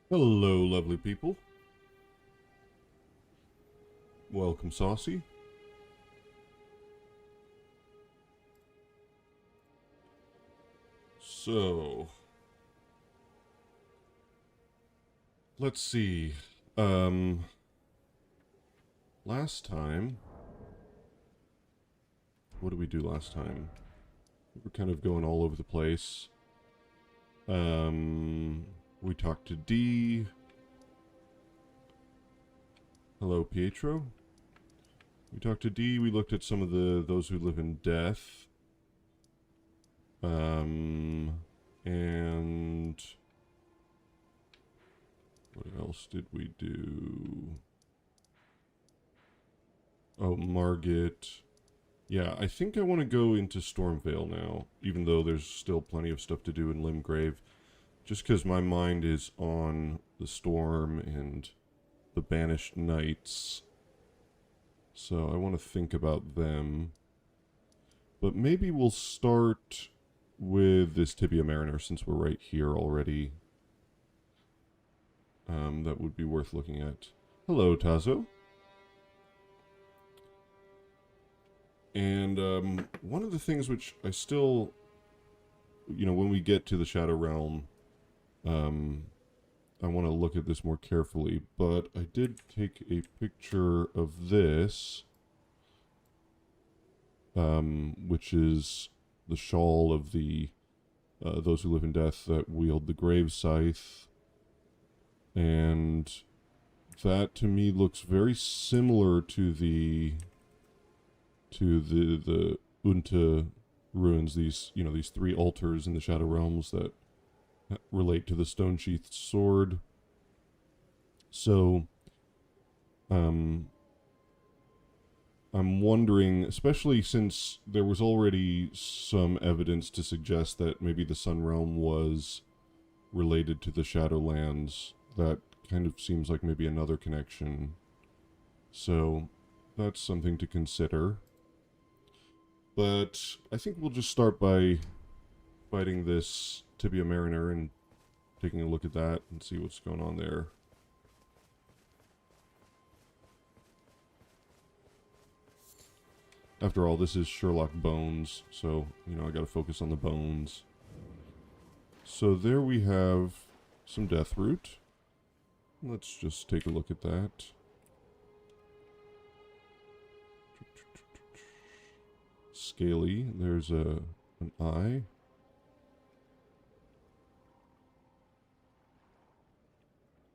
Hello, lovely people. Welcome, Saucy. So, let's see. Um, Last time, what did we do last time? We were kind of going all over the place. We talked to D. Hello, Pietro. We talked to D. We looked at some of those who live in death. And what else did we do? Oh, Margit. Yeah, I think I want to go into Stormvale now, even though there's still plenty of stuff to do in Limgrave. Just because my mind is on the Storm and the Banished Knights. So I want to think about them. But maybe we'll start with this Tibia Mariner since we're right here already. That would be worth looking at. Hello, Tazo. And one of the things which I still, when we get to the Shadow Realm, I want to look at this more carefully. But I did take a picture of this, which is the shawl of the those who live in death that wield the grave scythe. And that to me looks very similar to the Unta ruins, these three altars in the Shadow Realms that relate to the stone sheathed sword. So I'm wondering, especially since there was already some evidence to suggest that maybe the Sun Realm was related to the Shadowlands, that kind of seems like maybe another connection. So that's something to consider. But I think we'll just start by fighting this Tibia Mariner and taking a look at that and see what's going on there. After all, this is Sherlock Bones, so, I gotta focus on the bones. So there we have some Deathroot. Let's just take a look at that. Scaly, there's an eye.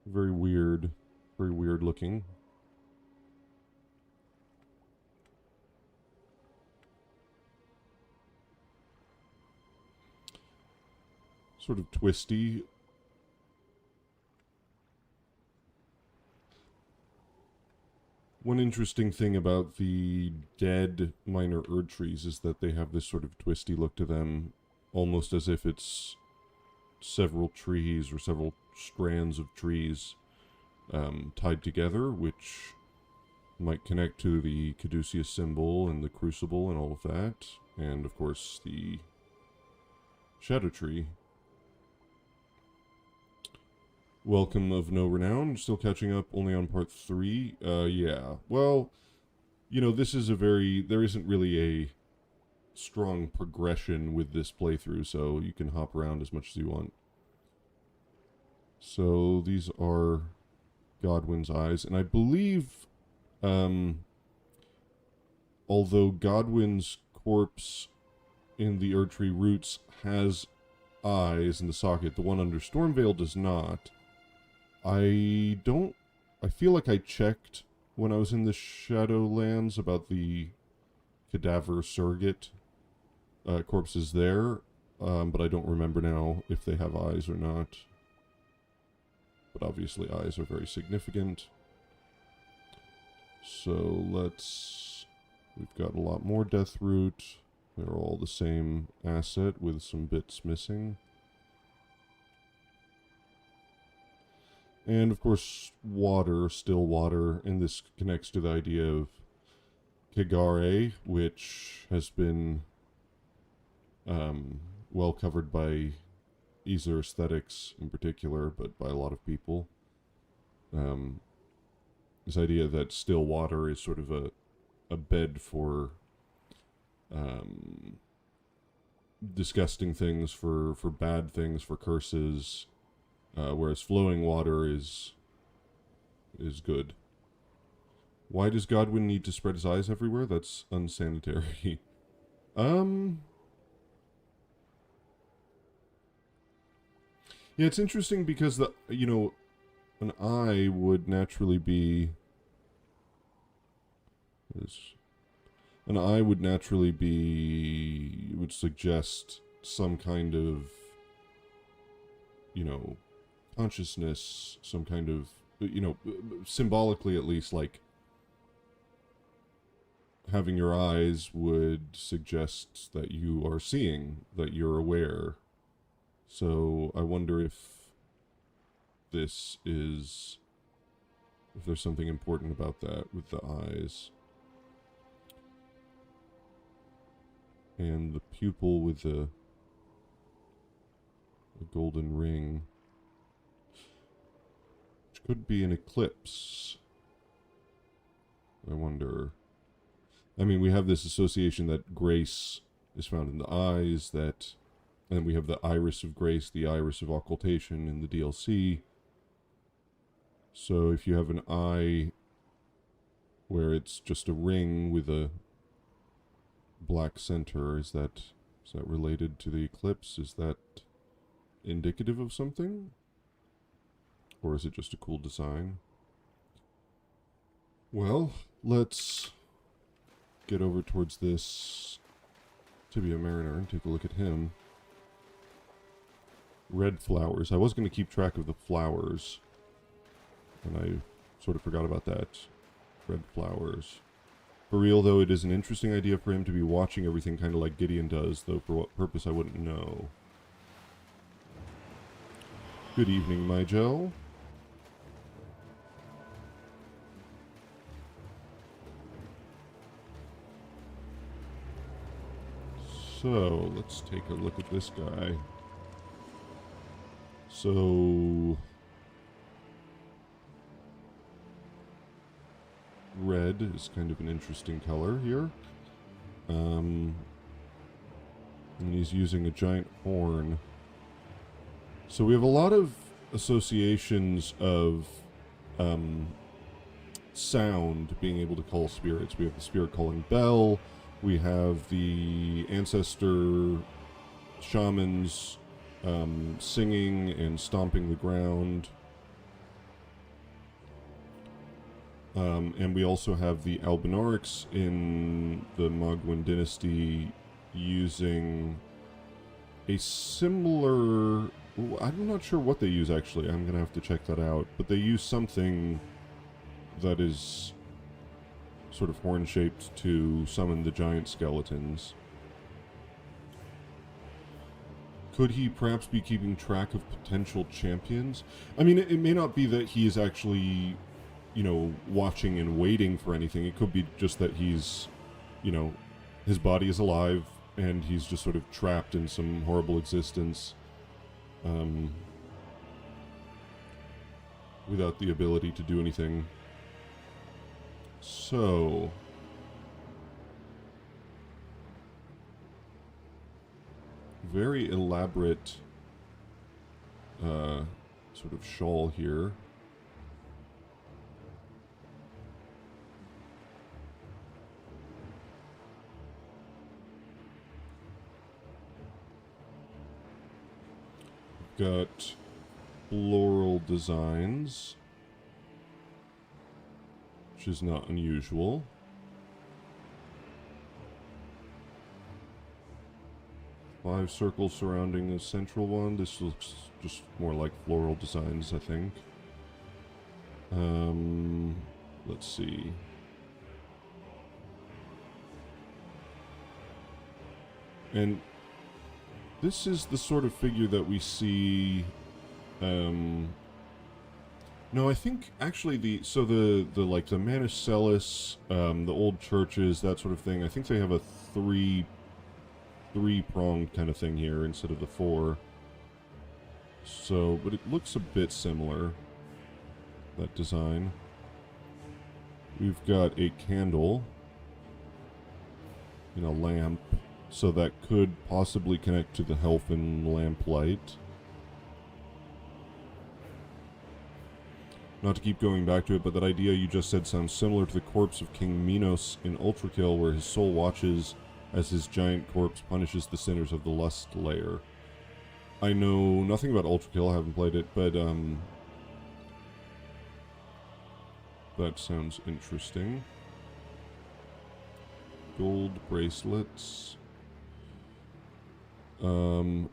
Very weird looking. Sort of twisty. One interesting thing about the dead minor Erdtrees is that they have this sort of twisty look to them, almost as if it's several trees or several strands of trees tied together, which might connect to the Caduceus symbol and the crucible and all of that, and of course the Shadow Tree. Welcome of No Renown. Still catching up only on part 3. Yeah. Well, this is there isn't really a strong progression with this playthrough, so you can hop around as much as you want. So these are Godwin's eyes, and I believe, although Godwin's corpse in the Erdtree roots has eyes in the socket, the one under Stormvale does not. I feel like I checked when I was in the Shadowlands about the cadaver surrogate corpses there, but I don't remember now if they have eyes or not. But obviously eyes are very significant. So we've got a lot more Deathroot. They're all the same asset with some bits missing. And, of course, water, still water, and this connects to the idea of Kagare, which has been well covered by Aether aesthetics in particular, but by a lot of people. Um, this idea that still water is sort of a bed for um, disgusting things, for bad things, for curses, whereas flowing water is good. Why does Godwin need to spread his eyes everywhere? That's unsanitary. um, yeah, it's interesting because an eye would naturally be is an eye would naturally be would suggest some kind of consciousness, some kind of symbolically at least, like having your eyes would suggest that you are seeing, that you're aware. So I wonder this is if there's something important about that with the eyes. And the pupil with the golden ring, which could be an eclipse. I wonder. I mean, we have this association that grace is found in the eyes, and we have the iris of grace, the iris of occultation in the DLC. So if you have an eye where it's just a ring with a black center, is that related to the eclipse? Is that indicative of something? Or is it just a cool design? Well, let's get over towards this Tibia Mariner and take a look at him. Red flowers. I was going to keep track of the flowers, and I sort of forgot about that. Red flowers. For real, though, it is an interesting idea for him to be watching everything kind of like Gideon does, though for what purpose I wouldn't know. Good evening, my Joe. So, let's take a look at this guy. So, red is kind of an interesting color here. And he's using a giant horn. So we have a lot of associations of sound being able to call spirits. We have the spirit calling bell. We have the ancestor shamans singing and stomping the ground. And we also have the Albinarics in the Mogwin dynasty using a similar... I'm not sure what they use, actually. I'm going to have to check that out. But they use something that is sort of horn-shaped to summon the giant skeletons. Could he perhaps be keeping track of potential champions? I mean, it may not be that he is actually, watching and waiting for anything. It could be just that he's, his body is alive and he's just sort of trapped in some horrible existence. Without the ability to do anything. So, very elaborate sort of shawl here. Got floral designs, which is not unusual. Five circles surrounding the central one. This looks just more like floral designs, I think. Let's see. And this is the sort of figure that we see. No, I think actually the like the Manus Celis, the old churches, that sort of thing. I think they have a three-pronged kind of thing here instead of the four. So, but it looks a bit similar, that design. We've got a candle in a lamp, so that could possibly connect to the Helfin lamplight. Not to keep going back to it, but that idea you just said sounds similar to the corpse of King Minos in Ultrakill, where his soul watches as his giant corpse punishes the sinners of the Lust Layer. I know nothing about Ultrakill, I haven't played it, but that sounds interesting. Gold bracelets. Wearing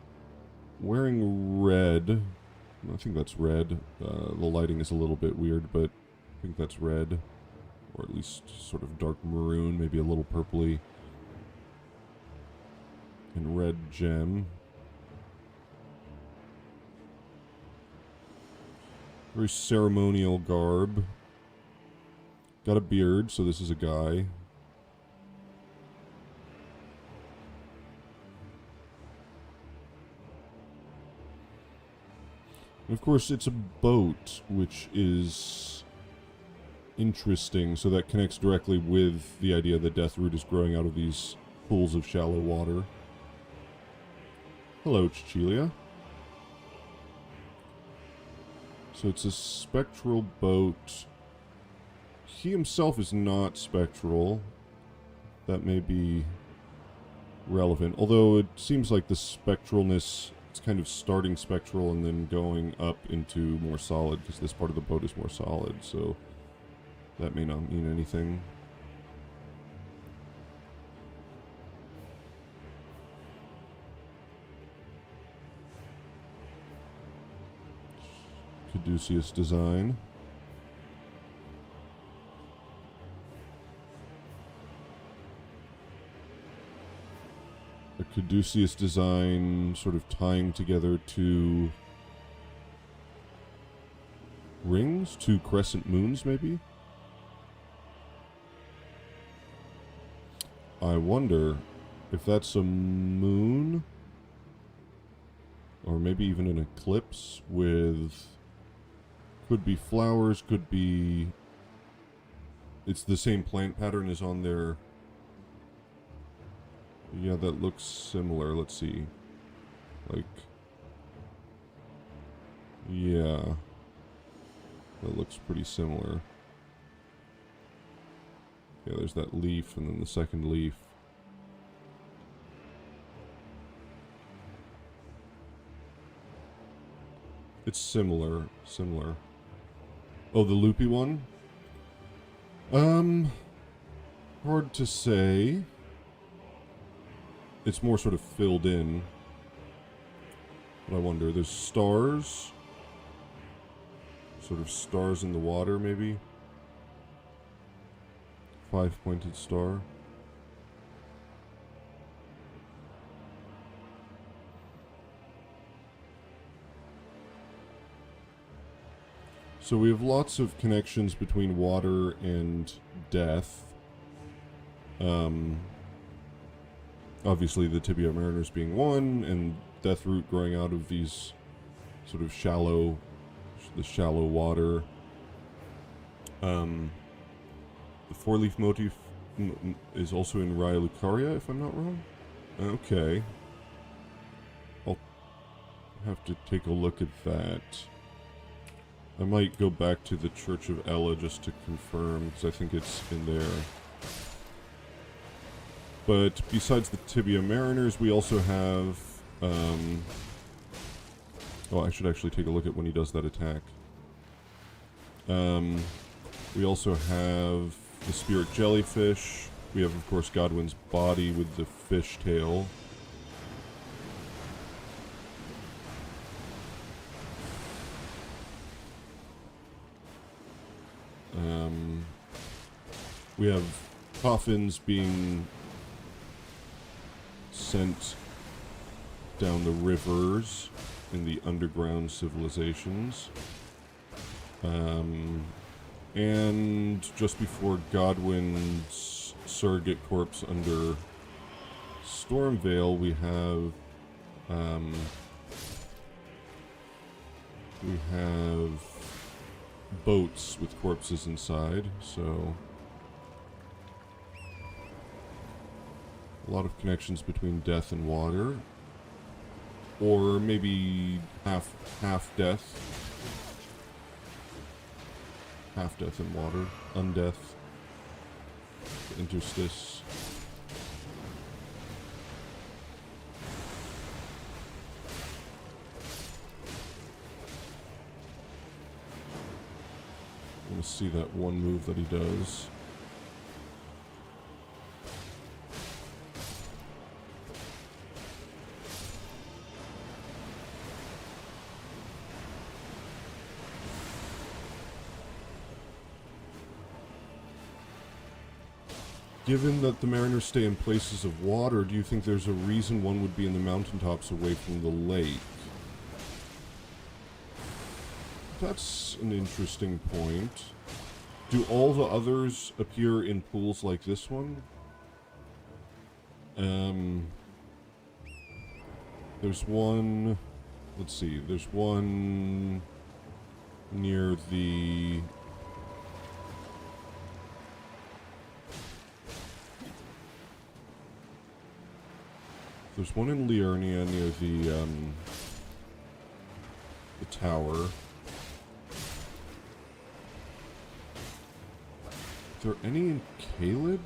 red. I think that's red. The lighting is a little bit weird, but I think that's red. Or at least sort of dark maroon, maybe a little purpley. And red gem. Very ceremonial garb. Got a beard, so this is a guy. And of course, it's a boat, which is interesting, so that connects directly with the idea that Deathroot is growing out of these pools of shallow water. Hello, Cecilia. So it's a spectral boat. He himself is not spectral. That may be relevant, although it seems like the spectralness... It's kind of starting spectral and then going up into more solid, because this part of the boat is more solid, so that may not mean anything. Caduceus design. A Caduceus design sort of tying together two rings, two crescent moons maybe? I wonder if that's a moon, or maybe even an eclipse with, could be flowers, could be, it's the same plant pattern as on their, yeah, that looks similar. Let's see. Like, yeah. That looks pretty similar. Yeah, there's that leaf and then the second leaf. It's similar. Similar. Oh, the loopy one? Hard to say. It's more sort of filled in. But I wonder, there's stars. Sort of stars in the water, maybe. 5-pointed star. So we have lots of connections between water and death. Obviously the Tibia Mariners being one, and Deathroot growing out of these sort of shallow water. The four-leaf motif is also in Raya Lucaria, if I'm not wrong. Okay. I'll have to take a look at that. I might go back to the Church of Ella just to confirm, because I think it's in there. But besides the Tibia Mariners, we also have... oh, I should actually take a look at when he does that attack. We also have the Spirit Jellyfish. We have, of course, Godwin's body with the fish tail. We have coffins being sent down the rivers in the underground civilizations. And just before Godwin's surrogate corpse under Stormveil, we have We have boats with corpses inside, so a lot of connections between death and water. Or maybe half death. Half death and water. Undeath. Interstice. I want to see that one move that he does. Given that the mariners stay in places of water, do you think there's a reason one would be in the mountaintops away from the lake? That's an interesting point. Do all the others appear in pools like this one? There's one... Let's see. There's one near the... There's one in Liurnia near the tower. Is there any in Caelid?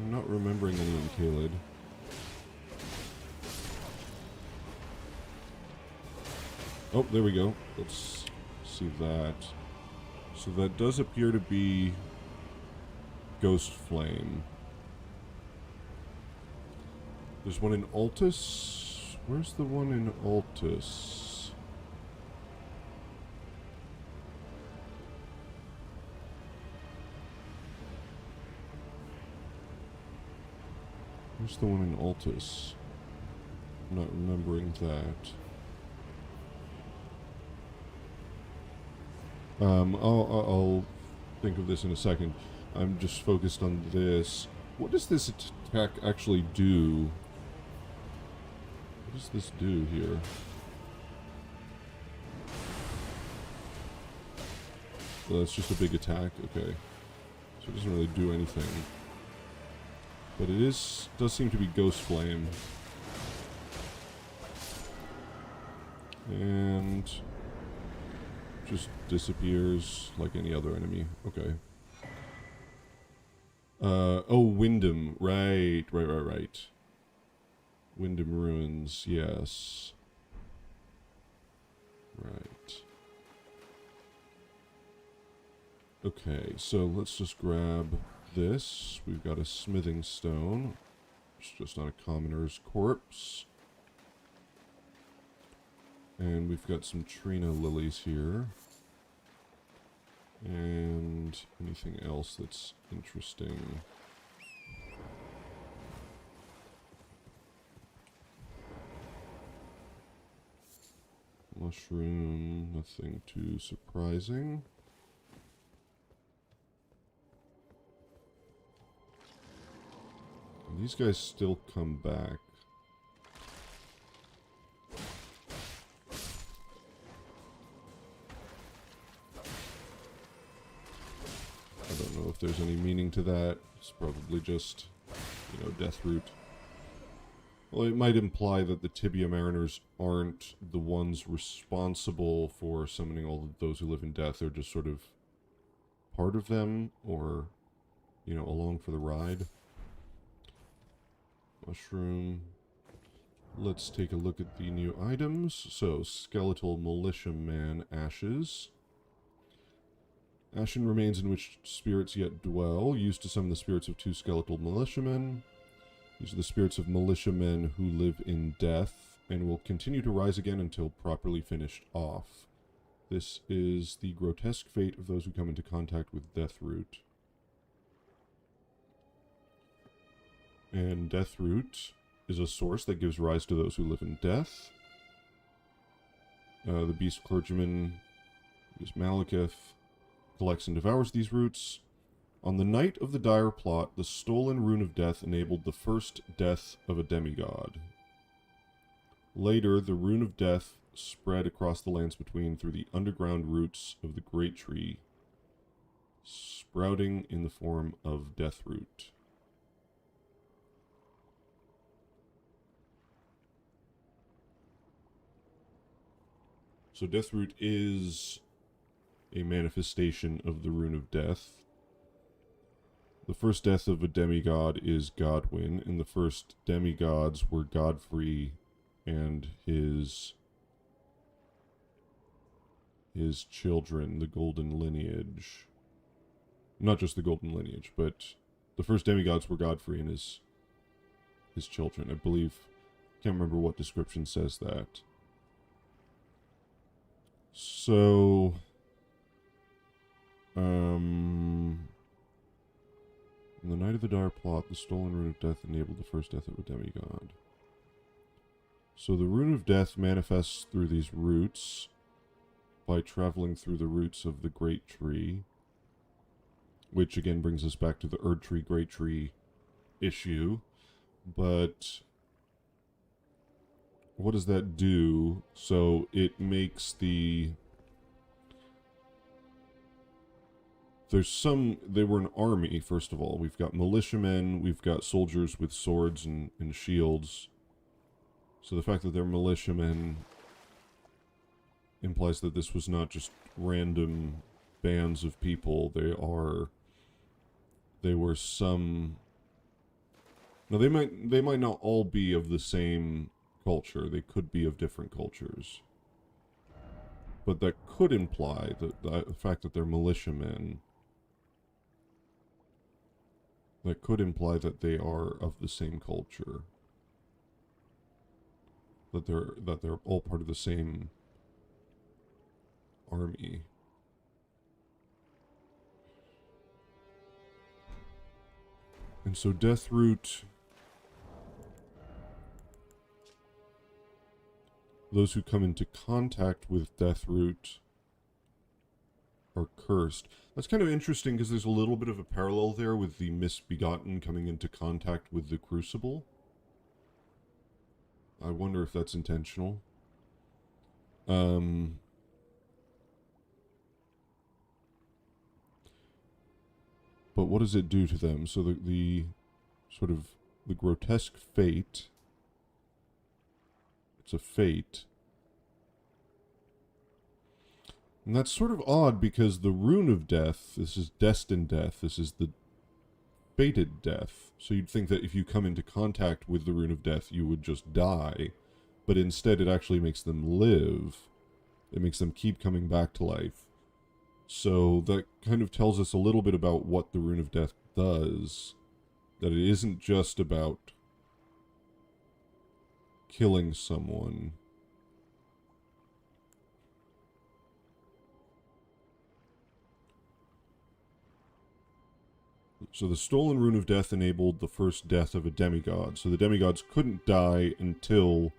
I'm not remembering any in Caelid. Oh, there we go. Let's see that. So that does appear to be Ghost Flame. There's one in Altus. Where's the one in Altus? Where's the one in Altus? I'm not remembering that. I'll think of this in a second. I'm just focused on this. What does this attack actually do? What does this do here? Well, that's just a big attack. Okay. So it doesn't really do anything. But it does seem to be Ghost Flame. And just disappears like any other enemy. Okay. Oh, Wyndham. Right. Wyndham Ruins, yes. Right. Okay, so let's just grab this. We've got a smithing stone. It's just on a commoner's corpse. And we've got some Trina lilies here. And anything else that's interesting? Mushroom, nothing too surprising. And these guys still come back. I don't know if there's any meaning to that. It's probably just, you know, death root. Well, it might imply that the Tibia Mariners aren't the ones responsible for summoning all of those who live in death. They're just sort of part of them, or, you know, along for the ride. Mushroom. Let's take a look at the new items. So, Skeletal Militiaman Ashes. Ashen remains in which spirits yet dwell, used to summon the spirits of 2 skeletal militiamen. These are the spirits of militiamen who live in death, and will continue to rise again until properly finished off. This is the grotesque fate of those who come into contact with Deathroot. And Deathroot is a source that gives rise to those who live in death. The Beast Clergyman is Malekith. Collects and devours these roots. On the night of the dire plot, the stolen rune of death enabled the first death of a demigod. Later, the rune of death spread across the lands between through the underground roots of the great tree, sprouting in the form of death root. So death root is a manifestation of the rune of death. The first death of a demigod is Godwyn, and the first demigods were Godfrey and his children, the golden lineage. Not just the golden lineage, but the first demigods were Godfrey and his children. I believe, can't remember what description says that. So, in the Night of the Dire Plot, the stolen rune of death enabled the first death of a demigod. So the rune of death manifests through these roots by traveling through the roots of the great tree, which again brings us back to the Erd Tree, Great Tree issue. But what does that do? So it makes the... They were an army, first of all. We've got militiamen, we've got soldiers with swords and shields. So the fact that they're militiamen implies that this was not just random bands of people. They were some... Now, they might not all be of the same culture. They could be of different cultures. But that could imply that the fact that they're militiamen, that could imply that they are of the same culture. That they're all part of the same army. And so Deathroot, those who come into contact with Deathroot are cursed. That's kind of interesting because there's a little bit of a parallel there with the Misbegotten coming into contact with the Crucible. I wonder if that's intentional. But what does it do to them? So the sort of the grotesque fate, it's a fate. And that's sort of odd because the rune of death, this is destined death, this is the fated death. So you'd think that if you come into contact with the rune of death, you would just die. But instead it actually makes them live. It makes them keep coming back to life. So that kind of tells us a little bit about what the rune of death does. That it isn't just about killing someone. So the stolen rune of death enabled the first death of a demigod. So the demigods couldn't die until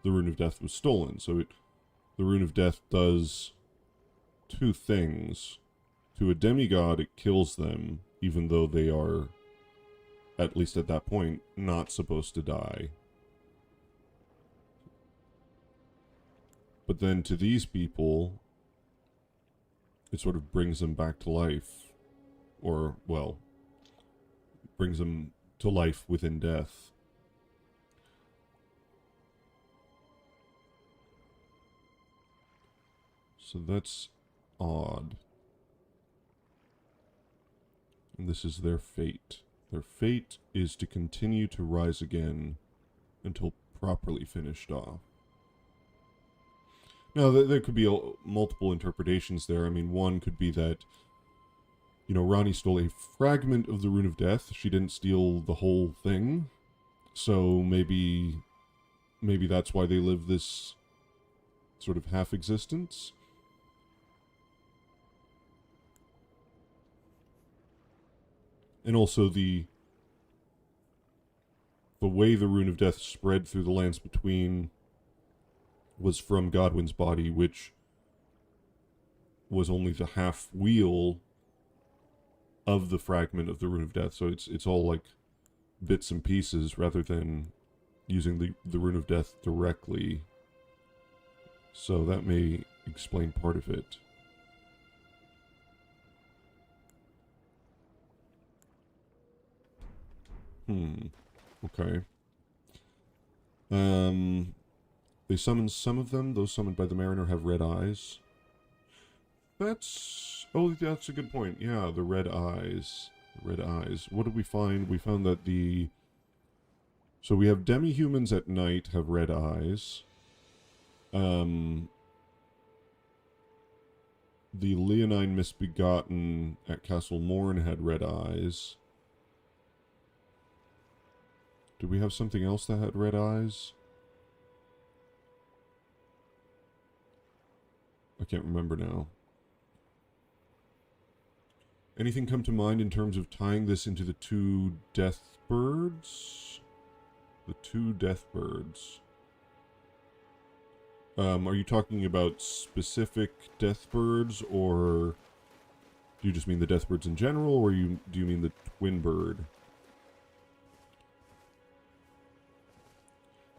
the rune of death was stolen. So the rune of death does two things. To a demigod, it kills them, even though they are, at least at that point, not supposed to die. But then to these people, it sort of brings them back to life. Or, well, brings them to life within death. So that's odd. And this is their fate. Their fate is to continue to rise again until properly finished off. Now, there could be multiple interpretations there. I mean, one could be that, you know, Ronnie stole a fragment of the Rune of Death. She didn't steal the whole thing. So maybe that's why they live this sort of half-existence. And also the way the Rune of Death spread through the lands between was from Godwyn's body, which was only the half wheel of the fragment of the Rune of Death. So it's all like bits and pieces rather than using the Rune of Death directly. So that may explain part of it. Okay. They summon some of them. Those summoned by the Mariner have red eyes. Oh, that's a good point. Yeah, the red eyes. Red eyes. What did we find? We found that so we have demi-humans at night have red eyes. The Leonine Misbegotten at Castle Morn had red eyes. Did we have something else that had red eyes? I can't remember now. Anything come to mind in terms of tying this into the two death birds? The two death birds. Are you talking about specific death birds, or do you just mean the death birds in general, or do you mean the twin bird?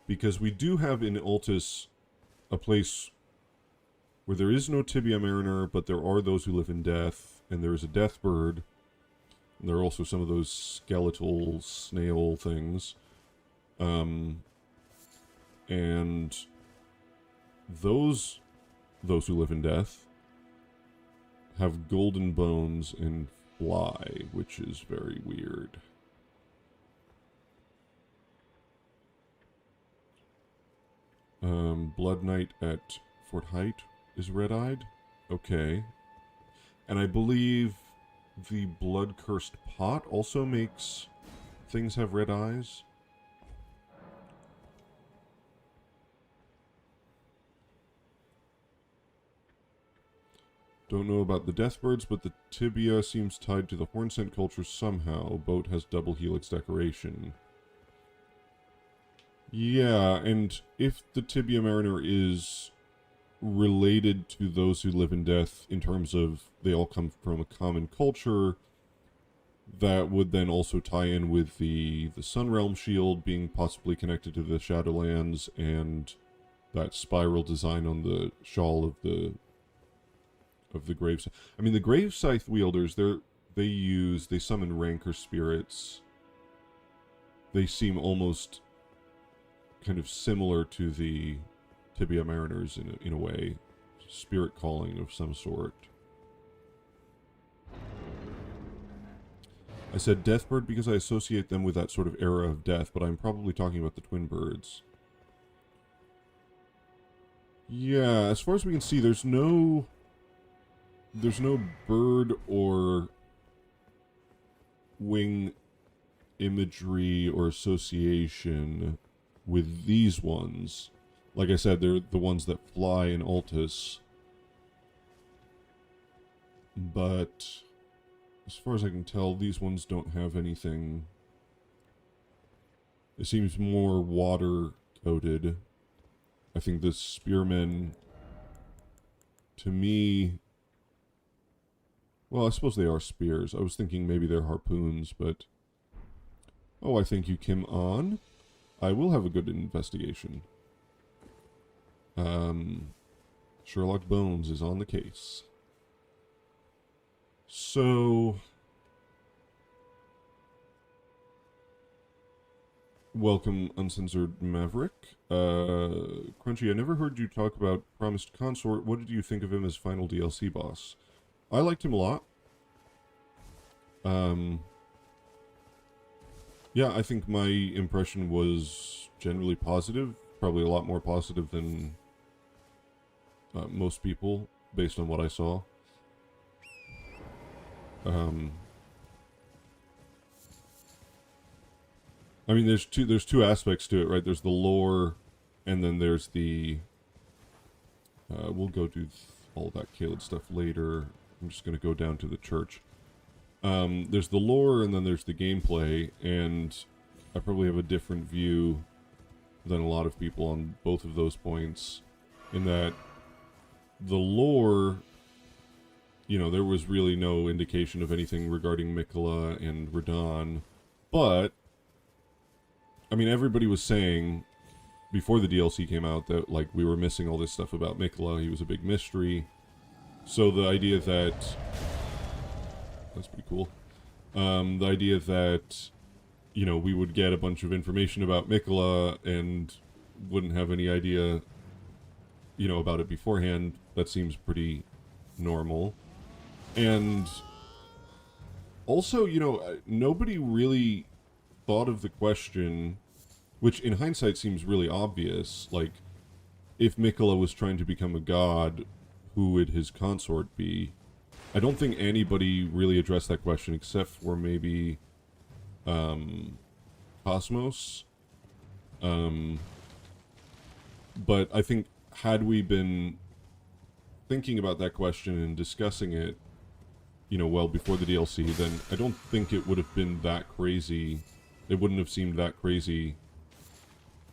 Because we do have in Altus a place where there is no Tibia Mariner, but there are those who live in death, and there is a death bird, and there are also some of those skeletal snail things. And those who live in death have golden bones and fly, which is very weird. Blood Knight at Fort Height is red-eyed. Okay. And I believe the blood-cursed pot also makes things have red eyes. Don't know about the Deathbirds, but the tibia seems tied to the Hornsent culture somehow. Boat has double helix decoration. Yeah, and if the Tibia Mariner is related to those who live in death in terms of they all come from a common culture, that would then also tie in with the Sunrealm shield being possibly connected to the Shadowlands and that spiral design on the shawl of the Graves. I mean, the Grave Scythe wielders, they summon rancor spirits. They seem almost kind of similar to the Tibia Mariners in a way. Spirit calling of some sort. I said Deathbird because I associate them with that sort of era of death, but I'm probably talking about the twin birds. Yeah, as far as we can see, there's no bird or wing imagery or association with these ones. Like I said, they're the ones that fly in Altus. But as far as I can tell, these ones don't have anything. It seems more water-coated. I think the spearmen, to me... Well, I suppose they are spears. I was thinking maybe they're harpoons, but... Oh, I thank you, Kim On. I will have a good investigation. Sherlock Bones is on the case. So... Welcome, Uncensored Maverick. Crunchy, I never heard you talk about Promised Consort. What did you think of him as final DLC boss? I liked him a lot. Yeah, I think my impression was generally positive. Probably a lot more positive than most people, based on what I saw. I mean, there's two aspects to it, right? There's the lore, and then there's the... we'll go do all that Caled stuff later. I'm just going to go down to the church. There's the lore, and then there's the gameplay, and I probably have a different view than a lot of people on both of those points, in that the lore, you know, there was really no indication of anything regarding Mikola and Radon, but, I mean, everybody was saying, before the DLC came out that like we were missing all this stuff about Mikola. He was a big mystery. So the idea that that's pretty cool. The idea that we would get a bunch of information about Mikola and wouldn't have any idea, about it beforehand. That seems pretty normal. And also, nobody really thought of the question, which in hindsight seems really obvious, like, if Mikola was trying to become a god, who would his consort be? I don't think anybody really addressed that question except for maybe Cosmos. But I think had we been thinking about that question and discussing it, well before the DLC, then I don't think it would have been that crazy. It wouldn't have seemed that crazy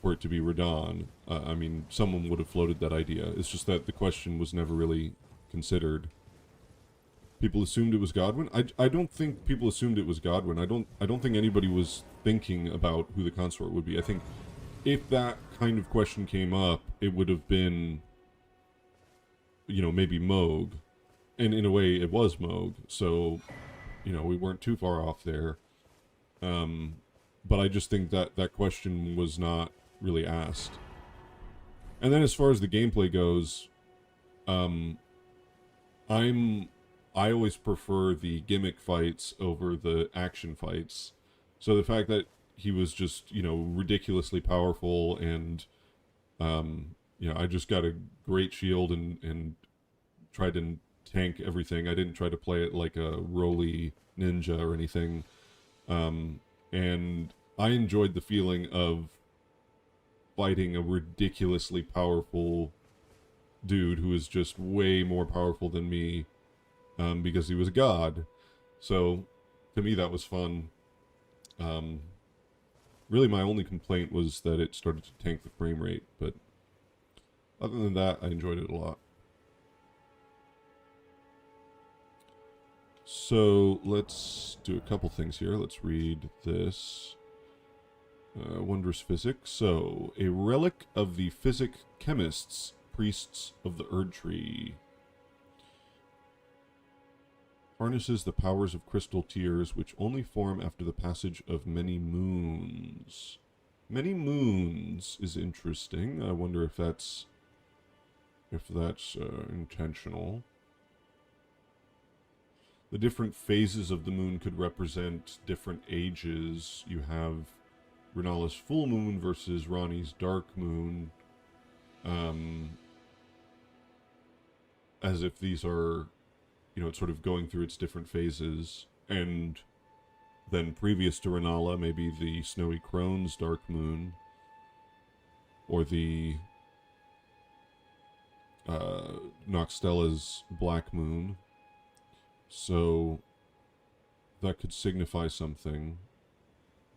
for it to be Radahn. I mean, someone would have floated that idea. It's just that the question was never really considered. People assumed it was Godwyn. I don't think people assumed it was Godwyn. I don't think anybody was thinking about who the consort would be. I think if that kind of question came up, it would have been, maybe Moog. And in a way, it was Moog. So, we weren't too far off there. But I just think that that question was not really asked. And then as far as the gameplay goes, I always prefer the gimmick fights over the action fights. So the fact that he was just, ridiculously powerful and, I just got a great shield and tried to tank everything. I didn't try to play it like a roly ninja or anything. And I enjoyed the feeling of fighting a ridiculously powerful dude who is just way more powerful than me. Because he was a god. So, to me, that was fun. Really, my only complaint was that it started to tank the frame rate, but other than that, I enjoyed it a lot. So, let's do a couple things here. Let's read this. Wondrous Physics. So, a relic of the physic chemists, priests of the Erd Tree. Harnesses the powers of crystal tears, which only form after the passage of many moons. Many moons is interesting. I wonder if that's intentional. The different phases of the moon could represent different ages. You have Renala's full moon versus Rani's dark moon. As if these are, it's sort of going through its different phases. And then previous to Renala, maybe the Snowy Crone's dark moon. Or the Noxtella's black moon. So that could signify something.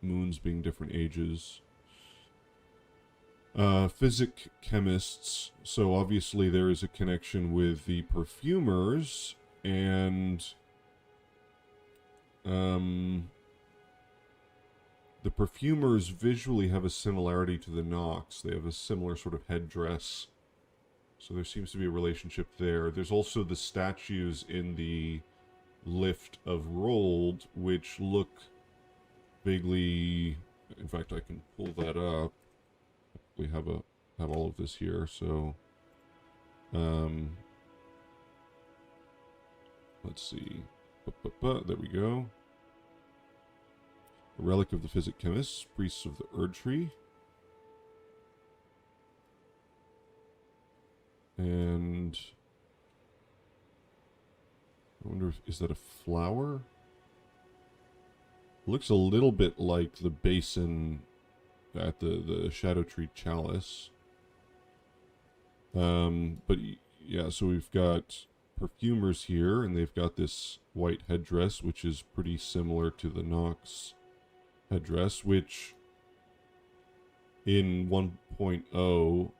Moons being different ages. Physic chemists. So obviously there is a connection with the perfumers. And the perfumers visually have a similarity to the Nox. They have a similar sort of headdress. So there seems to be a relationship there. There's also the statues in the lift of Rold, which look vaguely... In fact, I can pull that up. We have all of this here, so... let's see. There we go. A relic of the physic chemists, priests of the Erd Tree. And I wonder if, is that a flower? Looks a little bit like the basin at the Shadow Tree Chalice. But yeah, so we've got perfumers here, and they've got this white headdress, which is pretty similar to the Nox headdress, which in 1.0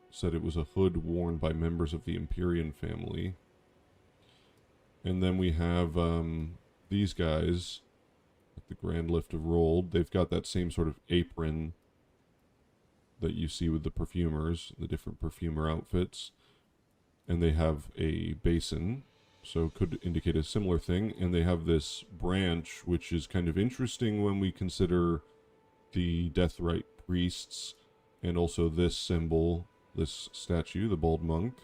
said it was a hood worn by members of the Empyrean family. And then we have these guys at the Grand Lift of Rold. They've got that same sort of apron that you see with the perfumers, the different perfumer outfits. And they have a basin, so could indicate a similar thing. And they have this branch, which is kind of interesting when we consider the Deathrite priests, and also this symbol, this statue, the bald monk,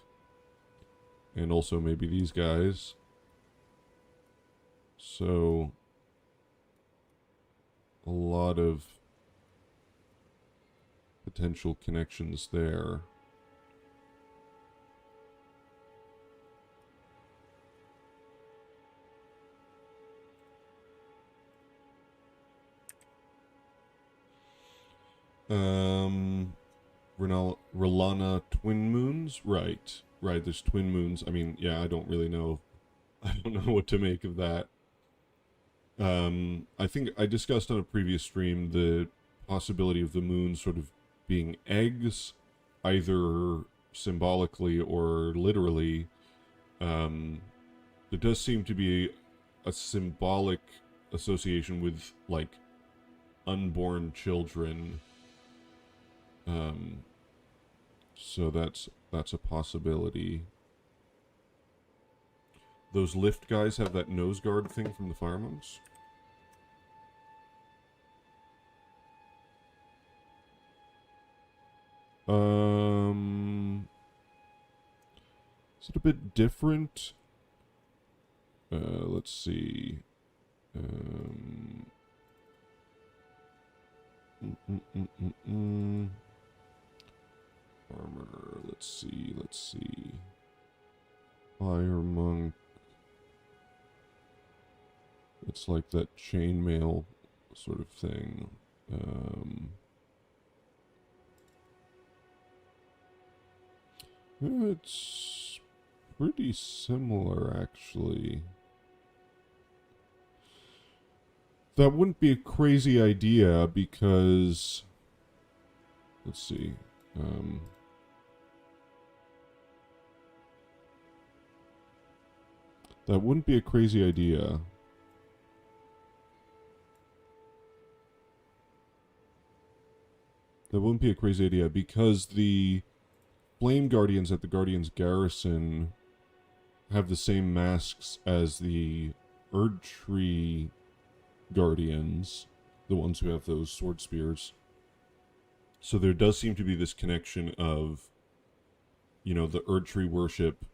and also maybe these guys. So a lot of potential connections there. R'Lana twin moons? Right. Right, there's twin moons. I mean, yeah, I don't really know. I don't know what to make of that. I think I discussed on a previous stream the possibility of the moon sort of being eggs, either symbolically or literally. There does seem to be a symbolic association with, like, unborn children. So that's a possibility. Those lift guys have that nose guard thing from the fire monks. Is it a bit different? Let's see. Armor. Let's see. Fire monk. It's like that chainmail sort of thing. It's pretty similar, actually. That wouldn't be a crazy idea because... Let's see. That wouldn't be a crazy idea. That wouldn't be a crazy idea because the Flame Guardians at the Guardians Garrison have the same masks as the Erdtree Guardians, the ones who have those sword spears. So there does seem to be this connection of, you know, the Erdtree worship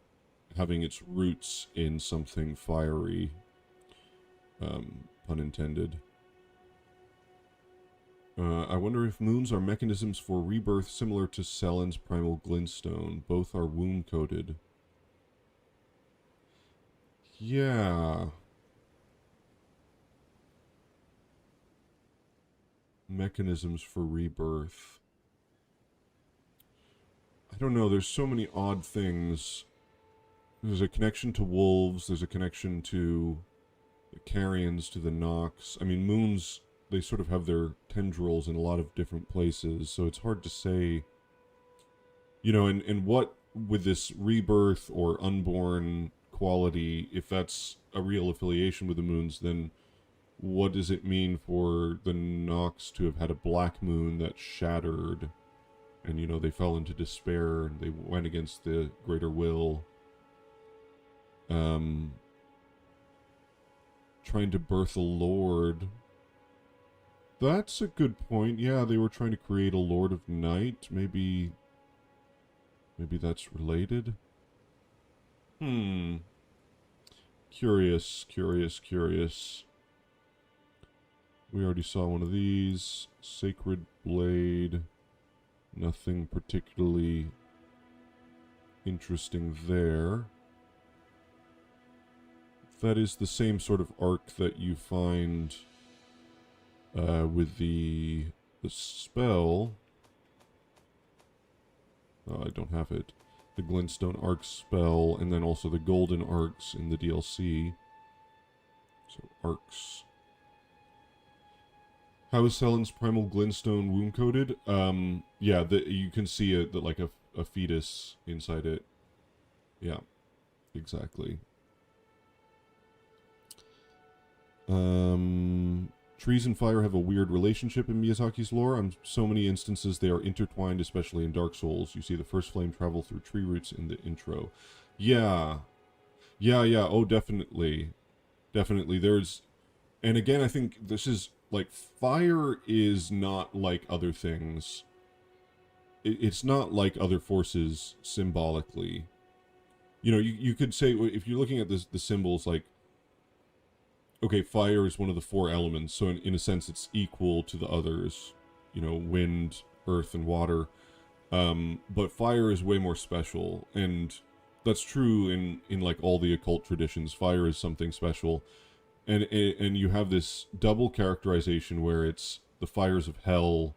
having its roots in something fiery. Pun intended. I wonder if moons are mechanisms for rebirth similar to Selen's primal glintstone. Both are womb-coated. Yeah. Mechanisms for rebirth. I don't know, there's so many odd things. There's a connection to wolves, there's a connection to the Carrions, to the Nox. I mean, moons, they sort of have their tendrils in a lot of different places, so it's hard to say, you know, and what, with this rebirth or unborn quality, if that's a real affiliation with the moons, then what does it mean for the Nox to have had a black moon that shattered, and, you know, they fell into despair, and they went against the greater will, trying to birth a lord. That's a good point. Yeah, they were trying to create a Lord of Night. Maybe that's related? Curious. We already saw one of these. Sacred Blade. Nothing particularly interesting there. That is the same sort of arc that you find with the spell. Oh, I don't have it. The Glintstone Arc spell, and then also the Golden Arcs in the DLC. So, arcs. How is Selen's primal glintstone womb-coated? Yeah, you can see like a fetus inside it. Yeah, exactly. Trees and fire have a weird relationship in Miyazaki's lore. On so many instances, they are intertwined, especially in Dark Souls. You see the first flame travel through tree roots in the intro. Yeah. Yeah. Oh, definitely. Definitely. There's... And again, I think this is, like, fire is not like other things. It's not like other forces symbolically. You know, you could say, if you're looking at the symbols, like, okay, fire is one of the 4 elements, so in a sense it's equal to the others. You know, wind, earth, and water. But fire is way more special, and that's true in like all the occult traditions. Fire is something special. And you have this double characterization where it's the fires of hell,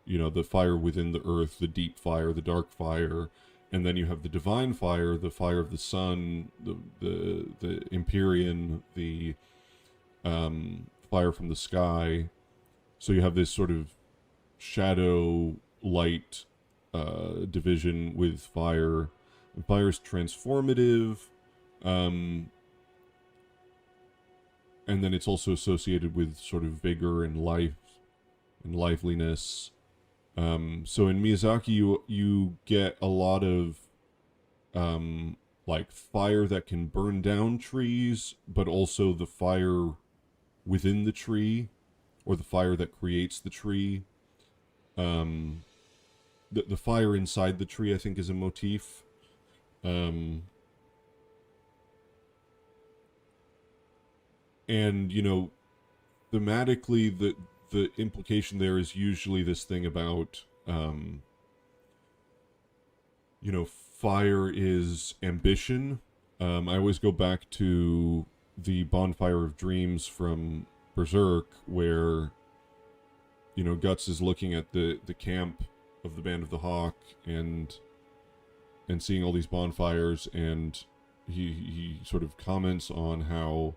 you know, the fire within the earth, the deep fire, the dark fire, and then you have the divine fire, the fire of the sun, the Empyrean, the fire from the sky. So you have this sort of shadow light division with fire. And fire is transformative. And then it's also associated with sort of vigor and life and liveliness. So in Miyazaki, you get a lot of like fire that can burn down trees, but also the fire within the tree, or the fire that creates the tree. The fire inside the tree, I think, is a motif. And, you know, thematically, the implication there is usually this thing about, you know, fire is ambition. I always go back to the Bonfire of Dreams from Berserk, where, you know, Guts is looking at the camp of the Band of the Hawk and seeing all these bonfires, and he sort of comments on how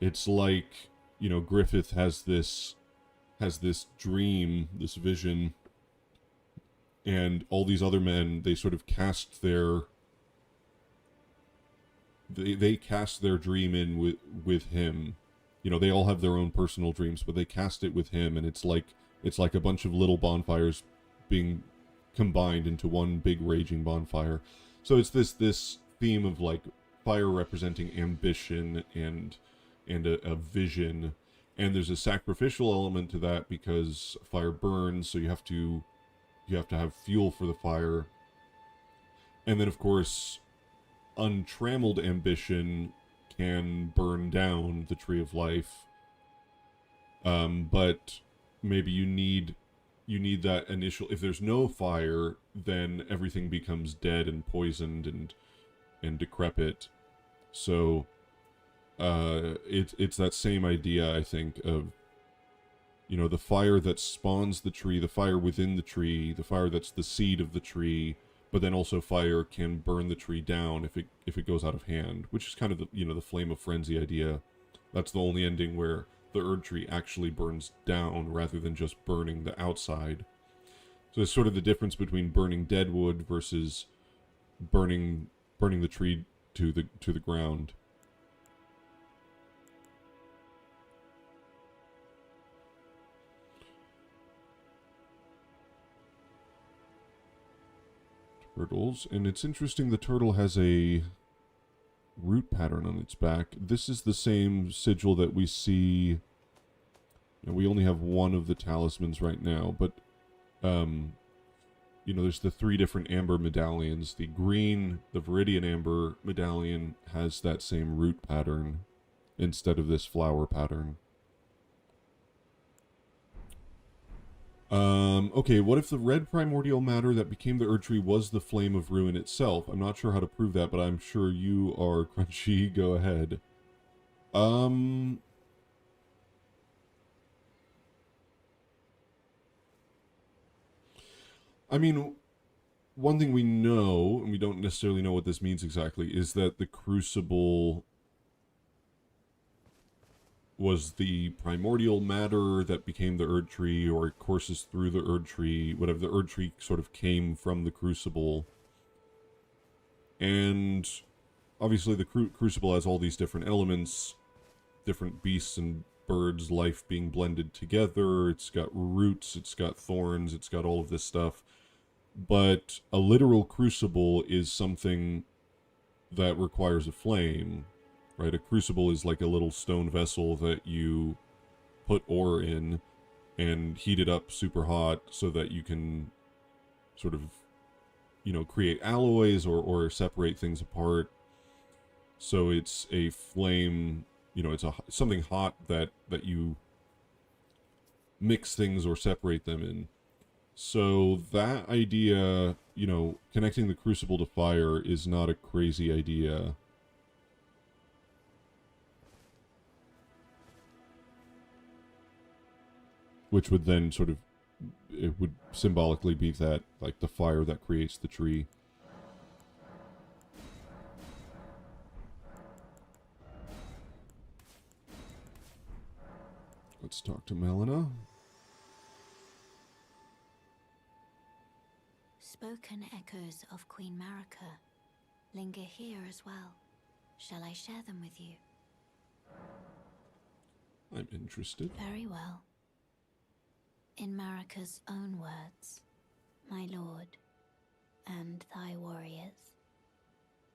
it's like, you know, Griffith has this dream, this vision, and all these other men, they sort of cast their they cast their dream in with him. You know, they all have their own personal dreams, but they cast it with him, and it's like a bunch of little bonfires being combined into one big raging bonfire. So it's this theme of like fire representing ambition and a vision, and there's a sacrificial element to that because fire burns, so you have to have fuel for the fire. And then of course, untrammeled ambition can burn down the tree of life. But maybe you need that initial. If there's no fire, then everything becomes dead and poisoned and decrepit. So it's that same idea, I think, of, you know, the fire that spawns the tree, the fire within the tree, the fire that's the seed of the tree, but then also fire can burn the tree down if it goes out of hand, which is kind of the, you know, the flame of frenzy idea. That's the only ending where the Erd tree actually burns down rather than just burning the outside. So it's sort of the difference between burning dead wood versus burning the tree to the ground. Turtles, and it's interesting, the turtle has a root pattern on its back. This is the same sigil that we see, and we only have one of the talismans right now, but you know, there's the 3 different amber medallions. The green, the Viridian Amber medallion has that same root pattern instead of this flower pattern. Okay, what if the red primordial matter that became the Erd tree was the flame of ruin itself? I'm not sure how to prove that, but I'm sure you are, Crunchy. Go ahead. I mean, one thing we know, and we don't necessarily know what this means exactly, is that the crucible was the primordial matter that became the Erd tree, or it courses through the Erd tree, whatever. The Erd tree sort of came from the crucible. And obviously the crucible has all these different elements, different beasts and bird's life being blended together. It's got roots, it's got thorns, it's got all of this stuff. But a literal crucible is something that requires a flame, right? A crucible is like a little stone vessel that you put ore in and heat it up super hot so that you can sort of, create alloys or separate things apart. So it's a flame, it's something hot that you mix things or separate them in. So that idea, connecting the crucible to fire is not a crazy idea. Which would then it would symbolically be that, like, the fire that creates the tree. Let's talk to Melina. Spoken echoes of Queen Marika linger here as well. Shall I share them with you? I'm interested. Very well. In Marika's own words, my lord, and thy warriors,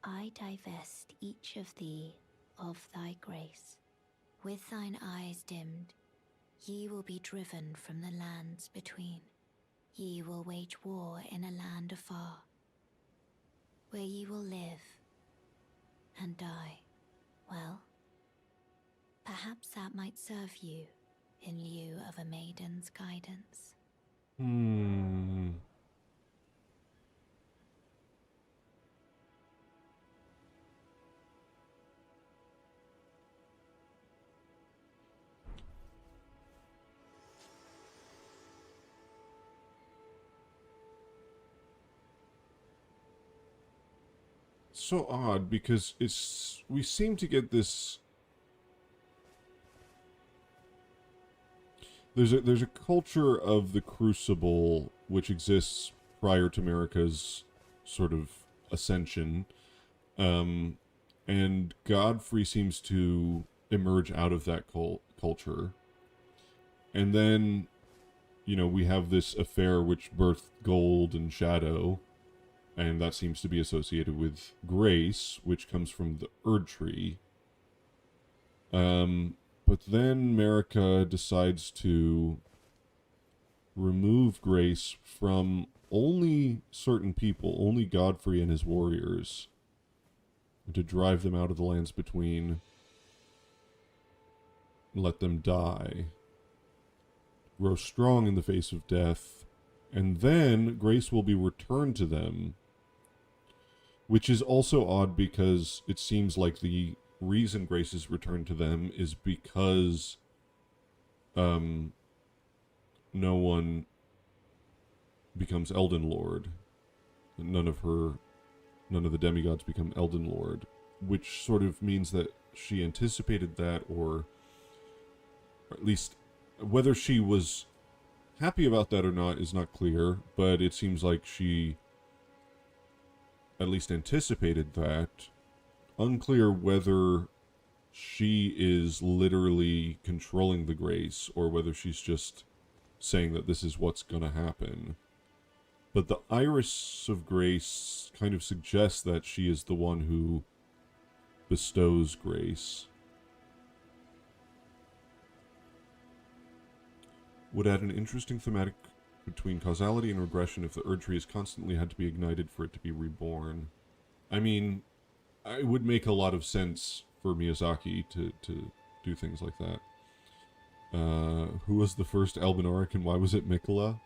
I divest each of thee of thy grace. With thine eyes dimmed, ye will be driven from the lands between. Ye will wage war in a land afar, where ye will live and die. Well, perhaps that might serve you in lieu of a maiden's guidance. So odd, because we seem to get this. There's a culture of the Crucible which exists prior to Marika's sort of ascension, and Godfrey seems to emerge out of that culture, and then, we have this affair which birthed Gold and Shadow, and that seems to be associated with Grace, which comes from the Erd Tree. But then Marika decides to remove Grace from only certain people, only Godfrey and his warriors, and to drive them out of the lands between and let them die, grow strong in the face of death, and then Grace will be returned to them, which is also odd because it seems like the reason Grace is returned to them is because no one becomes Elden Lord. None of the demigods become Elden Lord, which sort of means that she anticipated that, or at least whether she was happy about that or not is not clear, but it seems like she at least anticipated that. Unclear whether she is literally controlling the Grace or whether she's just saying that this is what's gonna happen. But the Iris of Grace kind of suggests that she is the one who bestows grace. Would add an interesting thematic between causality and regression if the Erd Tree is constantly had to be ignited for it to be reborn. I mean, it would make a lot of sense for Miyazaki to do things like that. Who was the first Albinauric and why was it Mikola?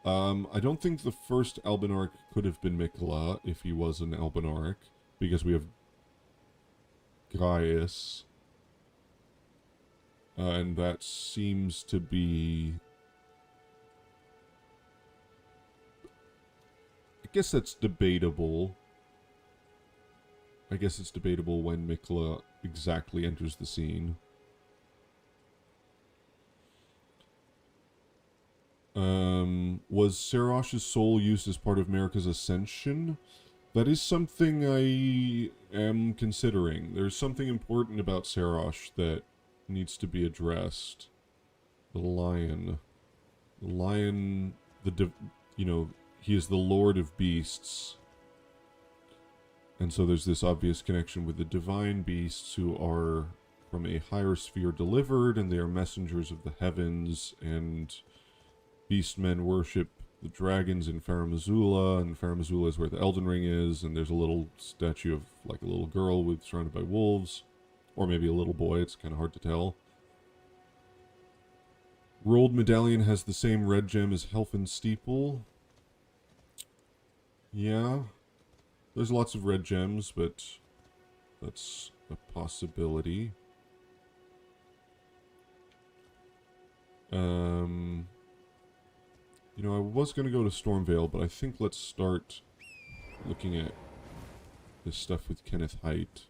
I don't think the first Albinauric could have been Mikola if he was an Albinauric, because we have Gaius. And that seems to be... I guess that's debatable. I guess it's debatable when Mikola exactly enters the scene. Was Seraash's soul used as part of Marika's ascension? That is something I am considering. There's something important about Seraash that needs to be addressed. The lion. The lion, he is the lord of beasts. And so there's this obvious connection with the divine beasts who are from a higher sphere delivered, and they are messengers of the heavens, and beastmen worship the dragons in Faramazula, and Faramazula is where the Elden Ring is, and there's a little statue of like a little girl surrounded by wolves, or maybe a little boy, it's kind of hard to tell. Rolled Medallion has the same red gem as Helfen Steeple. Yeah, there's lots of red gems, but that's a possibility. I was going to go to Stormvale, but I think let's start looking at this stuff with Kenneth Haight.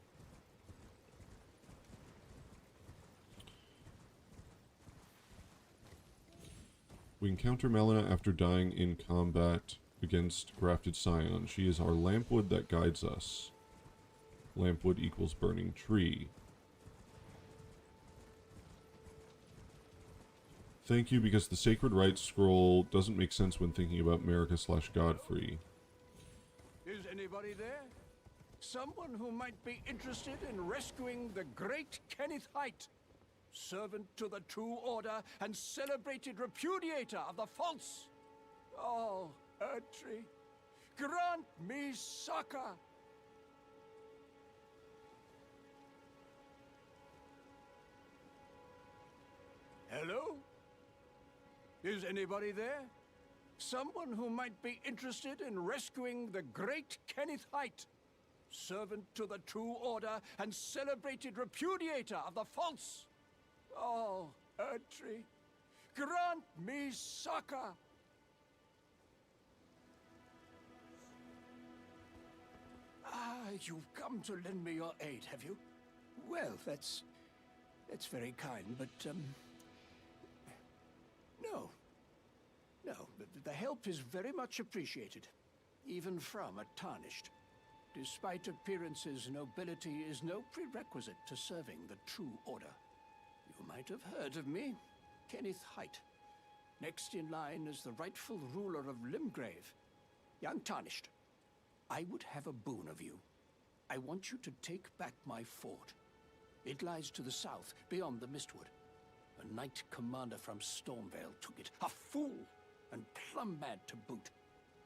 We encounter Melina after dying in combat against Grafted Scion. She is our lampwood that guides us. Lampwood equals burning tree. Thank you, because the Sacred Rites scroll doesn't make sense when thinking about Marika/Godfrey. Is anybody there? Someone who might be interested in rescuing the great Kenneth Haight, servant to the true order and celebrated repudiator of the false. Oh, Erdtree, grant me succor. Hello? Is anybody there? Someone who might be interested in rescuing the great Kenneth Haight, servant to the true order and celebrated repudiator of the false. Oh, Erdtree, grant me succor. Ah, you've come to lend me your aid, have you? Well, that's very kind, but, no. No, the help is very much appreciated, even from a tarnished. Despite appearances, nobility is no prerequisite to serving the true order. You might have heard of me, Kenneth Haight. Next in line is the rightful ruler of Limgrave, young Tarnished. I would have a boon of you. I want you to take back my fort. It lies to the south, beyond the Mistwood. A knight commander from Stormvale took it. A fool, and plumb mad to boot.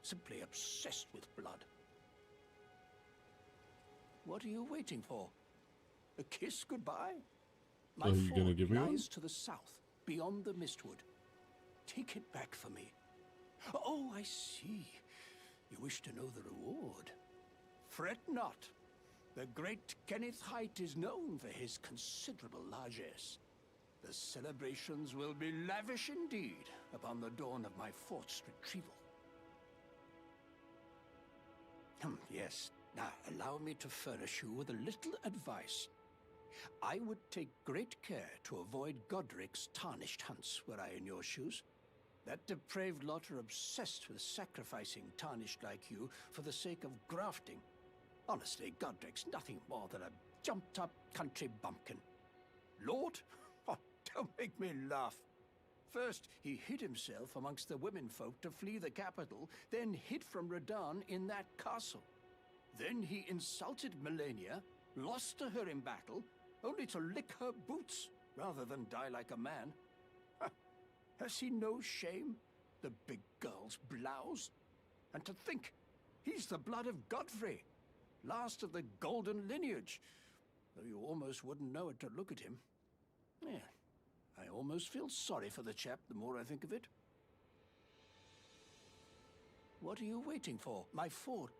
Simply obsessed with blood. What are you waiting for? A kiss goodbye? My Are you fort gonna give me one? lies to the south, beyond the Mistwood. Take it back for me. Oh, I see. You wish to know the reward. Fret not. The great Kenneth Haight is known for his considerable largesse. The celebrations will be lavish indeed upon the dawn of my fort's retrieval. Yes. Now, allow me to furnish you with a little advice. I would take great care to avoid Godric's tarnished hunts were I in your shoes. That depraved lot are obsessed with sacrificing tarnished like you for the sake of grafting. Honestly, Godric's nothing more than a jumped-up country bumpkin. Lord? Oh, don't make me laugh. First, he hid himself amongst the womenfolk to flee the capital, then hid from Radahn in that castle. Then he insulted Melania, lost to her in battle, only to lick her boots rather than die like a man. Has he no shame, the big girl's blouse? And to think, he's the blood of Godfrey, last of the golden lineage, though you almost wouldn't know it to look at him. Yeah, I almost feel sorry for the chap the more I think of it. What are you waiting for? My fort.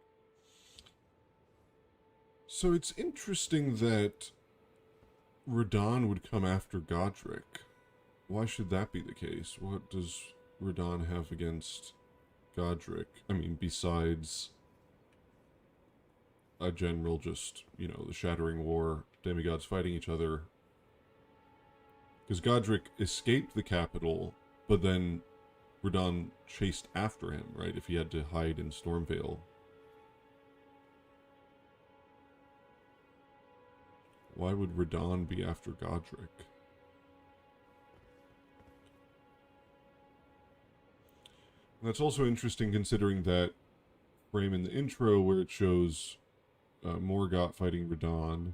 So it's interesting that Radahn would come after Godric. Why should that be the case? What does Radahn have against Godric? I mean, besides a general just, the Shattering War, demigods fighting each other. Because Godric escaped the capital, but then Radahn chased after him, right? If he had to hide in Stormvale. Why would Radahn be after Godric? That's also interesting considering that frame in the intro where it shows Morgoth fighting Radahn,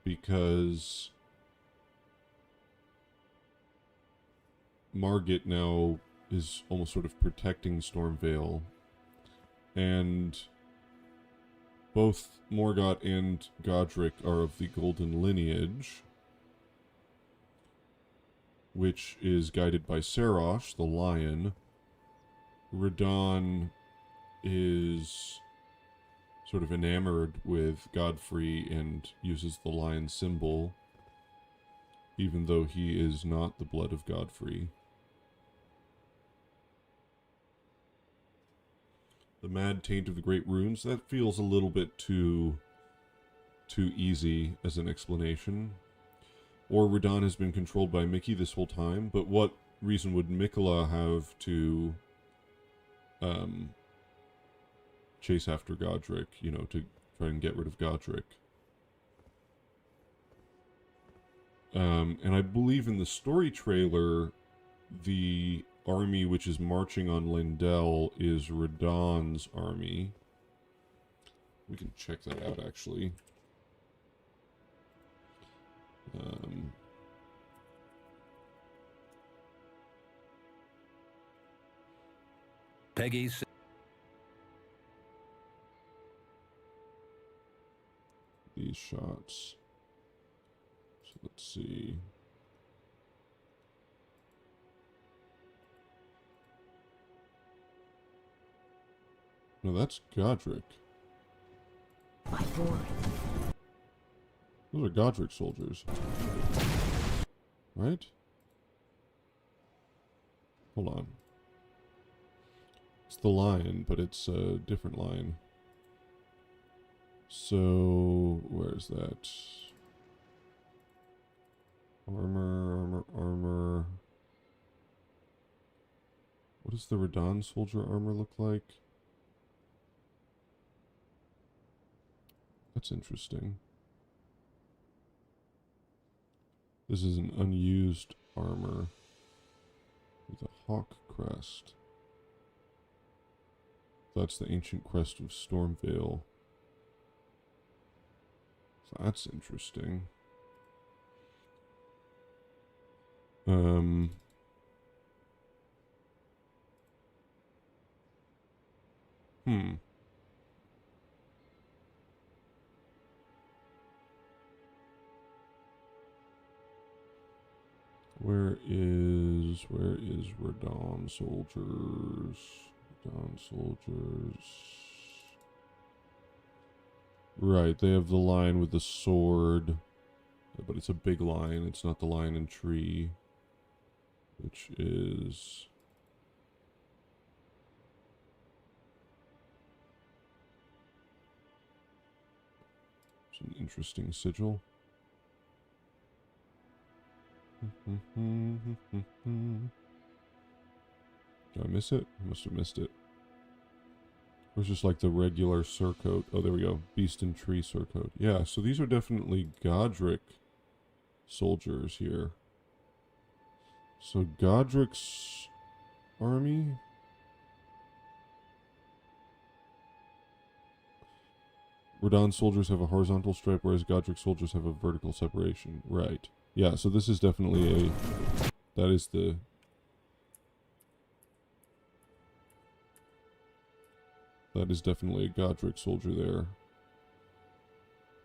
because Margit now is almost sort of protecting Stormvale, and both Morgoth and Godric are of the Golden lineage, which is guided by Sarosh, the lion. Radahn is sort of enamored with Godfrey and uses the lion symbol, even though he is not the blood of Godfrey. The mad taint of the great runes, that feels a little bit too easy as an explanation. Or Radahn has been controlled by Mickey this whole time, but what reason would Miquella have to chase after Godric, you know, to try and get rid of Godric? And I believe in the story trailer, the army which is marching on Lindell is Radahn's army. We can check that out, actually. Peggy. These shots. So let's see. No, that's Godric. My boy. Those are Godric soldiers. Right? Hold on. It's the lion, but it's a different lion. So, where's that? Armor. What does the Radahn soldier armor look like? That's interesting. This is an unused armor with a hawk crest. That's the ancient crest of Stormvale. So that's interesting. Where is Radahn soldiers? Radahn soldiers. Right, they have the lion with the sword, but it's a big lion. It's not the lion and tree, which is it's an interesting sigil. Did I miss it? I must have missed it. Or it's just like the regular surcoat. Oh, there we go. Beast and tree surcoat. Yeah, so these are definitely Godric soldiers here. So Godric's army? Radahn soldiers have a horizontal stripe, whereas Godric soldiers have a vertical separation. Right. Yeah, so this is definitely a... That is the... That is definitely a Godric soldier there.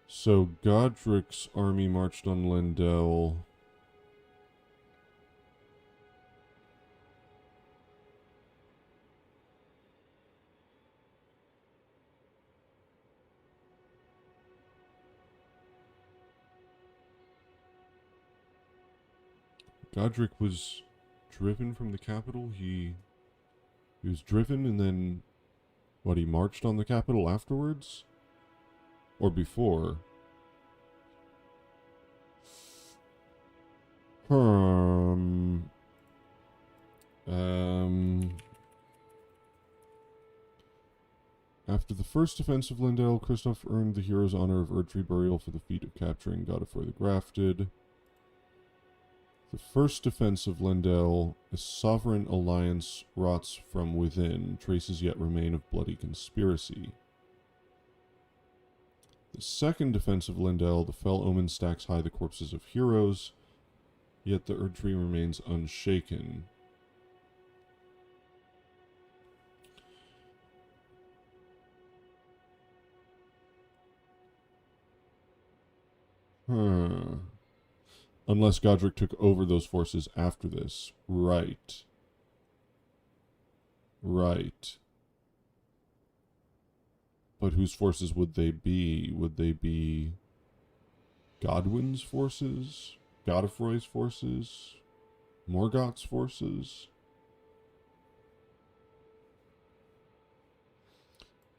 So Godric's army marched on Lindell. Godric was driven from the capital. He was driven and then... What, he marched on the capital afterwards? Or before? After the first defense of Lindell, Kristoff earned the hero's honor of Erdtree burial for the feat of capturing Godofroy the Grafted. The first defense of Lendel, a sovereign alliance rots from within, traces yet remain of bloody conspiracy. The second defense of Lendel, the fell omen stacks high the corpses of heroes, yet the Erdtree remains unshaken. Unless Godric took over those forces after this. Right. Right. But whose forces would they be? Would they be Godwin's forces? Godefroy's forces? Morgoth's forces?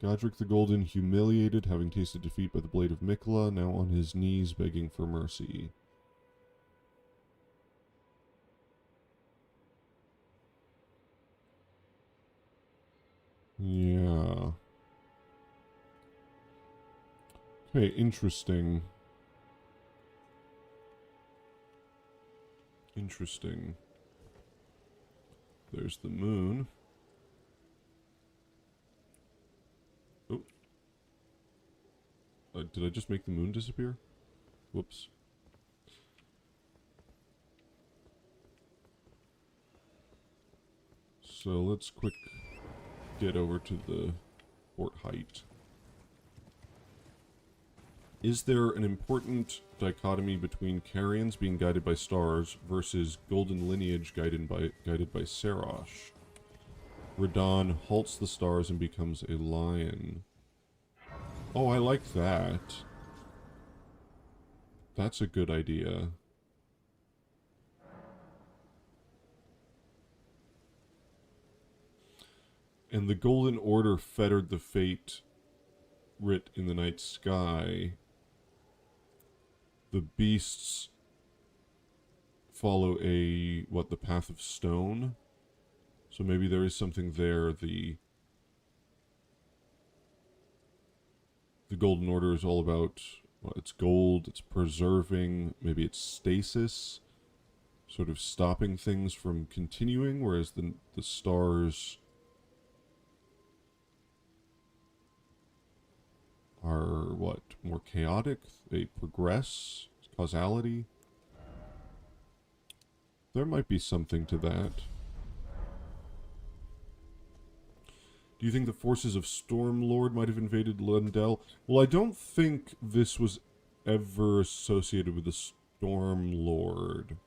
Godric the Golden, humiliated, having tasted defeat by the blade of Mikla, now on his knees begging for mercy. Yeah. Okay, interesting. Interesting. There's the moon. Oh. Did I just make the moon disappear? Whoops. So let's quick get over to the port height. Is there an important dichotomy between Carians being guided by stars versus golden lineage guided by Serash? Radon halts the stars and becomes a lion. Oh, I like that. That's a good idea. And the Golden Order fettered the fate writ in the night sky. The beasts follow the path of stone. So maybe there is something there. The Golden Order is all about, well, it's gold, it's preserving, maybe it's stasis, sort of stopping things from continuing, whereas the stars are, what, more chaotic? They progress? Causality? There might be something to that. Do you think the forces of Stormlord might have invaded Lendel? Well, I don't think this was ever associated with the Stormlord.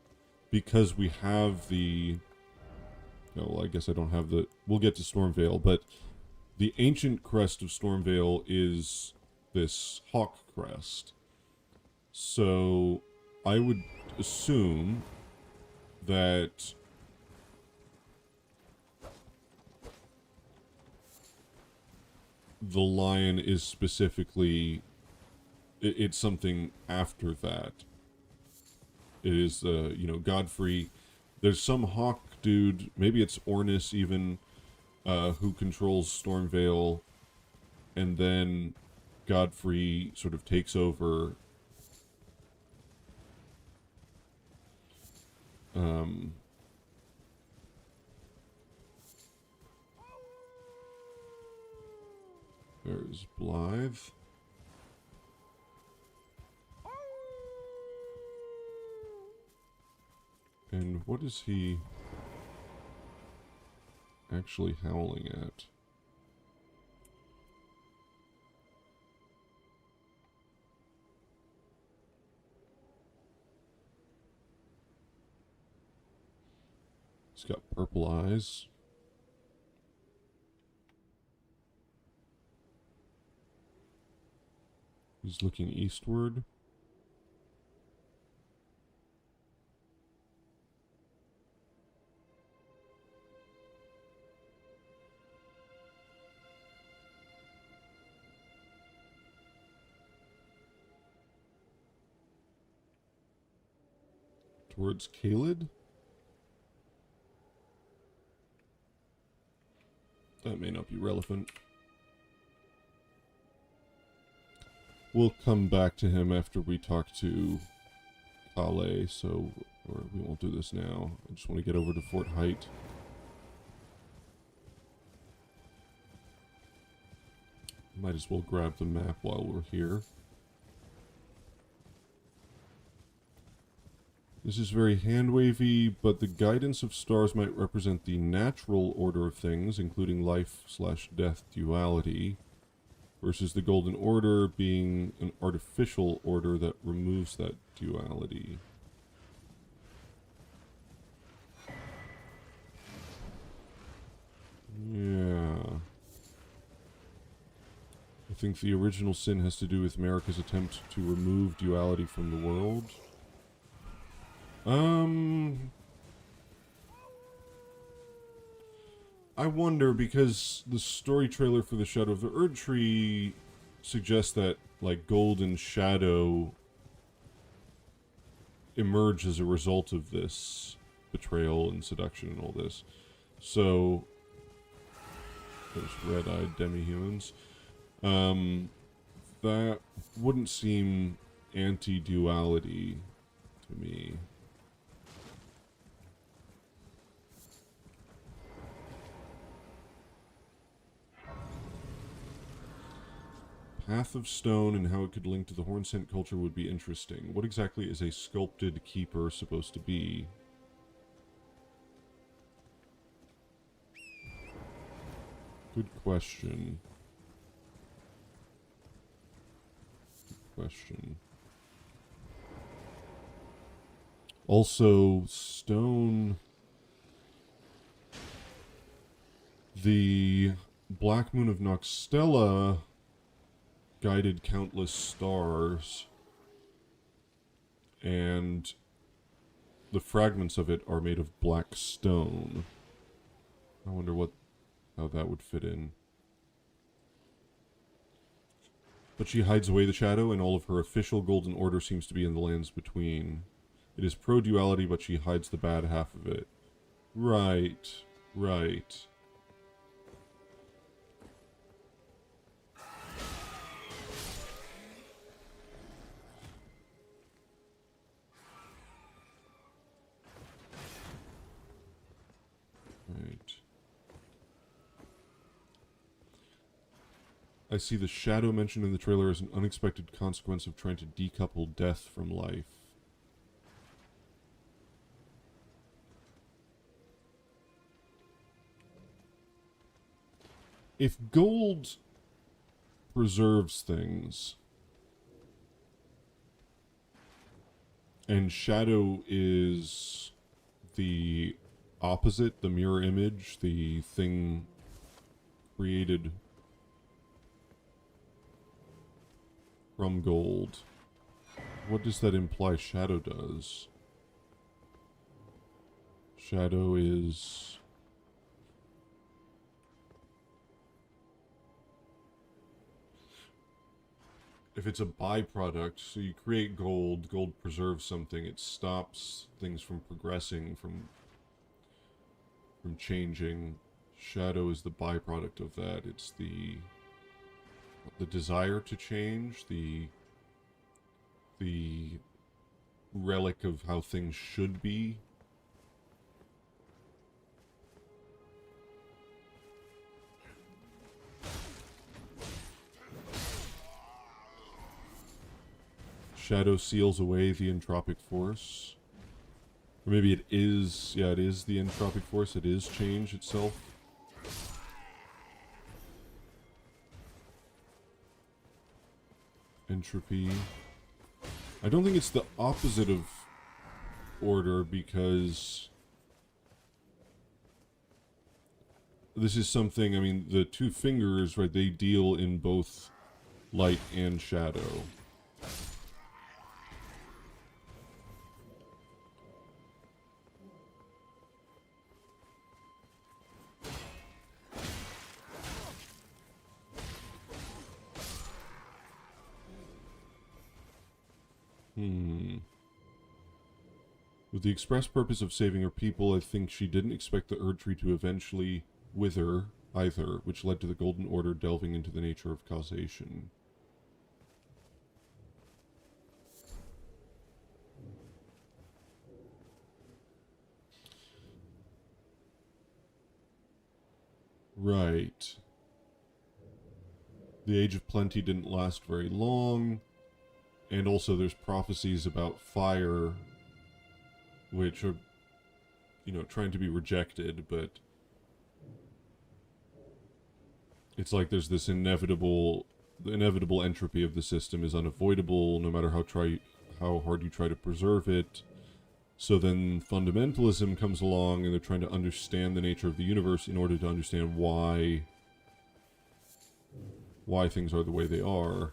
Because we have the... well, I guess I don't have the... we'll get to Stormvale, but the ancient crest of Stormvale is this hawk crest. So I would assume that the lion is specifically, it's something after that. It is, Godfrey. There's some hawk dude, maybe it's Ornis even, who controls Stormvale, and then Godfrey sort of takes over. There's Blythe. And what is he actually howling at? He's got purple eyes. He's looking eastward. Towards Kaled? That may not be relevant. We'll come back to him after we talk to Calais, so we won't do this now. I just want to get over to Fort Height. Might as well grab the map while we're here. This is very hand-wavy, but the guidance of stars might represent the natural order of things, including life/death duality, versus the Golden Order being an artificial order that removes that duality. Yeah. I think the original sin has to do with America's attempt to remove duality from the world. I wonder, because the story trailer for the Shadow of the Erdtree suggests that, like, gold and shadow emerge as a result of this betrayal and seduction and all this. So, those red-eyed demi-humans. That wouldn't seem anti-duality to me. Path of Stone and how it could link to the Hornsent culture would be interesting. What exactly is a sculpted keeper supposed to be? Good question. Good question. Also, stone... The Black Moon of Noxtella guided countless stars, and the fragments of it are made of black stone. I wonder how that would fit in. But she hides away the shadow, and all of her official Golden Order seems to be in the lands between. It is pro-duality, but she hides the bad half of it. Right, right. Right. I see the shadow mentioned in the trailer as an unexpected consequence of trying to decouple death from life. If gold preserves things, and shadow is the opposite, the mirror image, the thing created from gold, what does that imply shadow does? Shadow is... If it's a byproduct, so you create gold, gold preserves something, it stops things from progressing, from changing. Shadow is the byproduct of that. It's the desire to change, the relic of how things should be. Shadow seals away the entropic force. Or maybe it is, yeah, it is the entropic force. It is change itself. Entropy. I don't think it's the opposite of order, because this is something, I mean, the two fingers, right, they deal in both light and shadow. With the express purpose of saving her people, I think she didn't expect the Erdtree to eventually wither either, which led to the Golden Order delving into the nature of causation. Right. The Age of Plenty didn't last very long, and also there's prophecies about fire, which are, trying to be rejected, but it's like there's this the inevitable entropy of the system is unavoidable no matter how hard you try to preserve it. So then fundamentalism comes along, and they're trying to understand the nature of the universe in order to understand why things are the way they are.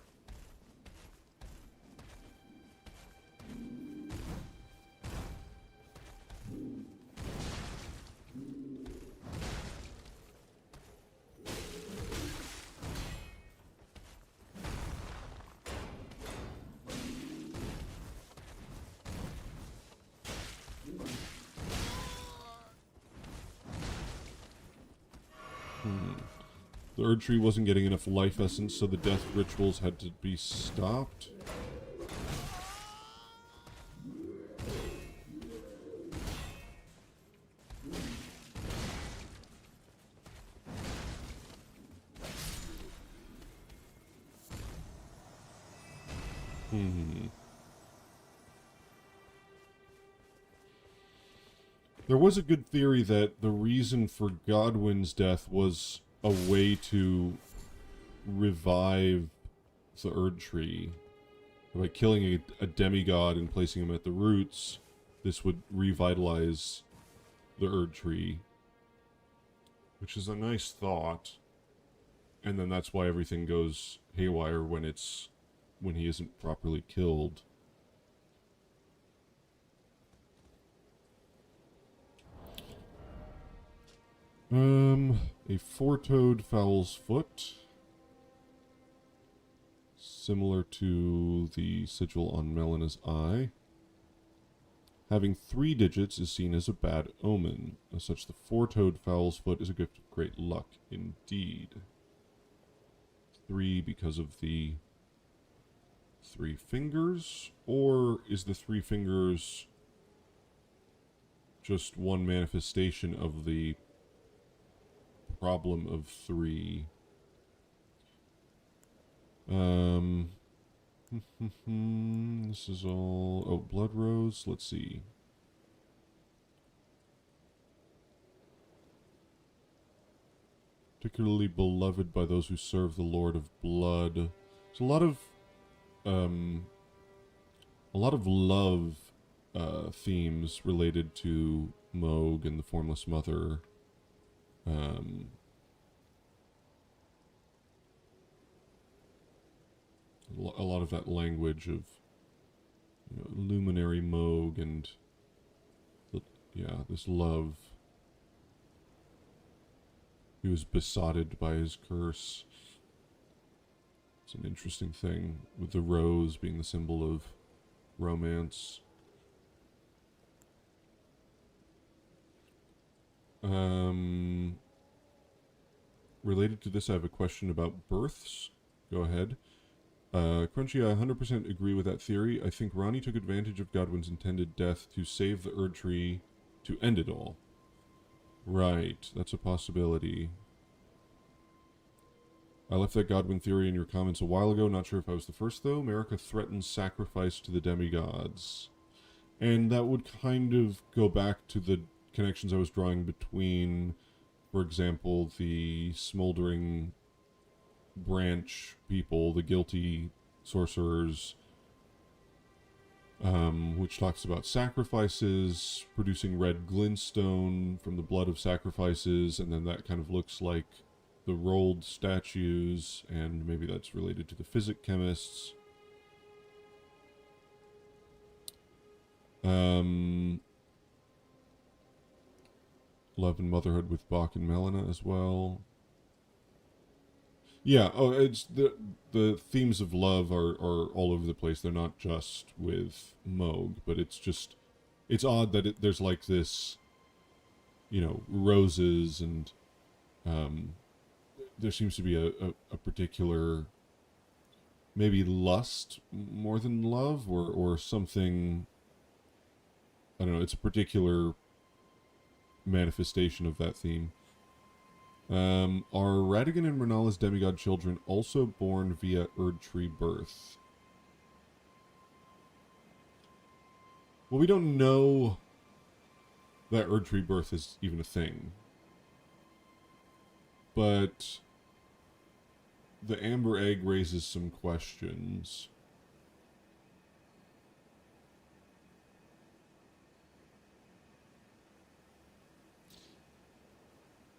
The Erdtree wasn't getting enough life essence, so the death rituals had to be stopped. There was a good theory that the reason for Godwin's death was a way to revive the Erdtree. By killing a demigod and placing him at the roots, this would revitalize the Erdtree. Which is a nice thought. And then that's why everything goes haywire when he isn't properly killed. A four-toed fowl's foot. Similar to the sigil on Melina's eye. Having 3 digits is seen as a bad omen. As such, the four-toed fowl's foot is a gift of great luck indeed. 3 because of the 3 fingers? Or is the 3 fingers just one manifestation of the problem of 3? This is all... Oh, Blood Rose. Let's see. Particularly beloved by those who serve the Lord of Blood. There's a lot of love themes related to Moog and the Formless Mother. A lot of that language of luminary Moog and this love. He was besotted by his curse. It's an interesting thing, with the rose being the symbol of romance. Related to this, I have a question about births. Go ahead. Crunchy, I 100% agree with that theory. I think Ronnie took advantage of Godwin's intended death to save the Erdtree to end it all. Right, that's a possibility. I left that Godwin theory in your comments a while ago. Not sure if I was the first, though. America threatens sacrifice to the demigods. And that would kind of go back to the connections I was drawing between, for example, the smoldering branch people, the guilty sorcerers, which talks about sacrifices, producing red glintstone from the blood of sacrifices, and then that kind of looks like the rolled statues, and maybe that's related to the physic chemists. Love and Motherhood with Bach and Melina as well. Yeah, it's the themes of love are all over the place. They're not just with Moog, but it's odd that there's like this, roses, and there seems to be a particular, maybe lust more than love, or something. I don't know, it's a particular manifestation of that theme. Are Radigan and Renala's demigod children also born via Erdtree birth? Well, we don't know that Erdtree birth is even a thing. But the amber egg raises some questions.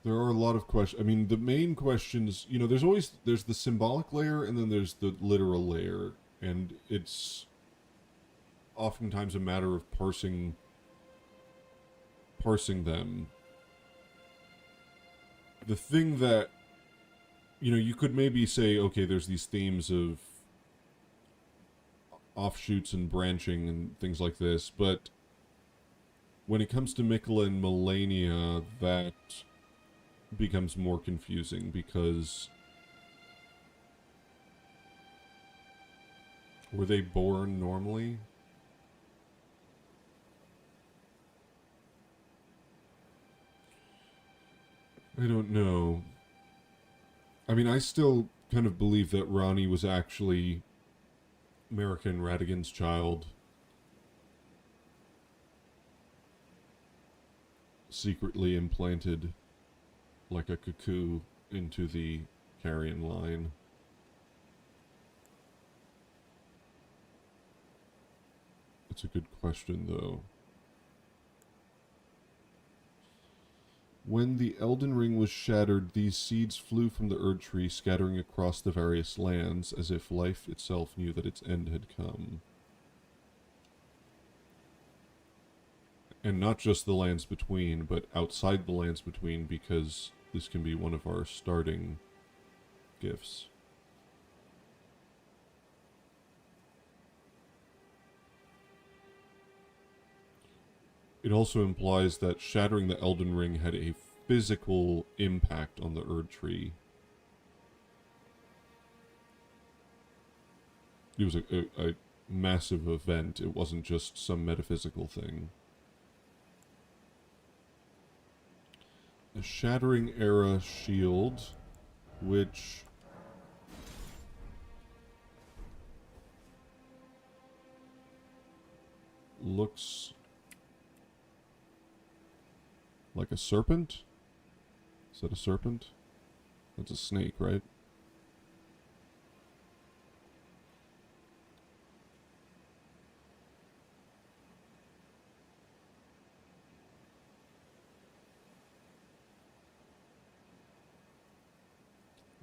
There are a lot of questions. I mean, the main questions, you know, there's the symbolic layer and then there's the literal layer, and it's oftentimes a matter of parsing them. The thing that, you know, you could maybe say, okay, there's these themes of offshoots and branching and things like this, but when it comes to Mikola and Melania, that becomes more confusing because were they born normally? I don't know. I mean, I still kind of believe that Ronnie was actually American Radigan's child. Secretly implanted like a cuckoo into the carrion line. It's a good question, though. When the Elden Ring was shattered, these seeds flew from the Erdtree, scattering across the various lands, as if life itself knew that its end had come. And not just the lands between, but outside the lands between, because this can be one of our starting gifts. It also implies that shattering the Elden Ring had a physical impact on the Erdtree. It was a massive event. It wasn't just some metaphysical thing. A Shattering Era shield, which looks like a serpent? Is that a serpent? That's a snake, right?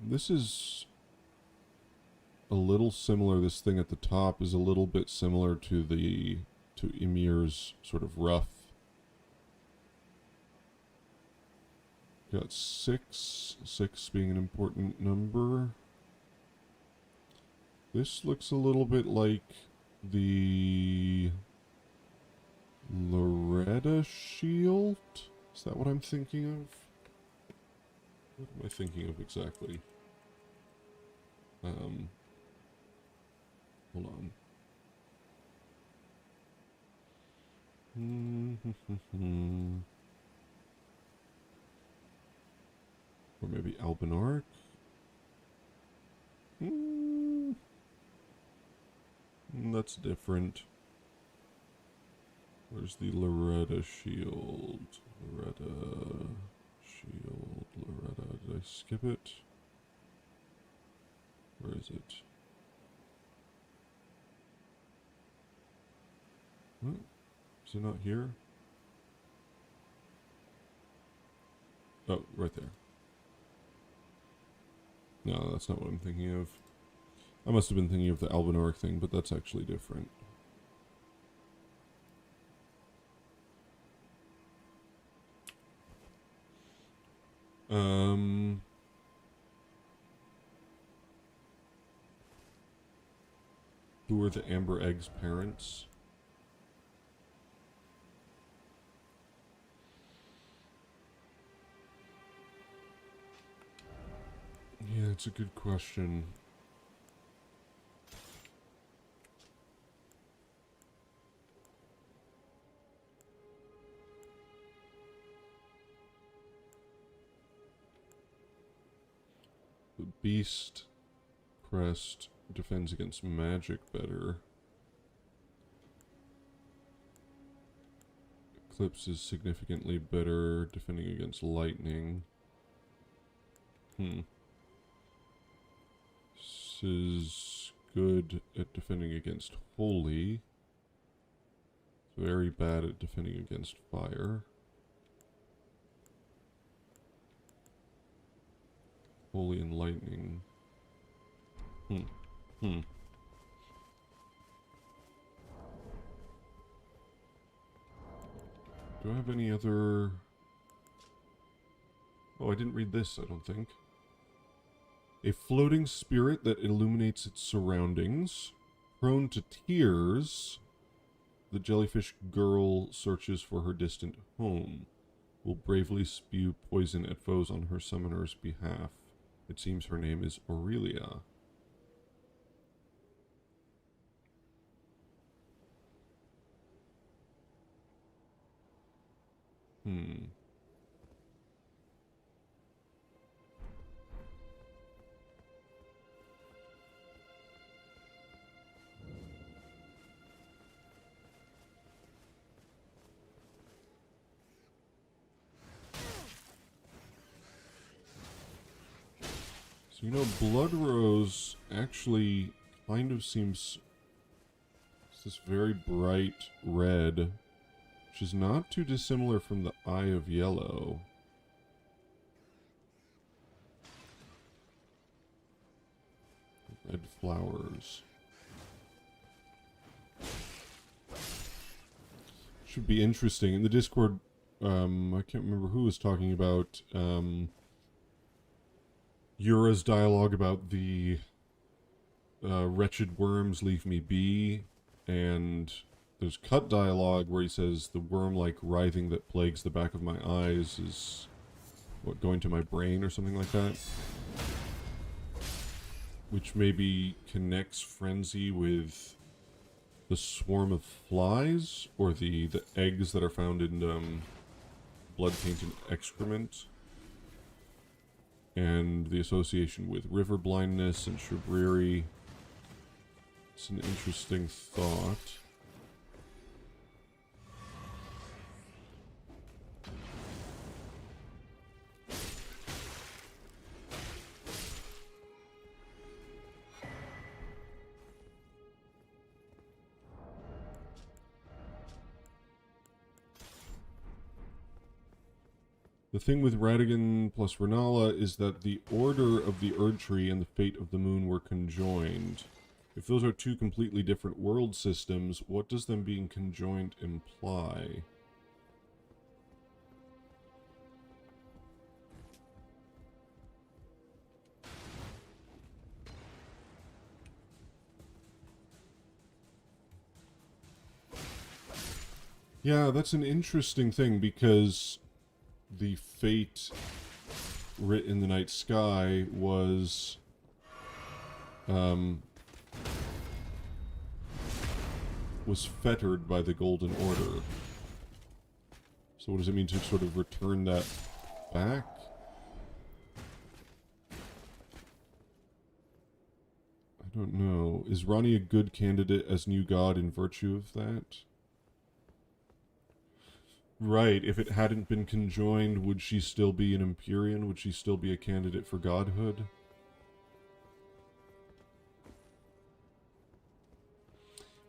This is a little similar. This thing at the top is a little bit similar to Ymir's sort of rough. Got 6 being an important number. This looks a little bit like the Loretta shield. Is that what I'm thinking of? What am I thinking of exactly? Hold on. Or maybe Albinark? That's different. Where's the Loretta shield? Loretta shield, Loretta. Did I skip it? Where is it? What? Is it not here? Oh, right there. No, that's not what I'm thinking of. I must have been thinking of the Albinoric thing, but that's actually different. Who are the Amber Egg's parents? Yeah, it's a good question. The Beast Crest defends against magic better. Eclipse is significantly better defending against lightning. This is good at defending against holy. Very bad at defending against fire. Holy and lightning. Do I have any other... Oh, I didn't read this, I don't think. A floating spirit that illuminates its surroundings. Prone to tears, the jellyfish girl searches for her distant home. Will bravely spew poison at foes on her summoner's behalf. It seems her name is Aurelia. So, you know, Blood Rose actually kind of seems... It's this very bright red, which is not too dissimilar from the Eye of Yellow. Red flowers. Should be interesting. In the Discord, I can't remember who was talking about Yura's dialogue about the wretched worms leave me be, and there's cut dialogue where he says the worm-like writhing that plagues the back of my eyes is what, going to my brain or something like that, which maybe connects Frenzy with the swarm of flies or the eggs that are found in blood-tainted excrement, and the association with river blindness and Shabriri. It's an interesting thought. The thing with Radigan plus Renala is that the order of the Erd Tree and the fate of the moon were conjoined. If those are two completely different world systems, what does them being conjoined imply? Yeah, that's an interesting thing, because the fate writ in the night sky was fettered by the Golden Order. So what does it mean to sort of return that back? I don't know. Is Ronnie a good candidate as new god in virtue of that? Right, if it hadn't been conjoined, would she still be an Empyrean? Would she still be a candidate for godhood?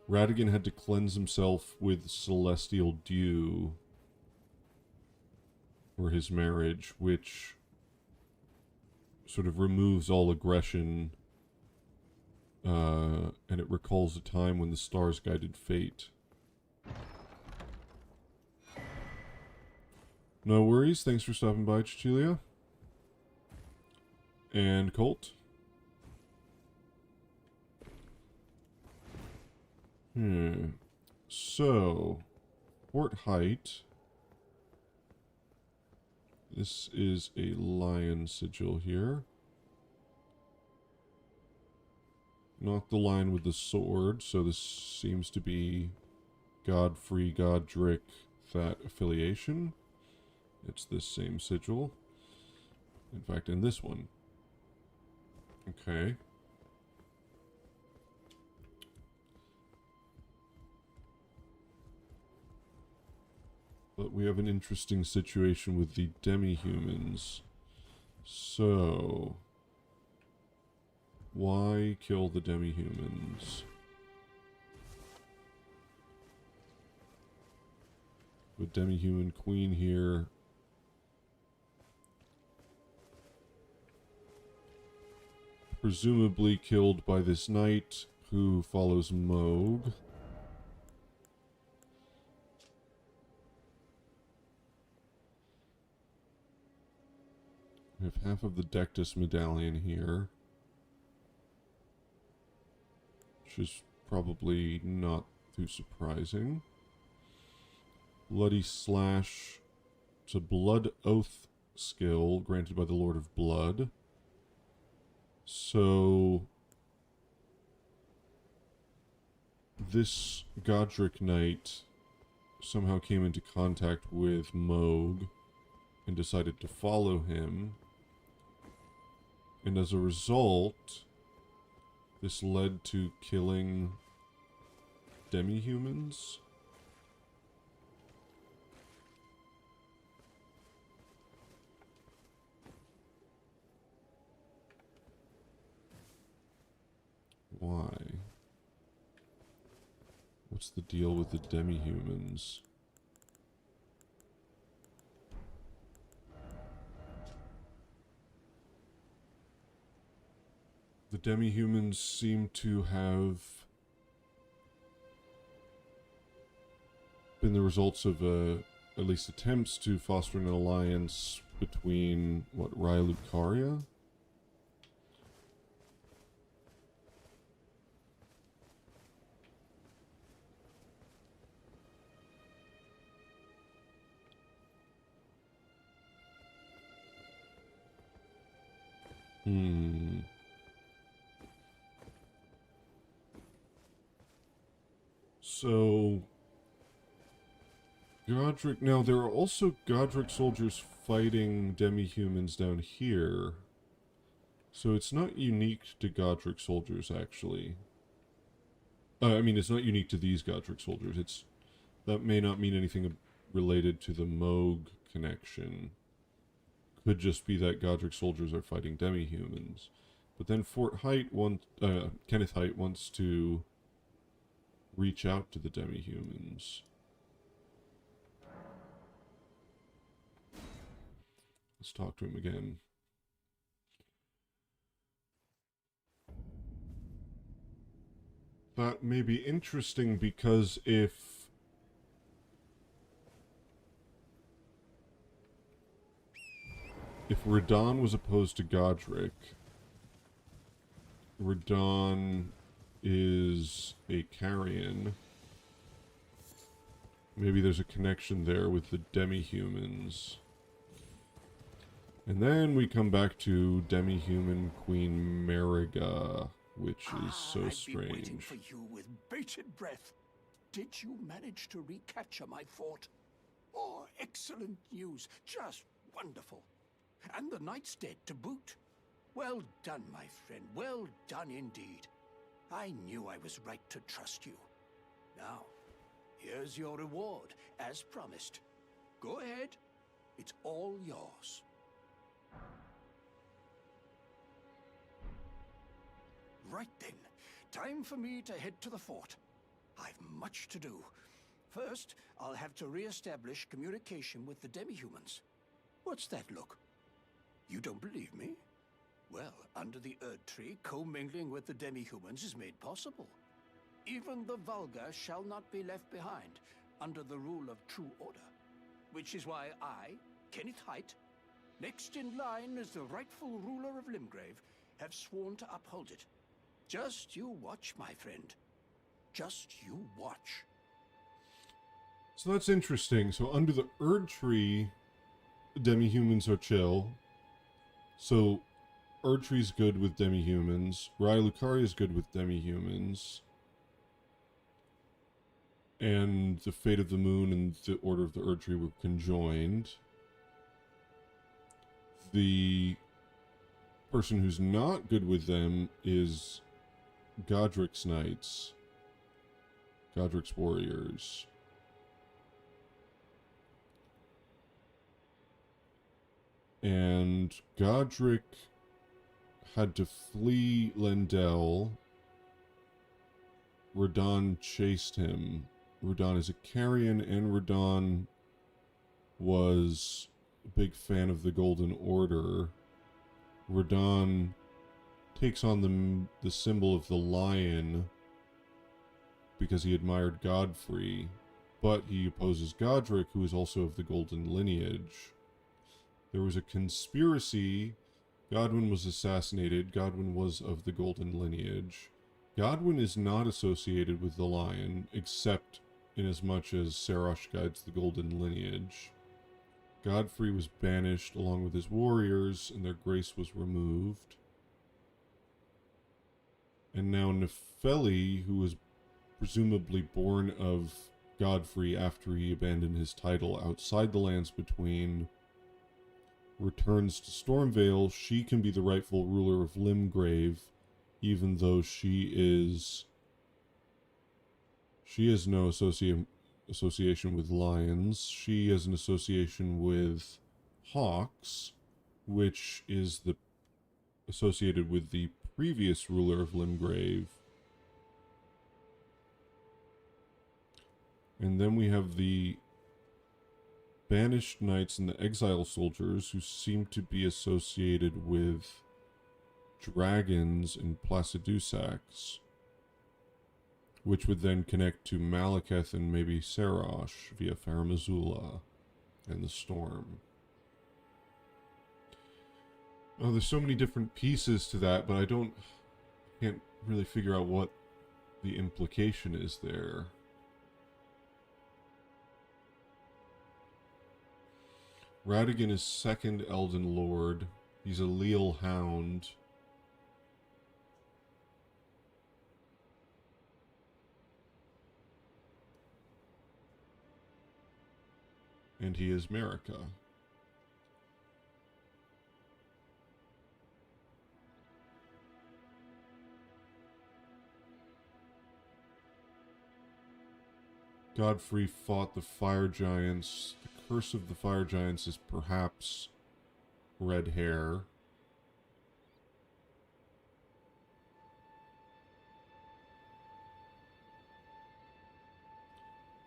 Radigan had to cleanse himself with celestial dew for his marriage, which sort of removes all aggression, and it recalls a time when the stars guided fate. No worries. Thanks for stopping by, Cecilia. And Colt. So, Fort Height. This is a lion sigil here. Not the lion with the sword, so this seems to be Godfrey, Godric, that affiliation. It's this same sigil. In fact, in this one. Okay. But we have an interesting situation with the demi-humans. So, why kill the demi-humans? The demi-human queen here. Presumably killed by this knight who follows Moog. We have half of the Dectus medallion here, which is probably not too surprising. Bloody Slash. It's a Blood Oath skill granted by the Lord of Blood. So this Godric Knight somehow came into contact with Moog and decided to follow him. And as a result, this led to killing demi-humans. Why? What's the deal with the demi-humans? The demi-humans seem to have been the results of at least attempts to foster an alliance between, what, Raya Lucaria? So, Godric... Now, there are also Godric soldiers fighting demi-humans down here. So it's not unique to Godric soldiers, actually. I mean, it's not unique to these Godric soldiers. That may not mean anything related to the Moog connection. Could just be that Godric soldiers are fighting demi-humans. But then Kenneth Height wants to reach out to the demi-humans. Let's talk to him again. That may be interesting because if Radahn was opposed to Godric, Radahn is a carrion. Maybe there's a connection there with the demi-humans. And then we come back to demi-human Queen Mariga, which is so strange. I've been waiting for you with bated breath. Did you manage to recapture my fort? Oh, excellent news. Just wonderful. And the knight's dead to boot. Well done, my friend. Well done indeed. I knew I was right to trust you. Now, here's your reward, as promised. Go ahead. It's all yours. Right then. Time for me to head to the fort. I've much to do. First, I'll have to re-establish communication with the demi-humans. What's that look? You don't believe me? Well, under the Erd Tree, commingling with the demi-humans is made possible. Even the vulgar shall not be left behind, under the rule of true order. Which is why I, Kenneth Height, next in line as the rightful ruler of Limgrave, have sworn to uphold it. Just you watch, my friend. Just you watch. So that's interesting. So under the Erd Tree, demi-humans are chill. So Erd Tree's good with demi-humans. Raya Lucaria is good with demi-humans. And the Fate of the Moon and the Order of the Erd Tree were conjoined. The person who's not good with them is Godric's Knights. Godric's Warriors. And Godric had to flee Lendel. Radon chased him. Radon is a carrion, and Radon was a big fan of the Golden Order. Radon takes on the symbol of the lion because he admired Godfrey, but he opposes Godric, who is also of the Golden lineage. There was a conspiracy. Godwyn was assassinated. Godwyn was of the Golden lineage. Godwyn is not associated with the lion, except inasmuch as Sarosh guides the Golden lineage. Godfrey was banished along with his warriors, and their grace was removed. And now Nefeli, who was presumably born of Godfrey after he abandoned his title outside the Lands Between, returns to Stormvale. She can be the rightful ruler of Limgrave, even though she has no association with lions. She has an association with hawks, which is associated with the previous ruler of Limgrave. And then we have the banished knights and the exile soldiers, who seem to be associated with dragons and Placidusax, which would then connect to Malekith and maybe Sarosh via Farum Azula and the Storm. Oh, there's so many different pieces to that, but I can't really figure out what the implication is there. Radigan is second Elden Lord. He's a Leal Hound. And he is Marika. Godfrey fought the fire giants. The curse of the fire giants is perhaps red hair.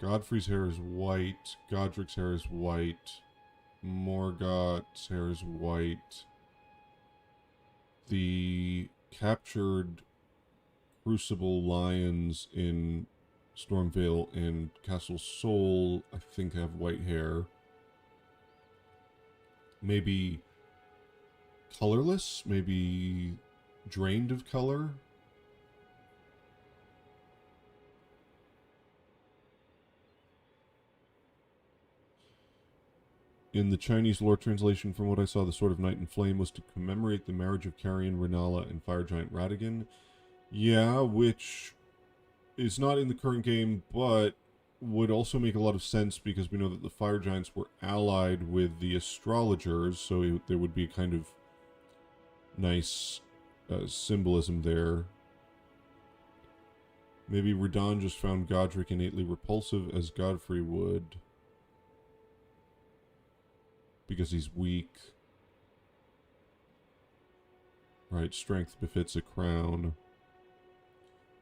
Godfrey's hair is white. Godric's hair is white. Morgoth's hair is white. The captured Crucible lions in Stormvale and Castle Sol, I think, have white hair. Maybe colorless? Maybe drained of color? In the Chinese lore translation, from what I saw, the Sword of Night and Flame was to commemorate the marriage of Carrion, Renala, and Fire Giant Radigan. Yeah, which is not in the current game, but would also make a lot of sense because we know that the Fire Giants were allied with the Astrologers, so there would be a kind of nice symbolism there. Maybe Radon just found Godric innately repulsive, as Godfrey would, because he's weak. Right, strength befits a crown.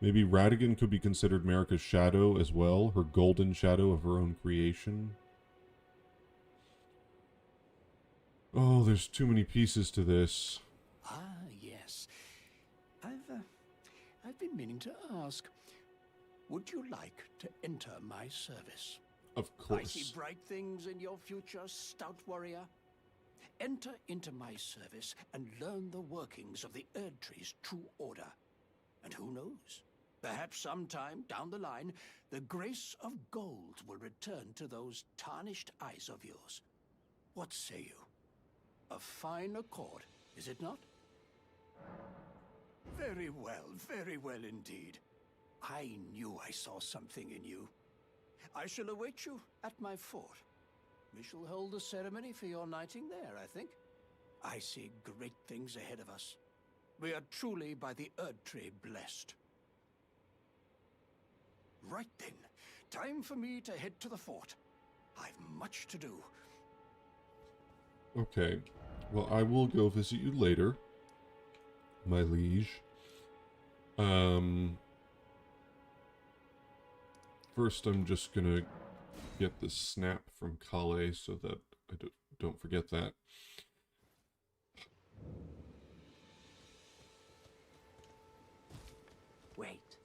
Maybe Radigan could be considered Marika's shadow as well, her golden shadow of her own creation. Oh, there's too many pieces to this. Ah, yes. I've been meaning to ask, would you like to enter my service? Of course. I see bright things in your future, stout warrior. Enter into my service and learn the workings of the Erdtree's true order. And who knows? Perhaps sometime down the line, the grace of gold will return to those tarnished eyes of yours. What say you? A fine accord, is it not? Very well indeed. I knew I saw something in you. I shall await you at my fort. We shall hold a ceremony for your knighting there, I think. I see great things ahead of us. We are truly by the Erdtree blessed. Right then, time for me to head to the fort. I've much to do. Okay. Well, I will go visit you later, my liege. First I'm just gonna get the snap from Kale so that I don't forget that. Wait,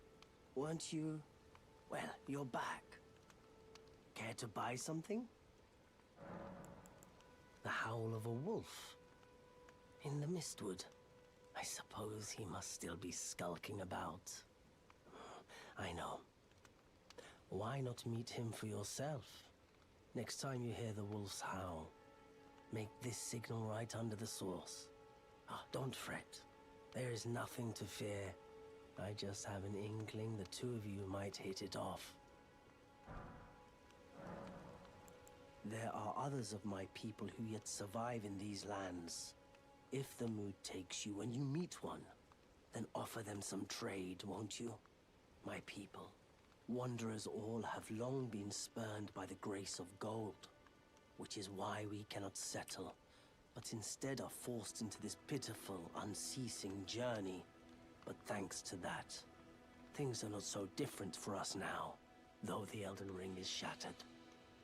weren't you... Well, you're back. Care to buy something? The howl of a wolf. In the mistwood. I suppose he must still be skulking about. I know. Why not meet him for yourself? Next time you hear the wolf's howl, make this signal right under the source. Ah, don't fret. There is nothing to fear. I just have an inkling the two of you might hit it off. There are others of my people who yet survive in these lands. If the mood takes you when you meet one, then offer them some trade, won't you? My people, wanderers all have long been spurned by the grace of gold, which is why we cannot settle, but instead are forced into this pitiful, unceasing journey. But thanks to that, things are not so different for us now, though the Elden Ring is shattered.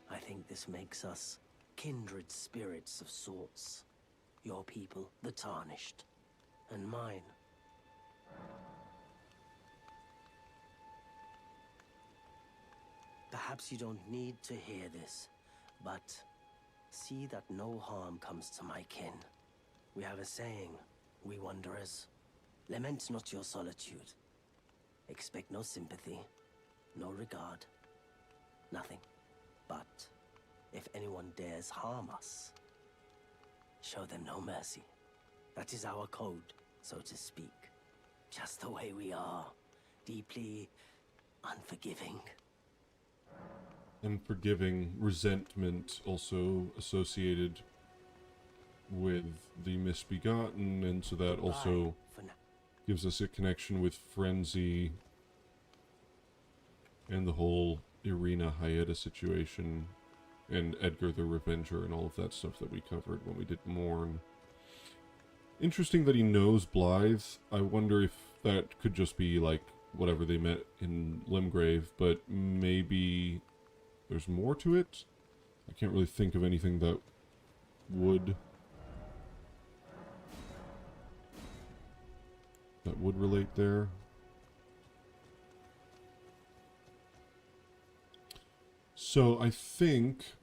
I think this makes us kindred spirits of sorts. Your people, the Tarnished, and mine. Perhaps you don't need to hear this, but see that no harm comes to my kin. We have a saying, we wanderers. Lament not your solitude. Expect no sympathy, no regard, nothing. But if anyone dares harm us, show them no mercy. That is our code, so to speak. Just the way we are, deeply unforgiving. Unforgiving, resentment also associated with the misbegotten, and so that also gives us a connection with Frenzy and the whole Irina Hayeda situation and Edgar the Revenger and all of that stuff that we covered when we did Mourn. Interesting that he knows Blythe. I wonder if that could just be like whatever they met in Limgrave, but maybe there's more to it. I can't really think of anything that would relate there. So I think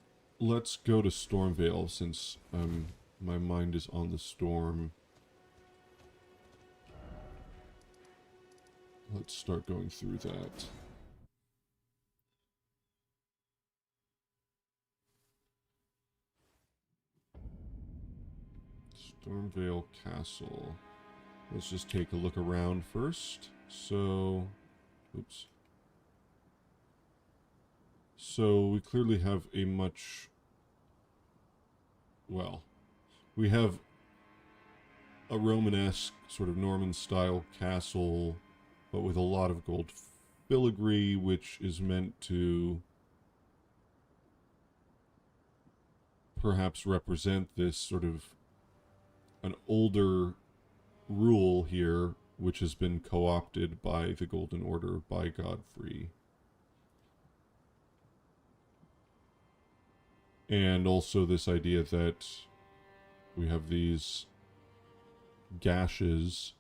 let's go to Stormvale since my mind is on the storm. Let's start going through that. Stormvale Castle. Let's just take a look around first. So, oops. So we clearly have a much, well, we have a Romanesque sort of Norman-style castle, but with a lot of gold filigree, which is meant to perhaps represent this sort of an older rule here, which has been co-opted by the Golden Order, by Godfrey. And also this idea that we have these gashes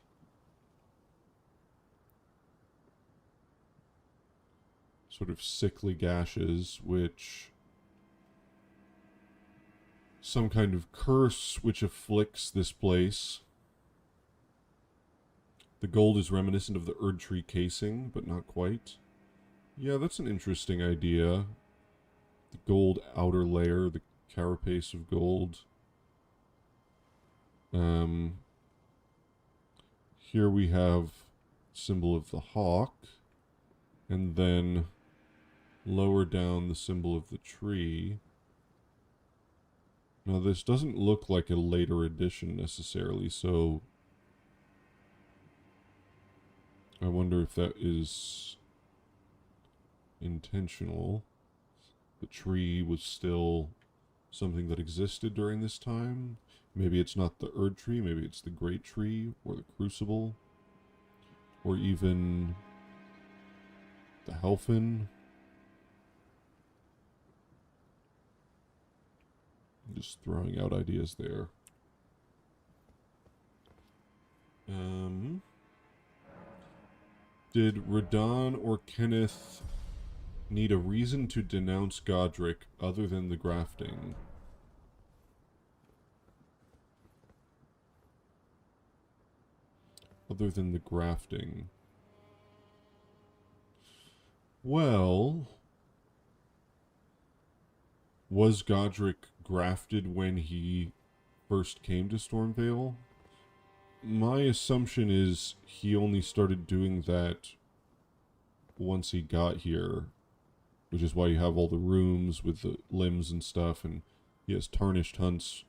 sort of sickly gashes, which some kind of curse which afflicts this place. The gold is reminiscent of the Erdtree casing, but not quite. Yeah, that's an interesting idea. The gold outer layer, the carapace of gold. Here we have symbol of the hawk, and then lower down the symbol of the tree. Now, this doesn't look like a later edition necessarily, so I wonder if that is intentional. The tree was still something that existed during this time. Maybe it's not the Erd tree, maybe it's the Great Tree, or the Crucible, or even the Helfin. Just throwing out ideas there. Did Radon or Kenneth need a reason to denounce Godric other than the grafting? Other than the grafting. Well, was Godric grafted when he first came to Stormvale? My assumption is he only started doing that once he got here, which is why you have all the rooms with the limbs and stuff, and he has tarnished hunts,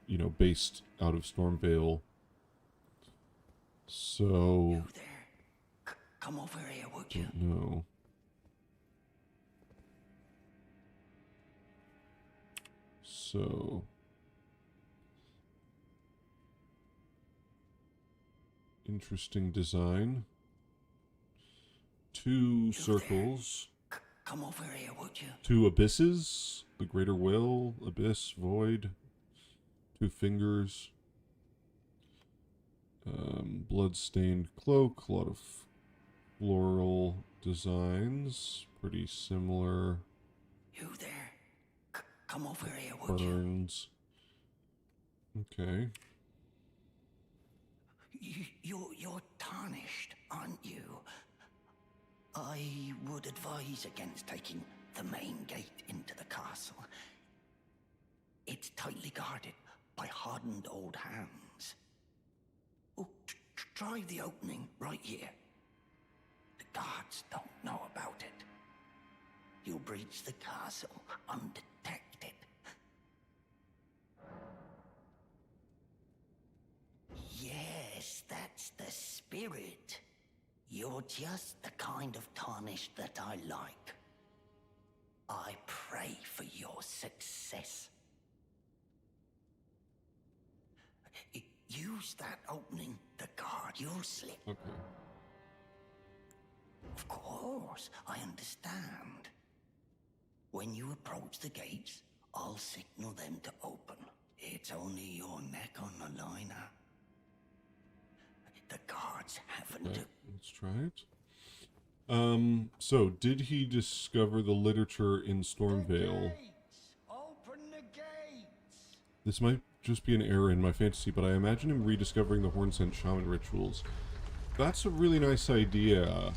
you know, based out of Stormvale. So, You there? Come over here, would you? no. So, interesting design. Two circles. Come over here, would you? Two abysses. The Greater Will, Abyss, Void. Two fingers. Blood-stained cloak. A lot of floral designs. Pretty similar. You there? Come over here, would you? Burns. Okay. You're tarnished, aren't you? I would advise against taking the main gate into the castle. It's tightly guarded by hardened old hands. Oh, try the opening right here. The guards don't know about it. You'll breach the castle undetected. Yes, that's the spirit. You're just the kind of tarnished that I like. I pray for your success. Use that opening to guard your slip. Okay. Of course, I understand. When you approach the gates, I'll signal them to open. It's only your neck on the line. The guards haven't Okay, let's try it. So did he discover the literature in Stormvale? Open the gates! This might just be an error in my fantasy, but I imagine him rediscovering the Horn-Sent Shaman rituals. That's a really nice idea.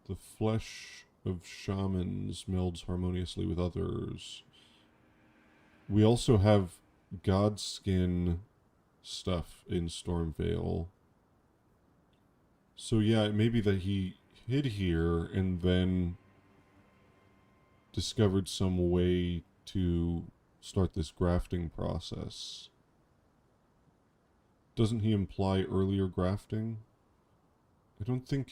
The flesh of shamans melds harmoniously with others. We also have Godskin stuff in Stormvale. So yeah, it may be that he hid here and then discovered some way to start this grafting process. Doesn't he imply earlier grafting? I don't think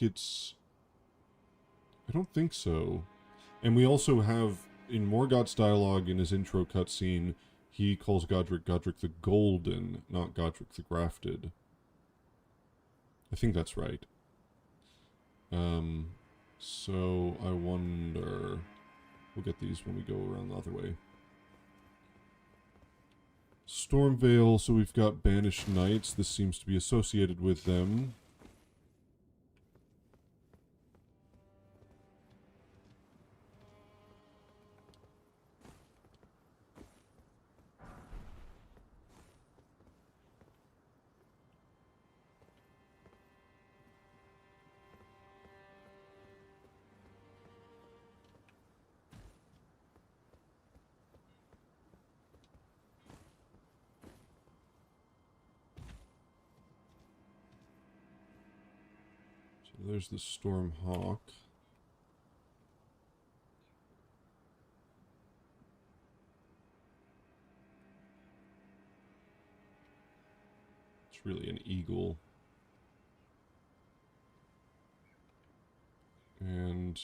so. And we also have, in Morgoth's dialogue in his intro cutscene, he calls Godric the Golden, not Godric the Grafted. I think that's right. So I wonder... We'll get these when we go around the other way. Stormvale, so we've got Banished Knights. This seems to be associated with them. There's the Stormhawk. It's really an eagle. And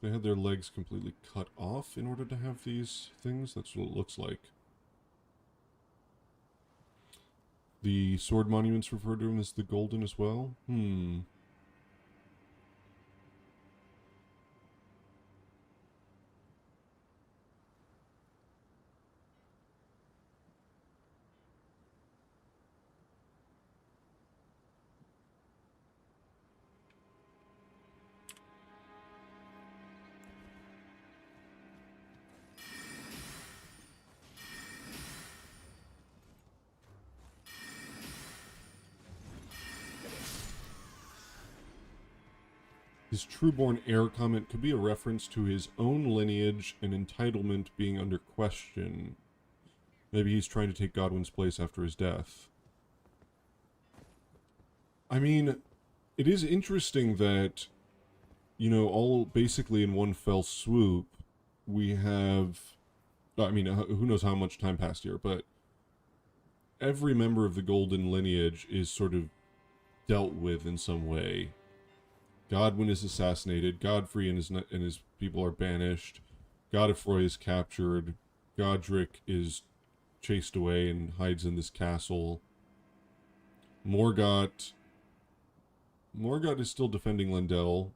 they had their legs completely cut off in order to have these things. That's what it looks like. The sword monuments refer to him as the Golden as well? His trueborn heir comment could be a reference to his own lineage and entitlement being under question. Maybe he's trying to take Godwin's place after his death. I mean, it is interesting that, you know, all basically in one fell swoop, we have... I mean, who knows how much time passed here, but every member of the Golden lineage is sort of dealt with in some way. Godwin is assassinated. Godfrey and his people are banished. Godefroy is captured. Godric is chased away and hides in this castle. Morgott is still defending Lendel.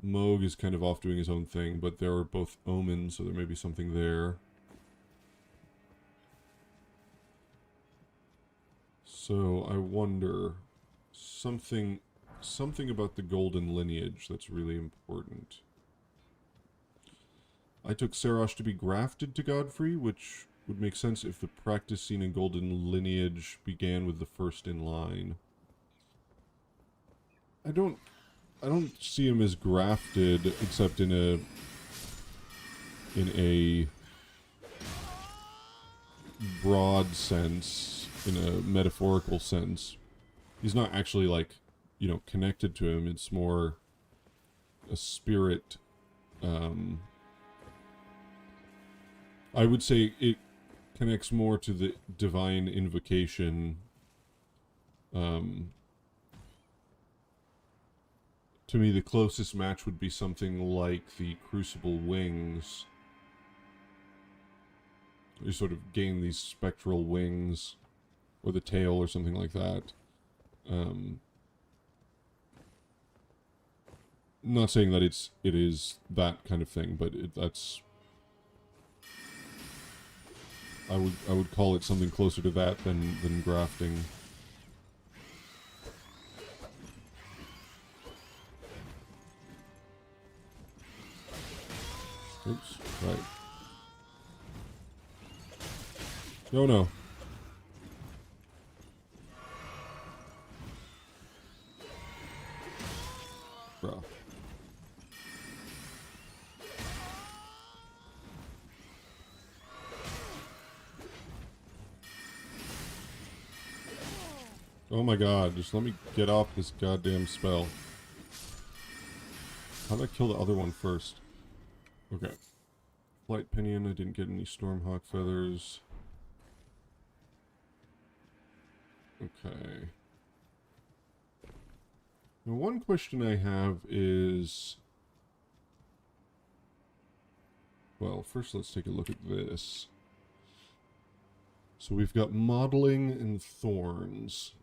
Moog is kind of off doing his own thing, but there are both omens, so there may be something there. So I wonder, something about the Golden lineage that's really important. I took Sarosh to be grafted to Godfrey, which would make sense if the practice seen in Golden lineage began with the first in line. I don't see him as grafted, except in a broad sense, in a metaphorical sense. He's not actually, like, you know, connected to him. It's more a spirit. I would say it connects more to the divine invocation. To me, the closest match would be something like the Crucible Wings. You sort of gain these spectral wings, or the tail, or something like that. Not saying that it is that kind of thing, but that's... I would call it something closer to that than grafting. Oops, right. Oh no. Bruh. Oh my god, just let me get off this goddamn spell. How did I kill the other one first? Okay. Flight Pinion, I didn't get any Stormhawk Feathers. Okay. Now, one question I have is... Well, first let's take a look at this. So we've got Modeling and Thorns.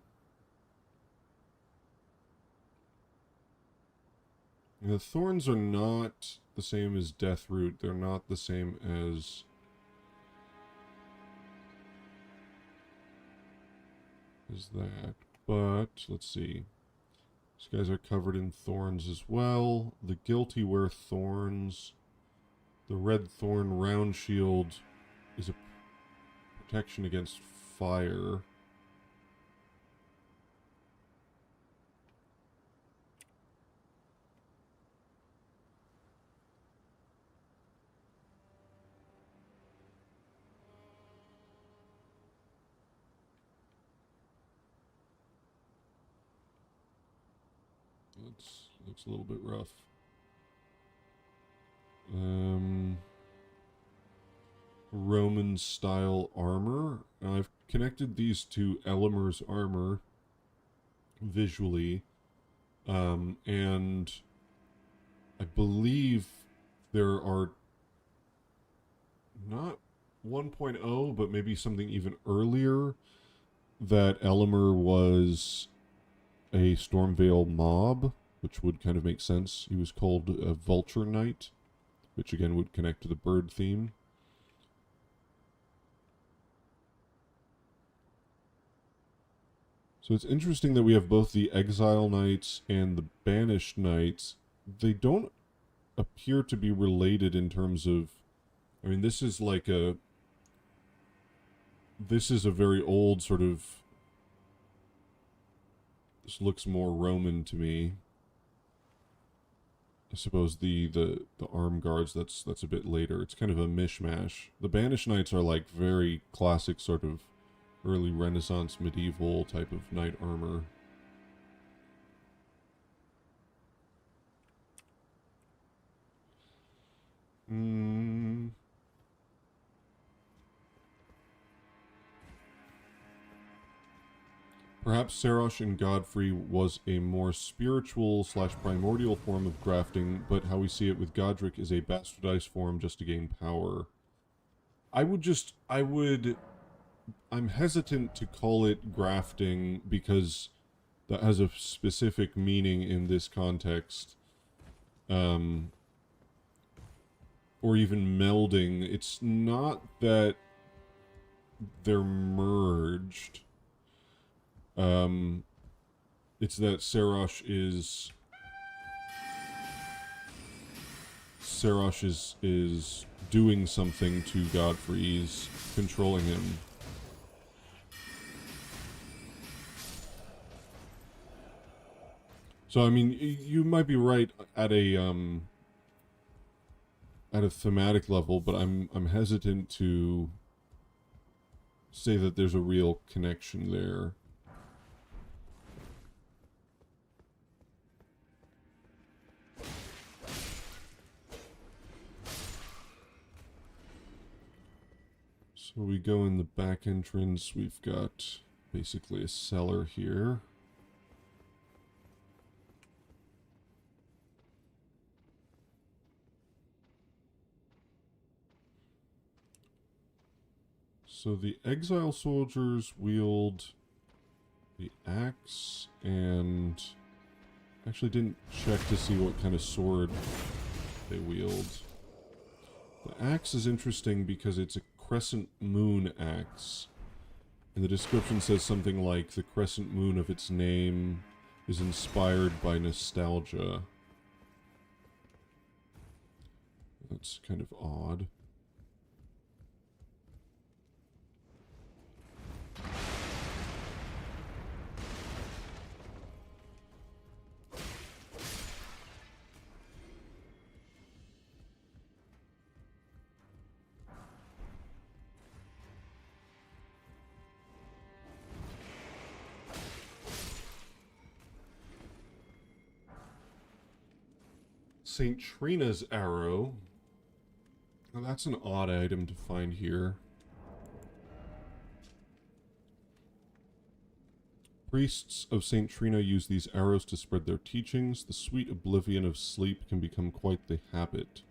The Thorns are not the same as Deathroot. They're not the same as... that. But, let's see. These guys are covered in thorns as well. The Guilty wear thorns. The Red Thorn Round Shield is a protection against fire. Looks a little bit rough. Roman style armor. I've connected these to Elimer's armor visually, and I believe there are not 1.0, but maybe something even earlier, that Elimer was a Stormvale mob, which would kind of make sense. He was called a Vulture Knight, which again would connect to the bird theme. So it's interesting that we have both the Exile Knights and the Banished Knights. They don't appear to be related in terms of... I mean, this is like a... This is a very old sort of... This looks more Roman to me. I suppose the arm guards, that's a bit later. It's kind of a mishmash. The Banished Knights are like very classic sort of early Renaissance medieval type of knight armor. Perhaps Sarosh in Godfrey was a more spiritual / primordial form of grafting, but how we see it with Godric is a bastardized form just to gain power. I'm hesitant to call it grafting because that has a specific meaning in this context. Or even melding. It's not that they're merged. It's that Sarosh is doing something to Godfrey's, controlling him. So I mean, you might be right at a thematic level, but I'm hesitant to say that there's a real connection there. So we go in the back entrance. We've got basically a cellar here. So the exile soldiers wield the axe, and actually didn't check to see what kind of sword they wield. The axe is interesting because it's a crescent moon axe, and the description says something like the crescent moon of its name is inspired by nostalgia. That's kind of odd. St. Trina's arrow. Now that's an odd item to find here. Priests of St. Trina use these arrows to spread their teachings. The sweet oblivion of sleep can become quite the habit.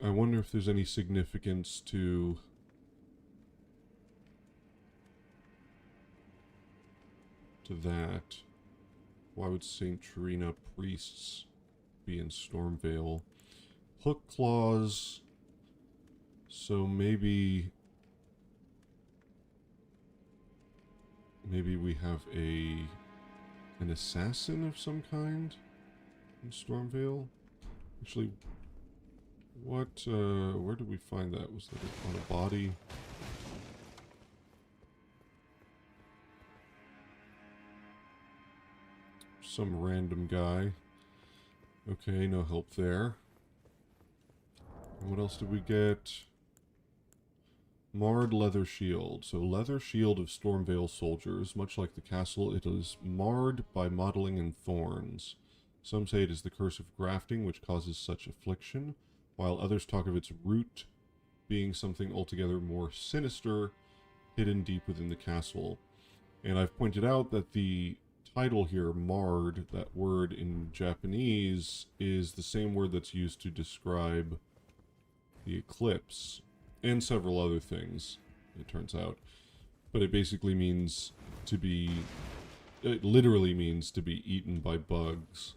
I wonder if there's any significance to that. Why would St. Trina priests be in Stormvale? Hook claws. So maybe we have an assassin of some kind in Stormvale. Actually, where did we find that? Was that on a body? Some random guy. Okay, no help there. And what else did we get? Marred leather shield. So leather shield of Stormvale soldiers. Much like the castle, it is marred by mottling and thorns. Some say it is the curse of grafting which causes such affliction, while others talk of its root being something altogether more sinister, hidden deep within the castle. And I've pointed out that the title here, marred, that word in Japanese, is the same word that's used to describe the eclipse, and several other things, it turns out. But it basically means to be... It literally means to be eaten by bugs.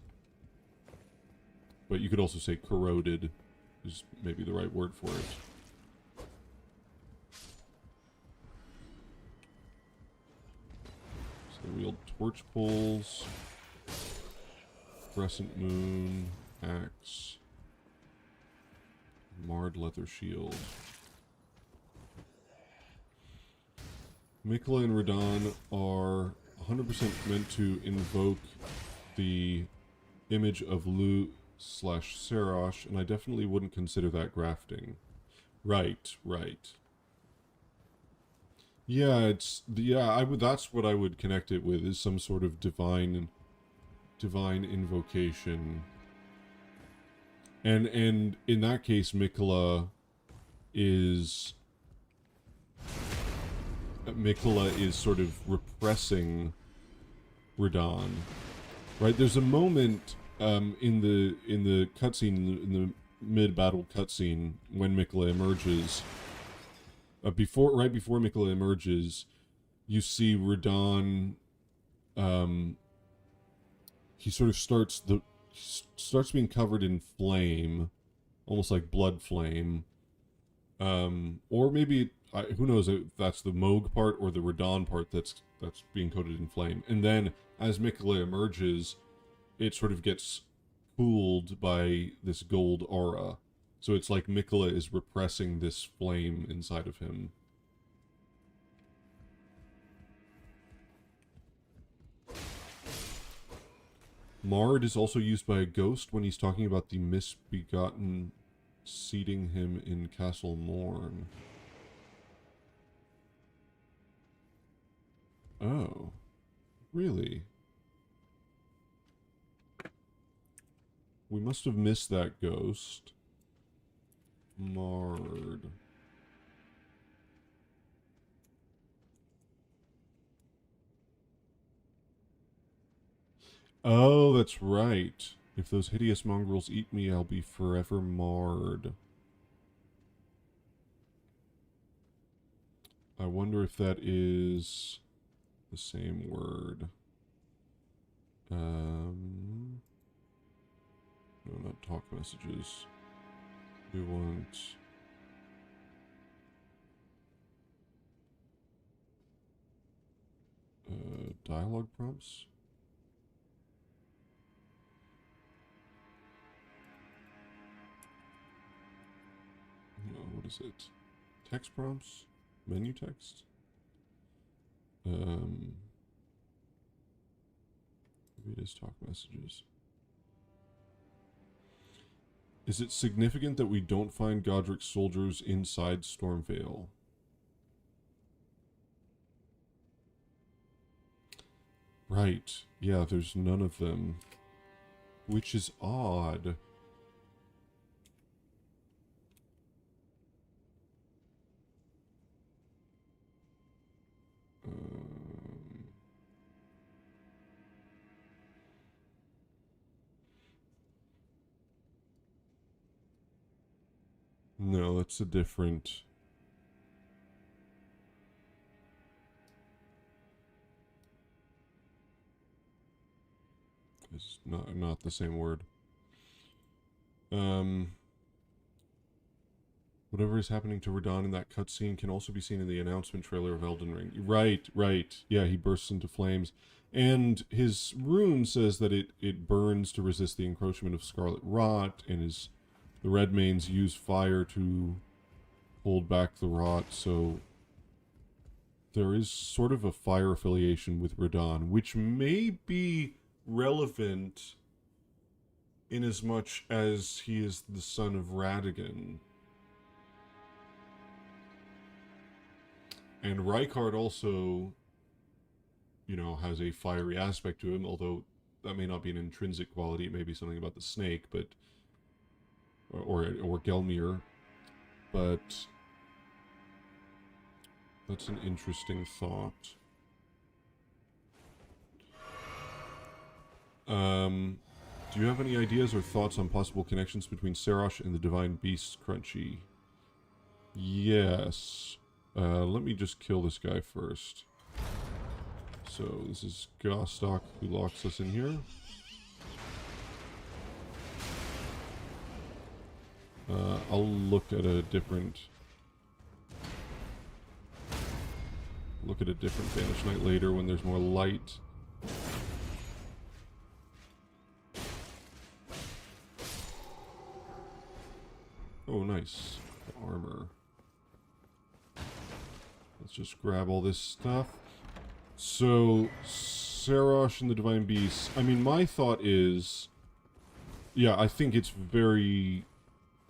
But you could also say corroded, is maybe the right word for it. So they wield torch poles, crescent moon, axe, marred leather shield. Mikla and Radon are 100% meant to invoke the image of Lu/Serash, and I definitely wouldn't consider that grafting. Right. Yeah, that's what I would connect it with, is some sort of divine invocation. And in that case, Mikla is sort of repressing Radon, right? There's a moment in the cutscene, in the mid-battle cutscene, when Mikla emerges. Right before Mikla emerges, you see Radon. He sort of starts being covered in flame, almost like blood flame. Or maybe, who knows if that's the Moog part or the Radon part that's being coated in flame. And then, as Mikla emerges, it sort of gets cooled by this gold aura. So it's like Mikla is repressing this flame inside of him. Marred is also used by a ghost when he's talking about the misbegotten seating him in Castle Morn. Oh. Really? We must have missed that ghost. Marred. Oh, that's right. If those hideous mongrels eat me, I'll be forever marred. I wonder if that is the same word. No, not talk messages. We want... dialogue prompts? No, what is it? Text prompts? Menu text? Maybe it is talk messages. Is it significant that we don't find Godric's soldiers inside Stormvale? Right. Yeah, there's none of them. Which is odd. No, that's a different... It's not the same word. Whatever is happening to Radon in that cutscene can also be seen in the announcement trailer of Elden Ring. Right. Yeah, he bursts into flames. And his rune says that it burns to resist the encroachment of scarlet rot, and the Redmanes use fire to hold back the rot, so there is sort of a fire affiliation with Radon, which may be relevant in as much as he is the son of Radagon. And Rykard also, you know, has a fiery aspect to him, although that may not be an intrinsic quality. It may be something about the snake, but or Gelmir, but that's an interesting thought. Do you have any ideas or thoughts on possible connections between Serash and the Divine Beasts, Crunchy? Yes. Let me just kill this guy first. So, this is Gostock who locks us in here. I'll look at a different... Banished Knight later when there's more light. Oh, nice. Armor. Let's just grab all this stuff. So, Serash and the Divine Beasts. I mean, my thought is... Yeah, I think it's very...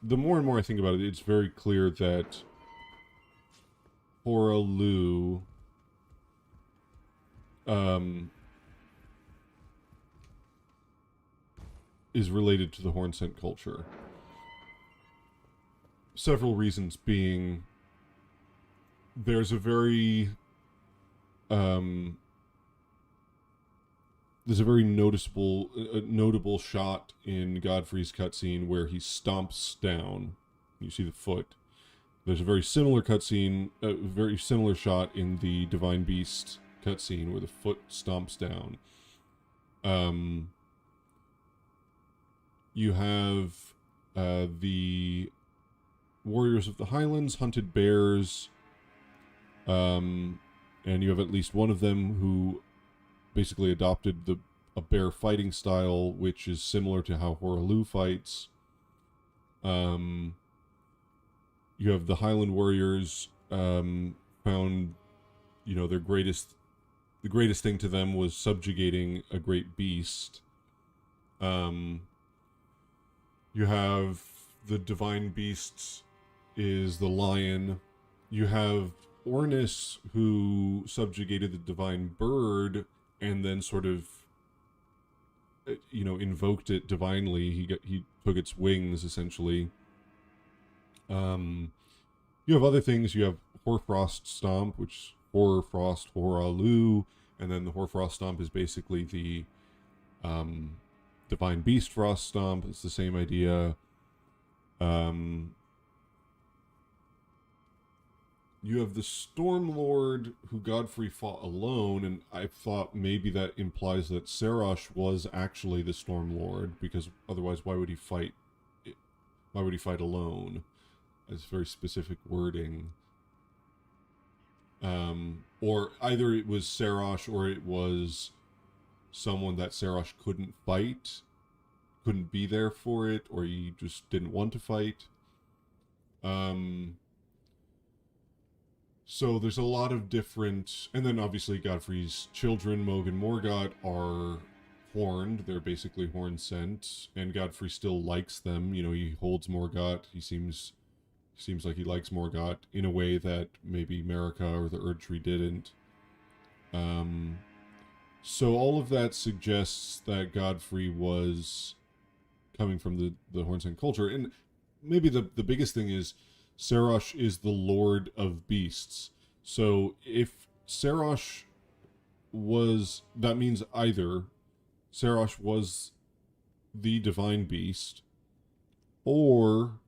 The more and more I think about it, it's very clear that Horalu... is related to the Hornsent culture. Several reasons being... There's a very... there's a very notable shot in Godfrey's cutscene where he stomps down. You see the foot. There's a very similar cutscene, a very similar shot in the Divine Beast cutscene where the foot stomps down. You have the Warriors of the Highlands hunted bears, and you have at least one of them who basically adopted a bear fighting style, which is similar to how Horalu fights. You have the Highland Warriors found, you know, the greatest thing to them was subjugating a great beast. You have the Divine Beasts is the lion. You have Ornis, who subjugated the Divine Bird and then sort of, you know, invoked it divinely. He took its wings, essentially. You have other things. You have Hoarfrost Stomp, which Hoarfrost, Horalu, and then the Hoarfrost Stomp is basically the Divine Beast Frost Stomp. It's the same idea. You have the Stormlord, who Godfrey fought alone, and I thought maybe that implies that Serash was actually the Stormlord, because otherwise why would he fight? Why would he fight alone? That's very specific wording. Or either it was Serash or it was someone that Serash couldn't fight, couldn't be there for it, or he just didn't want to fight. So there's a lot of different... And then obviously Godfrey's children, Moog and Morgott, are horned. They're basically horn-sent, and Godfrey still likes them. You know, he holds Morgott. He seems like he likes Morgott in a way that maybe Marika or the Erdtree didn't. So all of that suggests that Godfrey was coming from the Hornsent culture. And maybe the biggest thing is Serash is the Lord of Beasts. So if Serash was... That means either Serash was the Divine Beast, or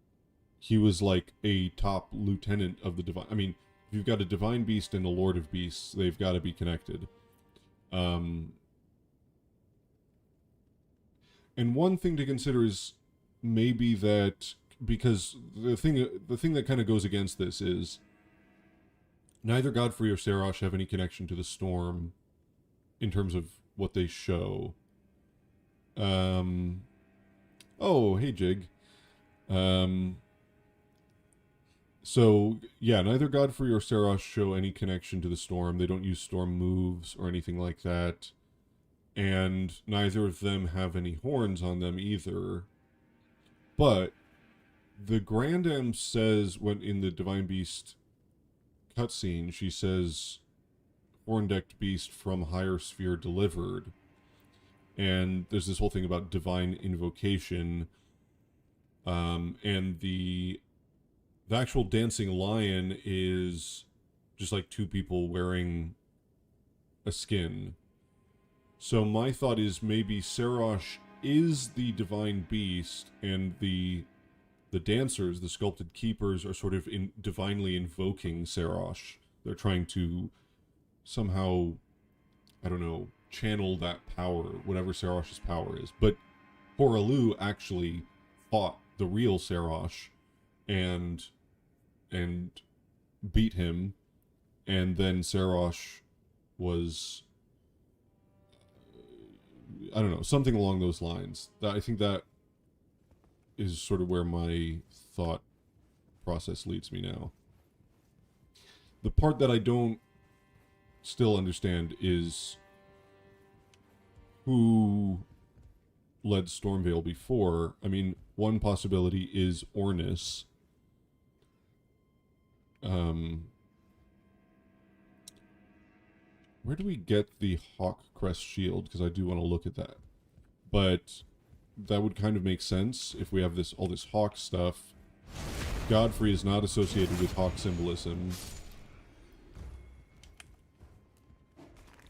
he was like a top lieutenant of the Divine... I mean, if you've got a Divine Beast and a Lord of Beasts, they've got to be connected. And one thing to consider is maybe that... Because the thing that kind of goes against this is neither Godfrey or Serash have any connection to the storm in terms of what they show. Oh, hey Jig. So yeah, neither Godfrey or Serash show any connection to the storm. They don't use storm moves or anything like that. And neither of them have any horns on them either. But the Grandam says, when in the Divine Beast cutscene, she says, horn-decked beast from higher sphere delivered. And there's this whole thing about divine invocation. And the actual dancing lion is just like two people wearing a skin. So my thought is maybe Serash is the divine beast, and the dancers, the sculpted keepers, are sort of divinely invoking Serash. They're trying to somehow, I don't know, channel that power, whatever Serash's power is. But Horalu actually fought the real Serash and beat him, and then Serash was, I don't know, something along those lines. I think that is sort of where my thought process leads me now. The part that I don't still understand is who led Stormveil before. I mean, one possibility is Ornis. Where do we get the Hawk Crest shield? Because I do want to look at that. But that would kind of make sense if we have all this hawk stuff. Godfrey is not associated with hawk symbolism.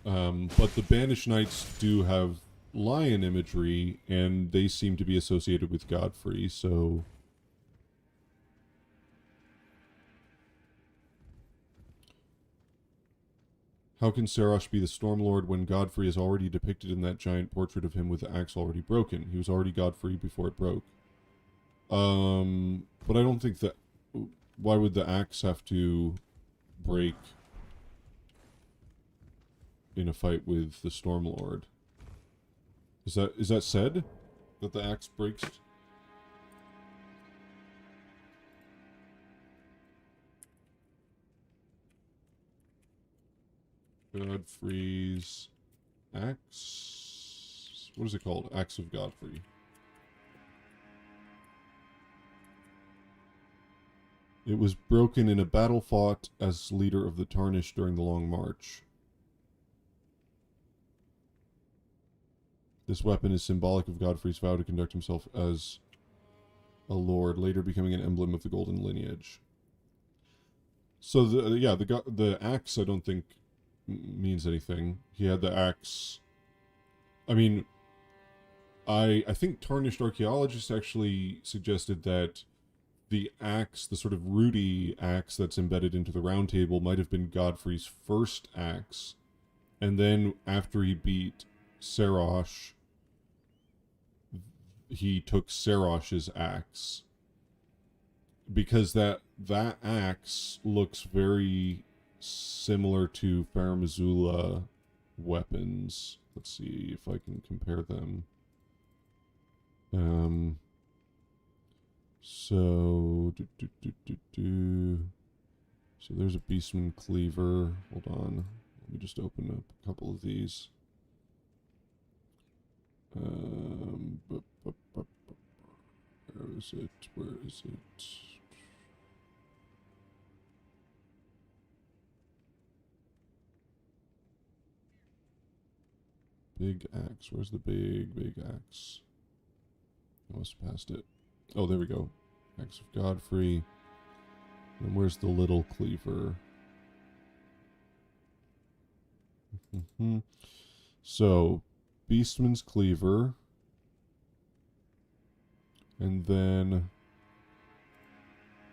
But the Banished Knights do have lion imagery, and they seem to be associated with Godfrey, so... How can Serash be the Stormlord when Godfrey is already depicted in that giant portrait of him with the axe already broken? He was already Godfrey before it broke. But I don't think that... Why would the axe have to break in a fight with the Stormlord? Is that said? That the axe breaks? Godfrey's axe. What is it called? Axe of Godfrey. It was broken in a battle fought as leader of the Tarnished during the Long March. This weapon is symbolic of Godfrey's vow to conduct himself as a lord, later becoming an emblem of the Golden Lineage. So the axe I don't think means anything. He had the axe. I mean, I think Tarnished archaeologists actually suggested that the axe, the sort of rooty axe that's embedded into the round table, might have been Godfrey's first axe, and then after he beat Serash, he took Serash's axe, because that axe looks very similar to Farum Azula weapons. Let's see if I can compare them. So there's a Beastman Cleaver. Hold on. Let me just open up a couple of these. Where is it? Where is it? Big axe. Where's the big axe? I must have passed it. Oh, there we go. Axe of Godfrey. And where's the little cleaver? So, Beastman's Cleaver. And then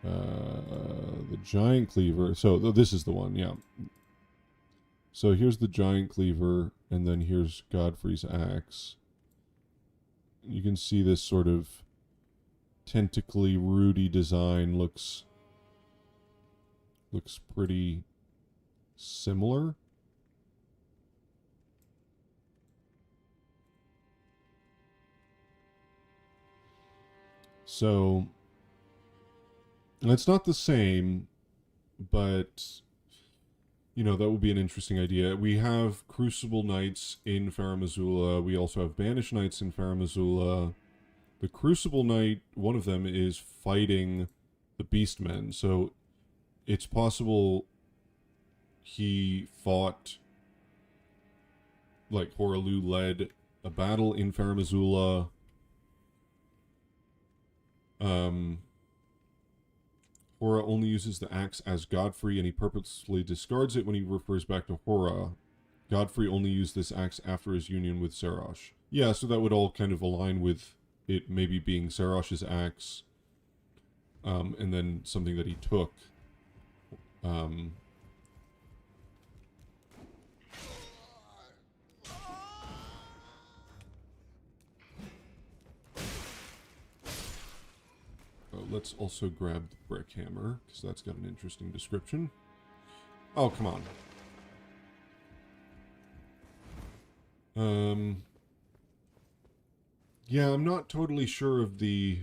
the Giant Cleaver. So, this is the one, yeah. So here's the Giant Cleaver, and then here's Godfrey's axe. You can see this sort of tentacly, rooty design looks pretty similar. So it's not the same, but you know, that would be an interesting idea. We have Crucible Knights in Farum Azula. We also have Banished Knights in Farum Azula. The Crucible Knight, one of them, is fighting the Beastmen. So it's possible he fought, like, Horalu led a battle in Farum Azula. Hora only uses the axe as Godfrey, and he purposely discards it when he refers back to Hora. Godfrey only used this axe after his union with Sarash. Yeah, so that would all kind of align with it maybe being Sarash's axe, and then something that he took. Let's also grab the brick hammer, because that's got an interesting description. Oh, come on. Yeah, I'm not totally sure of the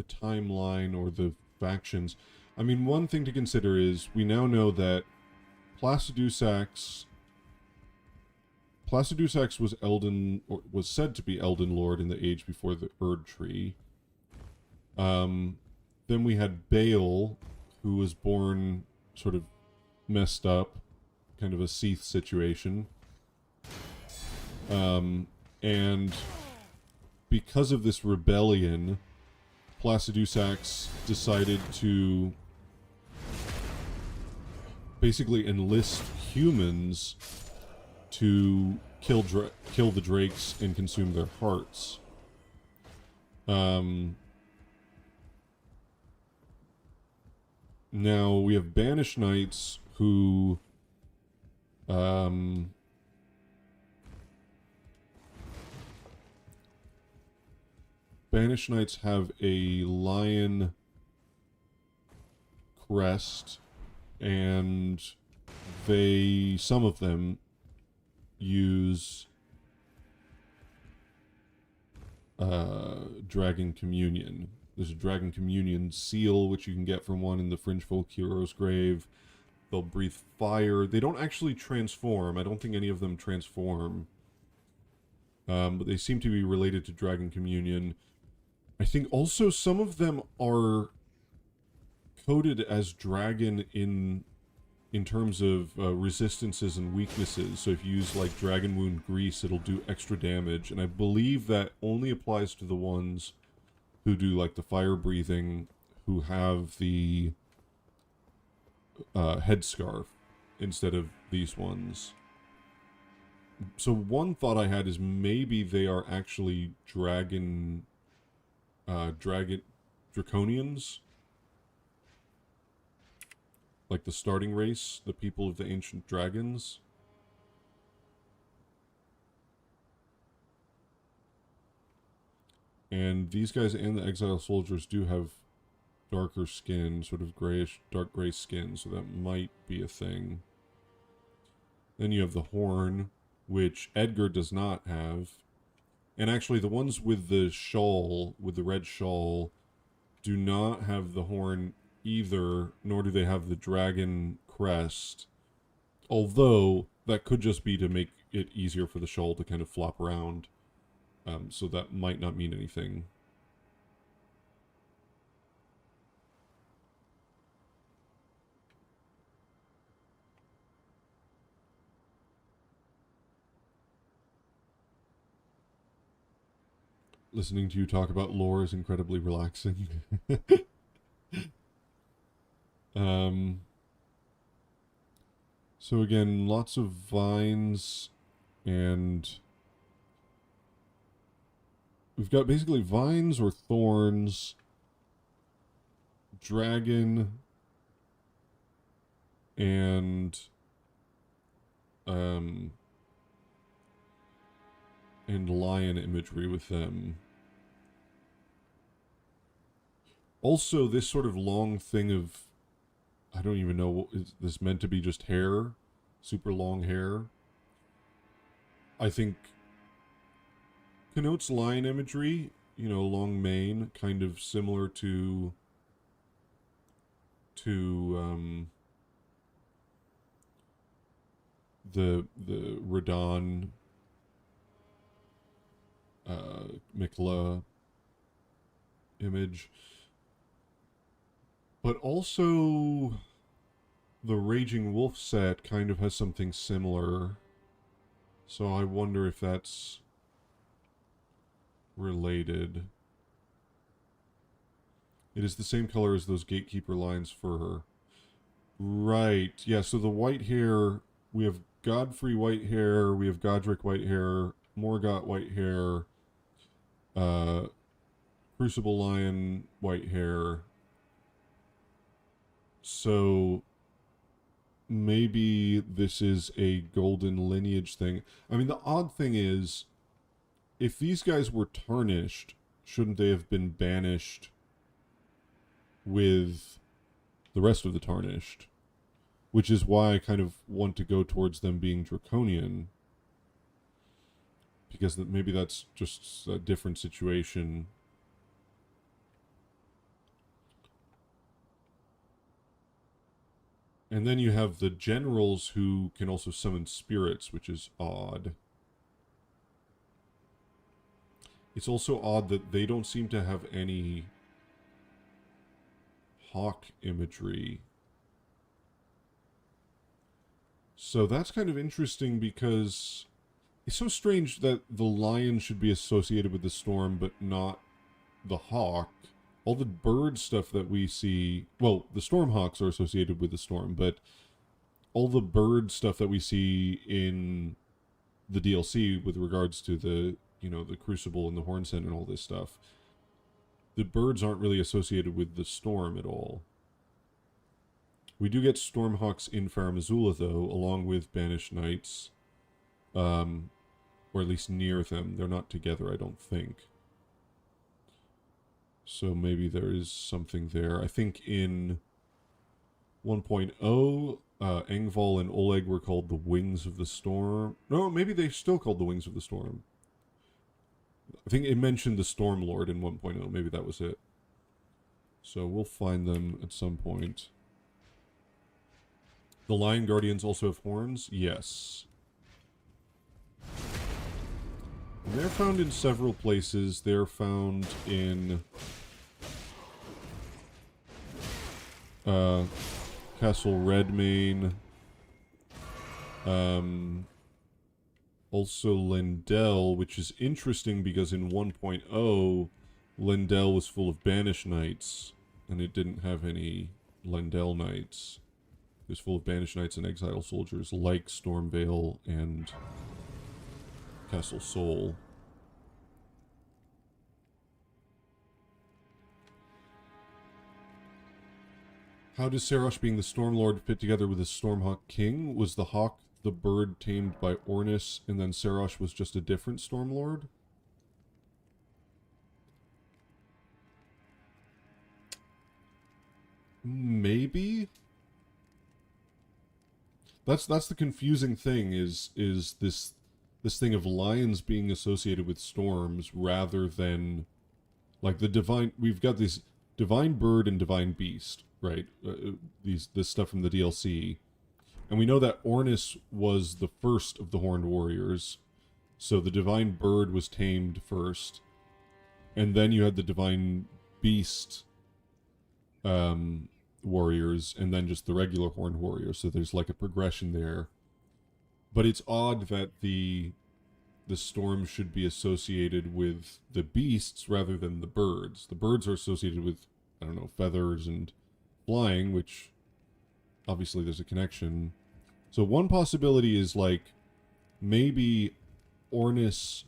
timeline or the factions. I mean, one thing to consider is we now know that Placidusax was Elden, or was said to be Elden Lord in the age before the Erd Tree. Then we had Bale, who was born sort of messed up, kind of a Seath situation. And because of this rebellion, Placidusax decided to basically enlist humans to kill the drakes and consume their hearts. Now we have banished knights who banished knights have a lion crest, and some of them use Dragon Communion. There's a Dragon Communion seal, which you can get from one in the Fringefolk hero's grave. They'll breathe fire. They don't actually transform. I don't think any of them transform. But they seem to be related to Dragon Communion. I think also some of them are coded as dragon in terms of resistances and weaknesses. So if you use like Dragon Wound Grease, it'll do extra damage. And I believe that only applies to the ones who do like the fire breathing, who have the headscarf instead of these ones. So one thought I had is maybe they are actually draconians, like the starting race, the people of the ancient dragons. And these guys and the exile soldiers do have darker skin, sort of grayish, dark gray skin, so that might be a thing. Then you have the horn, which Edgar does not have. And actually, the ones with the shawl, with the red shawl, do not have the horn either, nor do they have the dragon crest. Although, that could just be to make it easier for the shawl to kind of flop around. So that might not mean anything. Listening to you talk about lore is incredibly relaxing. So again, lots of vines, and we've got basically vines or thorns, dragon, and lion imagery with them. Also, this sort of long thing of, I don't even know, is this meant to be just hair? Super long hair? I think connotes lion imagery, you know, long mane, kind of similar to the Radon Mikla image. But also, the Raging Wolf set kind of has something similar. So I wonder if that's related. It is the same color as those gatekeeper lines for her. Right. Yeah, so the white hair, we have Godfrey white hair, we have Godric white hair, Morgott white hair, Crucible Lion white hair. So maybe this is a golden lineage thing. I mean, the odd thing is, if these guys were tarnished, shouldn't they have been banished with the rest of the tarnished? Which is why I kind of want to go towards them being draconian. Because maybe that's just a different situation. And then you have the generals who can also summon spirits, which is odd. It's also odd that they don't seem to have any hawk imagery. So that's kind of interesting because it's so strange that the lion should be associated with the storm, but not the hawk. All the bird stuff that we see, well, the storm hawks are associated with the storm, but all the bird stuff that we see in the DLC with regards to the, you know, the Crucible and the Hornsent and all this stuff, the birds aren't really associated with the storm at all. We do get Stormhawks in Farum Azula, though, along with Banished Knights. Or at least near them. They're not together, I don't think. So maybe there is something there. I think in 1.0, Engval and Oleg were called the Wings of the Storm. No, maybe they're still called the Wings of the Storm. I think it mentioned the Storm Lord in 1.0. Maybe that was it. So we'll find them at some point. The Lion Guardians also have horns? Yes. And they're found in several places. They're found in Castle Redmane. Also Lindell, which is interesting because in 1.0, Lindell was full of Banished Knights, and it didn't have any Lindell Knights. It was full of Banished Knights and Exile Soldiers like Stormvale and Castle Sol. How does Sarosh being the Stormlord fit together with the Stormhawk King? Was the hawk the bird tamed by Ornis, and then Sarosh was just a different Stormlord? Maybe? That's the confusing thing, is this thing of lions being associated with storms rather than like the divine. We've got these divine bird and divine beast, right? This stuff from the DLC, and we know that Ornis was the first of the Horned Warriors, so the divine bird was tamed first, and then you had the divine beast warriors, and then just the regular Horned Warriors. So there's like a progression there. But it's odd that the storm should be associated with the beasts rather than the birds. The birds are associated with, I don't know, feathers and flying, which obviously there's a connection. So one possibility is like maybe Ornis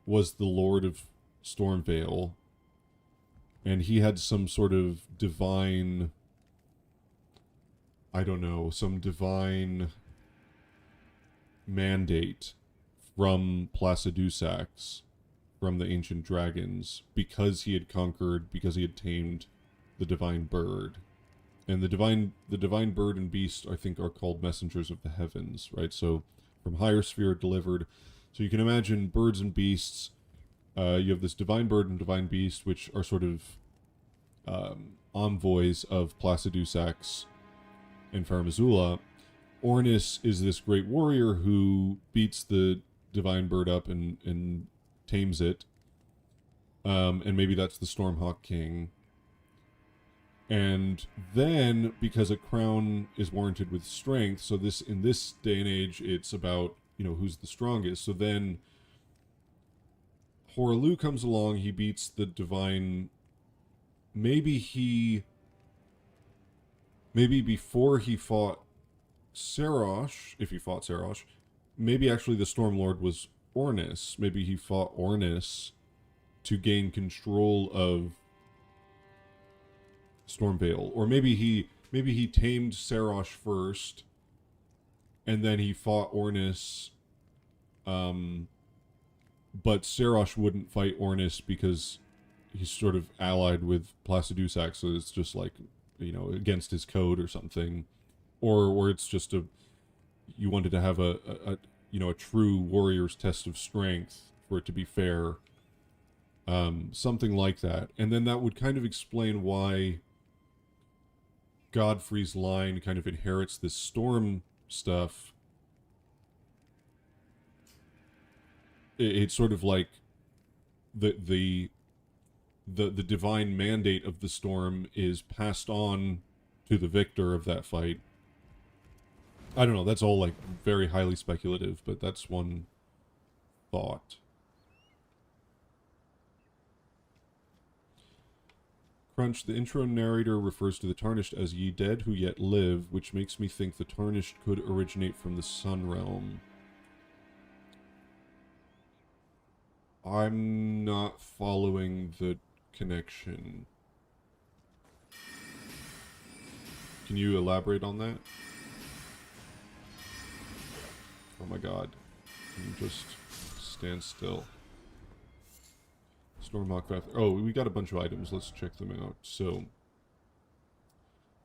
was the Lord of Stormvale, and he had some sort of divine, I don't know, some divine mandate from Placidusax, from the ancient dragons, because he had conquered, because he had tamed the divine bird. And the divine bird and beast, I think, are called messengers of the heavens, right? So from higher sphere delivered. So you can imagine birds and beasts. You have this divine bird and divine beast, which are sort of envoys of Placidusax and Farum Azula. Ornis is this great warrior who beats the divine bird up and tames it. And maybe that's the Stormhawk King. And then, because a crown is warranted with strength, so this in this day and age, it's about, you know, who's the strongest. So then Horalu comes along, he beats the divine. Maybe before he fought Sarosh, if he fought Sarosh, maybe actually the Stormlord was Ornis. Maybe he fought Ornis to gain control of Stormvale, or maybe he tamed Sarosh first, and then he fought Ornis. But Sarosh wouldn't fight Ornis because he's sort of allied with Placidusac, so it's just like, you know, against his code or something, or it's just you wanted to have a you know, a true warrior's test of strength for it to be fair, something like that, and then that would kind of explain why Godfrey's line kind of inherits this storm stuff. It's sort of like the divine mandate of the storm is passed on to the victor of that fight. I don't know, that's all like very highly speculative, but that's one thought. Crunch, the intro narrator refers to the Tarnished as ye dead who yet live, which makes me think the Tarnished could originate from the Sun Realm. I'm not following the connection. Can you elaborate on that? Oh my god. Can you just stand still? Stormhawk Feather. Oh, we got a bunch of items. Let's check them out. So,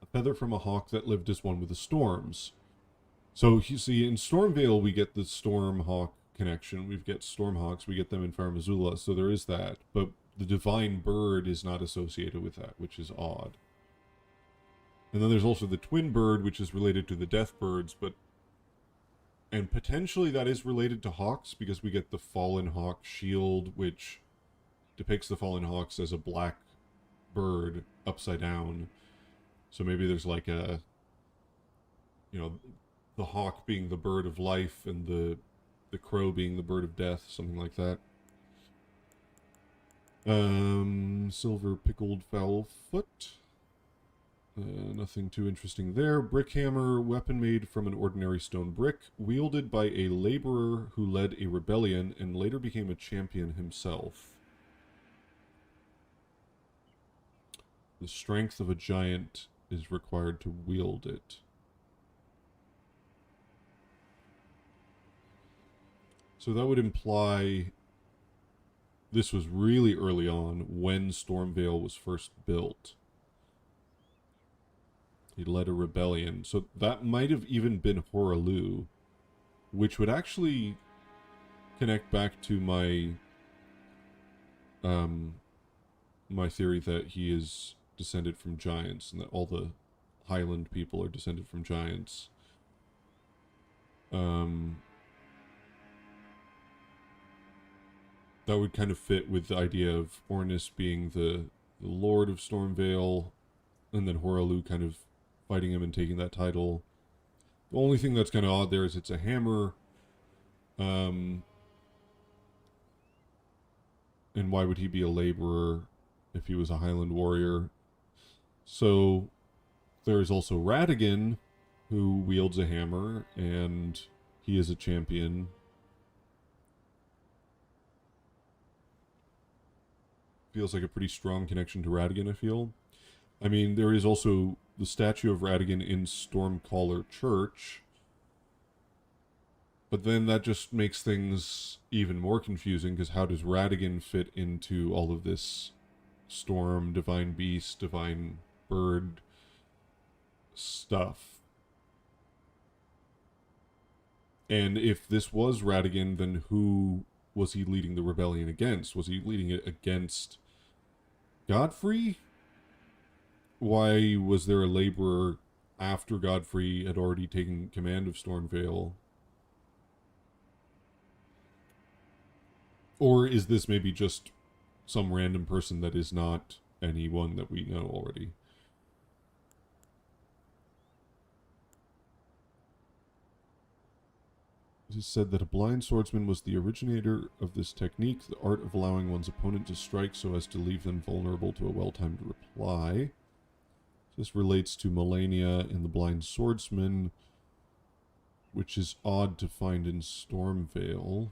a feather from a hawk that lived as one with the storms. So, you see, in Stormvale, we get the Stormhawk connection. We get Stormhawks. We get them in Farum Azula. So there is that. But the divine bird is not associated with that, which is odd. And then there's also the twin bird, which is related to the death birds, but... And potentially that is related to hawks, because we get the Fallen Hawk shield, which depicts the Fallen Hawks as a black bird upside down. So maybe there's like a... You know, the hawk being the bird of life, and the crow being the bird of death, something like that. Silver pickled foul foot. Nothing too interesting there. Brickhammer, weapon made from an ordinary stone brick, wielded by a laborer who led a rebellion and later became a champion himself. The strength of a giant is required to wield it. So that would imply this was really early on when Stormvale was first built. He led a rebellion. So that might have even been Horalu, which would actually connect back to my my theory that he is descended from giants and that all the Highland people are descended from giants. That would kind of fit with the idea of Ornis being the Lord of Stormvale, and then Horalu kind of fighting him and taking that title. The only thing that's kind of odd there is it's a hammer. And why would he be a laborer if he was a Highland warrior? So there's also Radigan, who wields a hammer, and he is a champion. Feels like a pretty strong connection to Radigan, I feel. I mean, there is also the statue of Radigan in Stormcaller Church. But then that just makes things even more confusing, because how does Radigan fit into all of this storm, divine beast, divine bird stuff? And if this was Radigan, then who was he leading the rebellion against? Was he leading it against Godfrey? Why was there a laborer after Godfrey had already taken command of Stormvale? Or is this maybe just some random person that is not anyone that we know already? It is said that a blind swordsman was the originator of this technique, the art of allowing one's opponent to strike so as to leave them vulnerable to a well-timed reply. This relates to Melania and the blind swordsman, which is odd to find in Stormvale.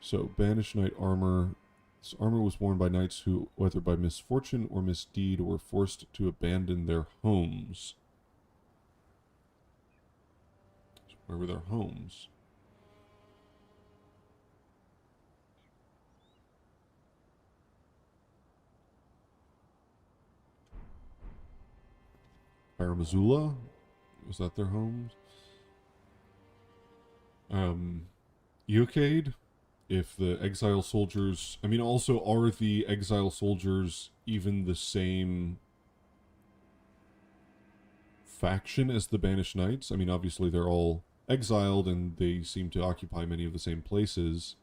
So, Banished Knight armor. This armor was worn by knights who, whether by misfortune or misdeed, were forced to abandon their homes. So where were their homes? Paramazula? Was that their homes? Eucade? If the exile soldiers... I mean, also, are the exile soldiers even the same faction as the Banished Knights? I mean, obviously they're all exiled and they seem to occupy many of the same places.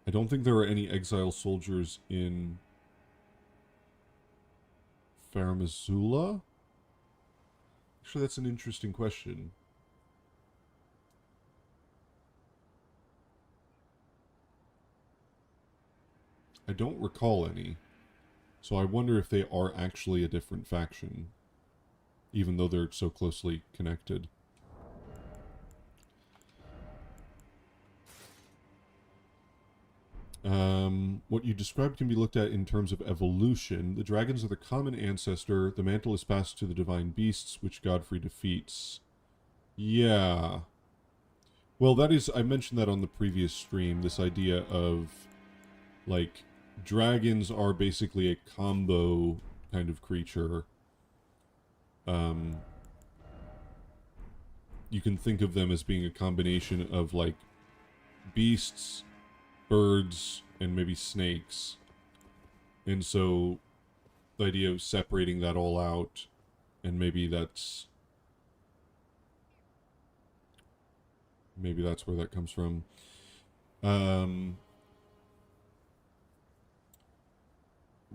I don't think there are any exile soldiers in Faramazula? Actually, that's an interesting question. I don't recall any. So I wonder if they are actually a different faction, even though they're so closely connected. What you described can be looked at in terms of evolution. The dragons are the common ancestor. The mantle is passed to the divine beasts, which Godfrey defeats. Yeah. Well, that is... I mentioned that on the previous stream, this idea of, like, dragons are basically a combo kind of creature. You can think of them as being a combination of, like, beasts, birds, and maybe snakes. And so the idea of separating that all out, and maybe that's where that comes from.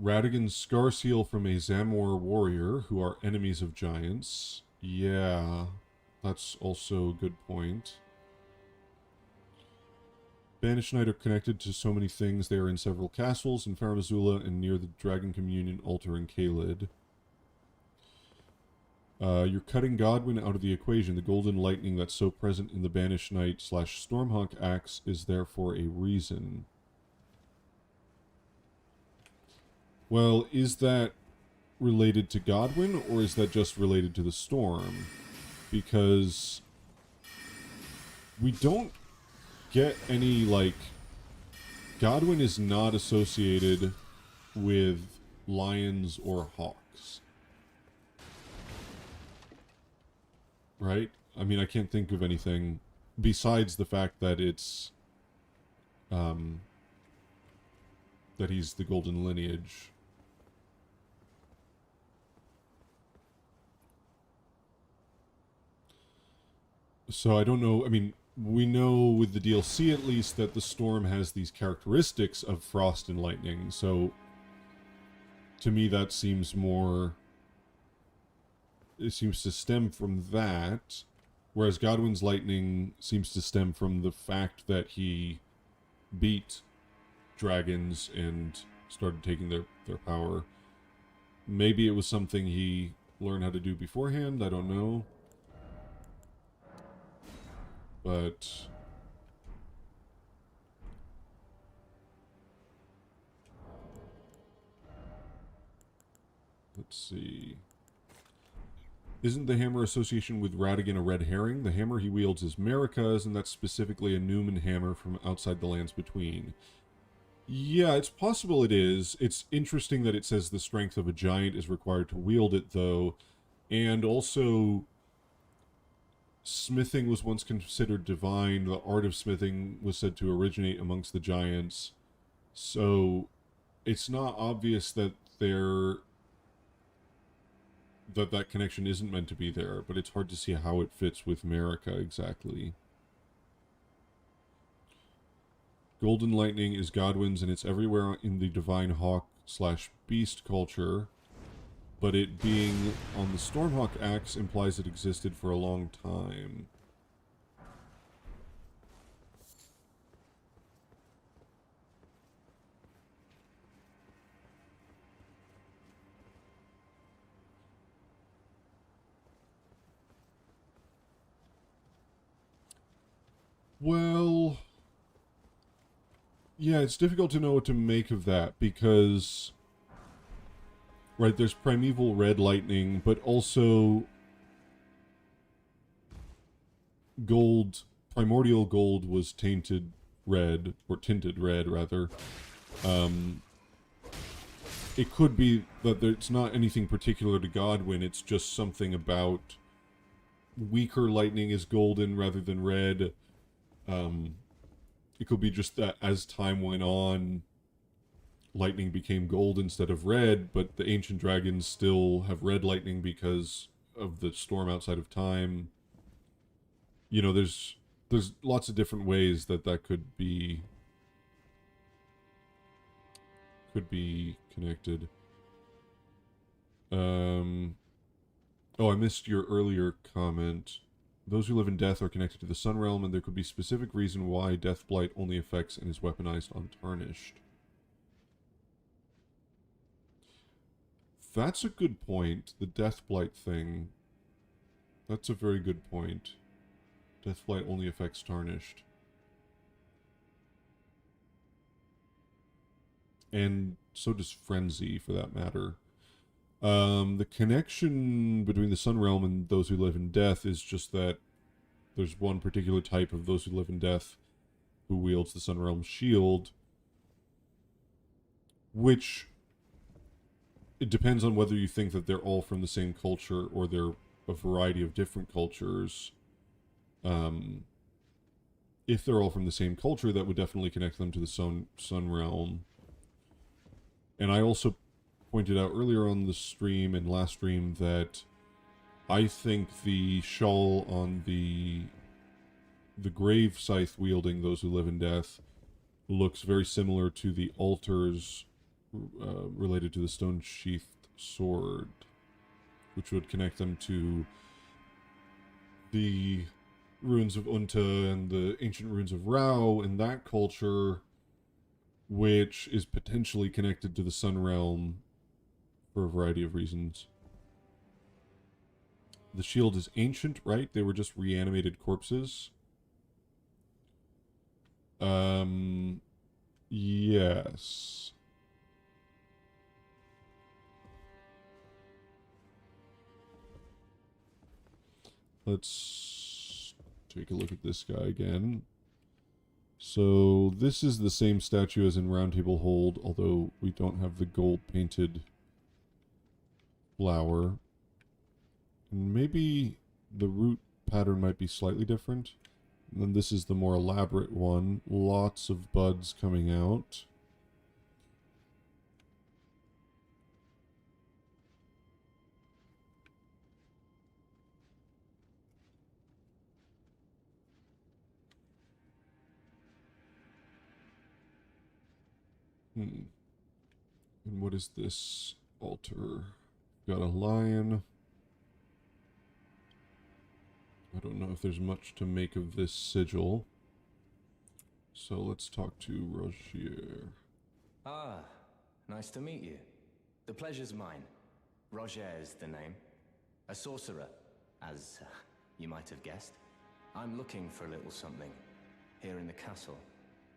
Radigan's scar seal from a Zamor warrior, who are enemies of giants. Yeah, that's also a good point. Banished Knight are connected to so many things. They are in several castles in Faramazula and near the Dragon Communion altar in Caelid. You're cutting Godwyn out of the equation. The golden lightning that's so present in the Banished Knight / Stormhawk axe is there for a reason. Well, is that related to Godwyn, or is that just related to the storm? Because we don't get any, like... Godwyn is not associated with lions or hawks. Right? I mean, I can't think of anything besides the fact that it's... that he's the golden lineage. So I don't know, I mean, we know with the DLC at least that the storm has these characteristics of frost and lightning, so to me that seems more... It seems to stem from that, whereas Godwyn's lightning seems to stem from the fact that he beat dragons and started taking their power. Maybe it was something he learned how to do beforehand, I don't know. But let's see. Isn't the hammer association with Radigan a red herring? The hammer he wields is Marika's, and that's specifically a Newman hammer from outside the lands between. Yeah, it's possible it is. It's interesting that it says the strength of a giant is required to wield it, though. And also, smithing was once considered divine. The art of smithing was said to originate amongst the giants. So, it's not obvious that that connection isn't meant to be there, but it's hard to see how it fits with Marika exactly. Golden lightning is Godwyn's, and it's everywhere in the divine hawk / beast culture. but it being on the Stormhawk axe implies it existed for a long time. Well, yeah, it's difficult to know what to make of that because, right, there's primeval red lightning, but also gold, primordial gold was tainted red, or tinted red, rather. It could be that it's not anything particular to Godwyn, it's just something about weaker lightning is golden rather than red. It could be just that as time went on, lightning became gold instead of red, but the ancient dragons still have red lightning because of the storm outside of time. You know, there's lots of different ways that could be connected. Oh, I missed your earlier comment. Those who live in death are connected to the Sun Realm, and there could be specific reason why Deathblight only affects and is weaponized on Tarnished. That's a good point. The Deathblight thing. That's a very good point. Deathblight only affects Tarnished. And so does Frenzy, for that matter. The connection between the Sun Realm and those who live in death is just that there's one particular type of those who live in death who wields the Sun Realm shield, which it depends on whether you think that they're all from the same culture or they're a variety of different cultures. If they're all from the same culture, that would definitely connect them to the Sun Realm. And I also pointed out earlier on the stream and last stream that I think the shawl on the grave scythe wielding those who live in death looks very similar to the altars related to the stone sheathed sword, which would connect them to the ruins of Unta and the ancient ruins of Rao in that culture, which is potentially connected to the Sun Realm for a variety of reasons. The shield is ancient, right? They were just reanimated corpses. Yes. Let's take a look at this guy again. So this is the same statue as in Round Table Hold, although we don't have the gold painted flower. And maybe the root pattern might be slightly different. And then this is the more elaborate one. Lots of buds coming out. And what is this altar? Got a lion. I don't know if there's much to make of this sigil. So let's talk to Rogier. Ah, nice to meet you. The pleasure's mine. Roger is the name. A sorcerer, as you might have guessed. I'm looking for a little something here in the castle.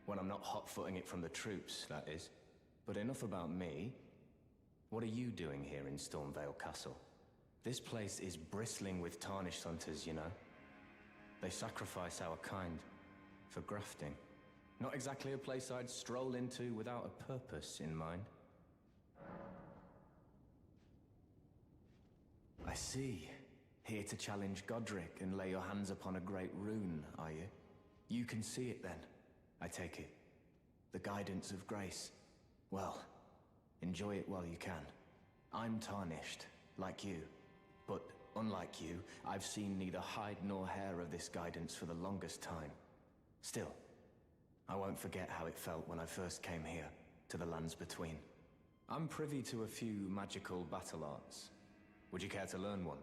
When I'm not hot-footing it from the troops, that is. But enough about me. What are you doing here in Stormvale Castle? This place is bristling with tarnished hunters, you know. They sacrifice our kind for grafting. Not exactly a place I'd stroll into without a purpose in mind. I see. Here to challenge Godric and lay your hands upon a great rune, are you? You can see it then, I take it. The guidance of grace. Well, enjoy it while you can. I'm tarnished, like you. But unlike you, I've seen neither hide nor hair of this guidance for the longest time. Still, I won't forget how it felt when I first came here, to the lands between. I'm privy to a few magical battle arts. Would you care to learn one?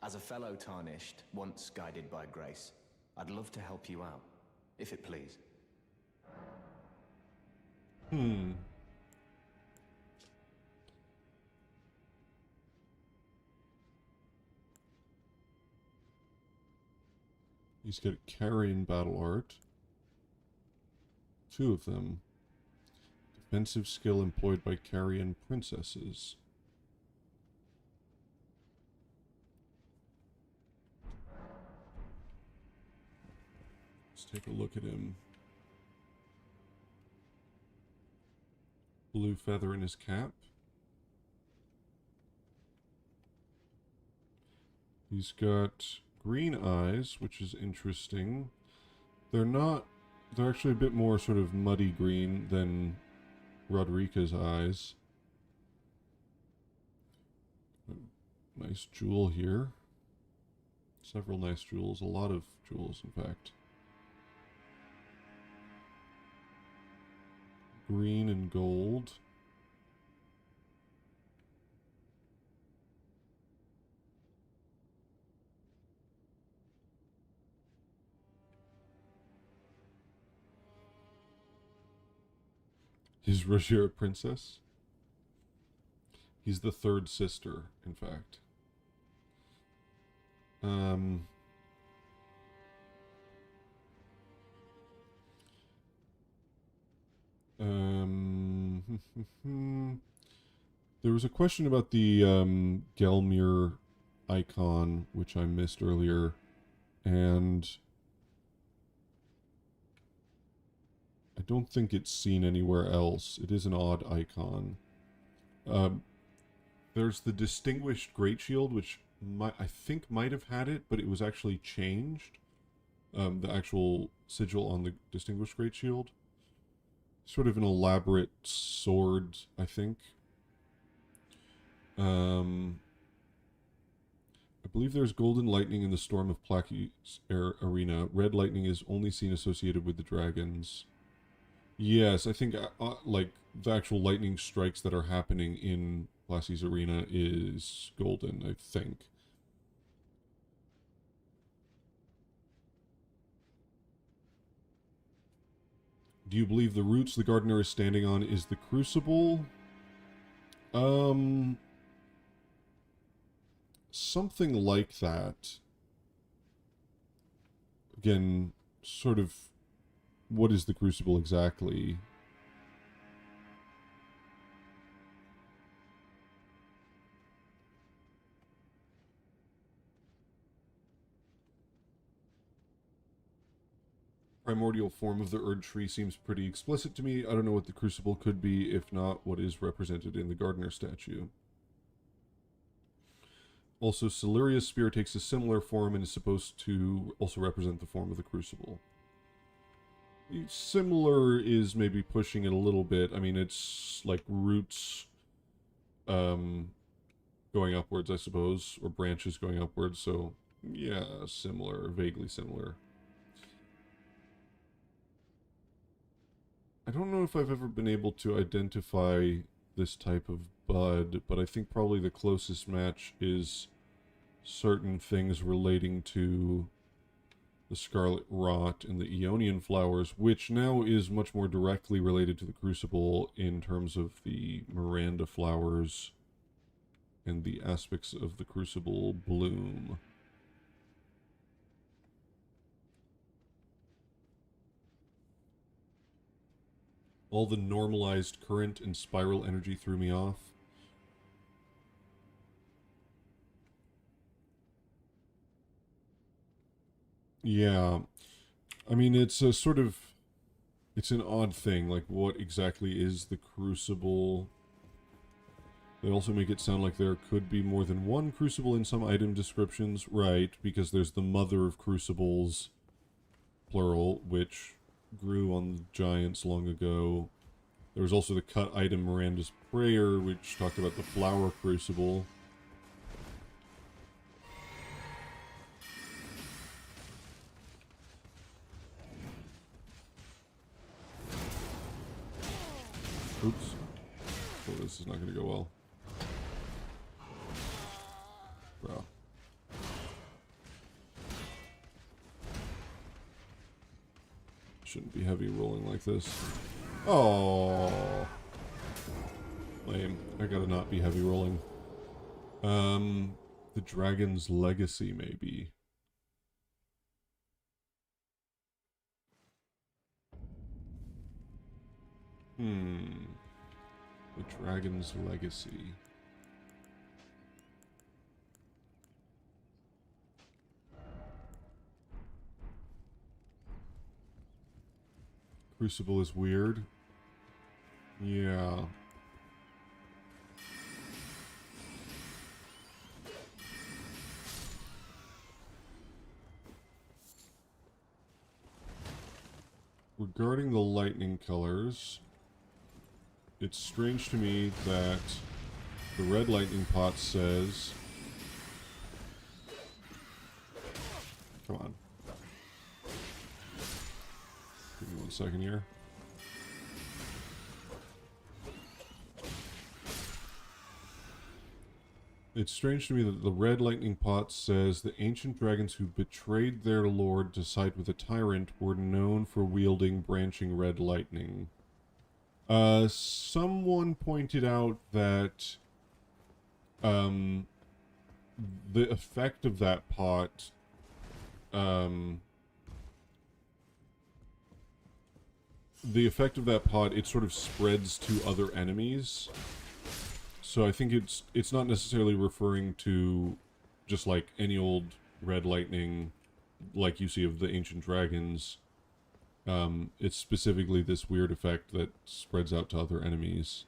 As a fellow Tarnished, once guided by grace, I'd love to help you out, if it please. He's got carrion battle art. 2 of them. Defensive skill employed by carrion princesses. Let's take a look at him. Blue feather in his cap. He's got green eyes, which is interesting. They're actually a bit more sort of muddy green than Roderica's eyes. Nice jewel here. Several nice jewels, a lot of jewels in fact. Green and gold. Is Roger a princess? He's the 3rd sister, in fact. There was a question about the Gelmir icon, which I missed earlier, and I don't think it's seen anywhere else. It is an odd icon. There's the Distinguished Great Shield, which I think might have had it, but it was actually changed. The actual sigil on the Distinguished Great Shield. Sort of an elaborate sword, I think. I believe there's golden lightning in the storm of Plaki's arena. Red lightning is only seen associated with the dragons. Yes, I think like the actual lightning strikes that are happening in Plaki's arena is golden, I think. Do you believe the roots the gardener is standing on is the crucible? Something like that. Again, sort of, what is the crucible exactly? Primordial form of the Erd tree seems pretty explicit to me. I don't know what the crucible could be, if not what is represented in the gardener statue. Also, Celeria's spear takes a similar form and is supposed to also represent the form of the crucible. Similar is maybe pushing it a little bit. I mean, it's like roots going upwards, I suppose, or branches going upwards, so yeah, similar, vaguely similar. I don't know if I've ever been able to identify this type of bud, but I think probably the closest match is certain things relating to the scarlet rot and the Aeonian flowers, which now is much more directly related to the crucible in terms of the Miranda flowers and the aspects of the crucible bloom. All the normalized current and spiral energy threw me off. Yeah. I mean, it's a sort of... It's an odd thing. Like, what exactly is the crucible? They also make it sound like there could be more than one crucible in some item descriptions. Right, because there's the mother of crucibles, plural, which grew on the giants long ago. There was also the cut item Miranda's Prayer, which talked about the flower crucible. Oops. Oh, this is not going to go well. Bro. Shouldn't be heavy rolling like this. Oh. Lame. I gotta not be heavy rolling. The Dragon's Legacy, maybe. The Dragon's Legacy. Crucible is weird. Yeah. Regarding the lightning colors, it's strange to me that the red lightning pot says... Come on. Give me 1 second here. It's strange to me that the red lightning pot says the ancient dragons who betrayed their lord to side with a tyrant were known for wielding branching red lightning. Someone pointed out that the effect of that pot it sort of spreads to other enemies. So I think it's not necessarily referring to just like any old red lightning like you see of the ancient dragons. It's specifically this weird effect that spreads out to other enemies.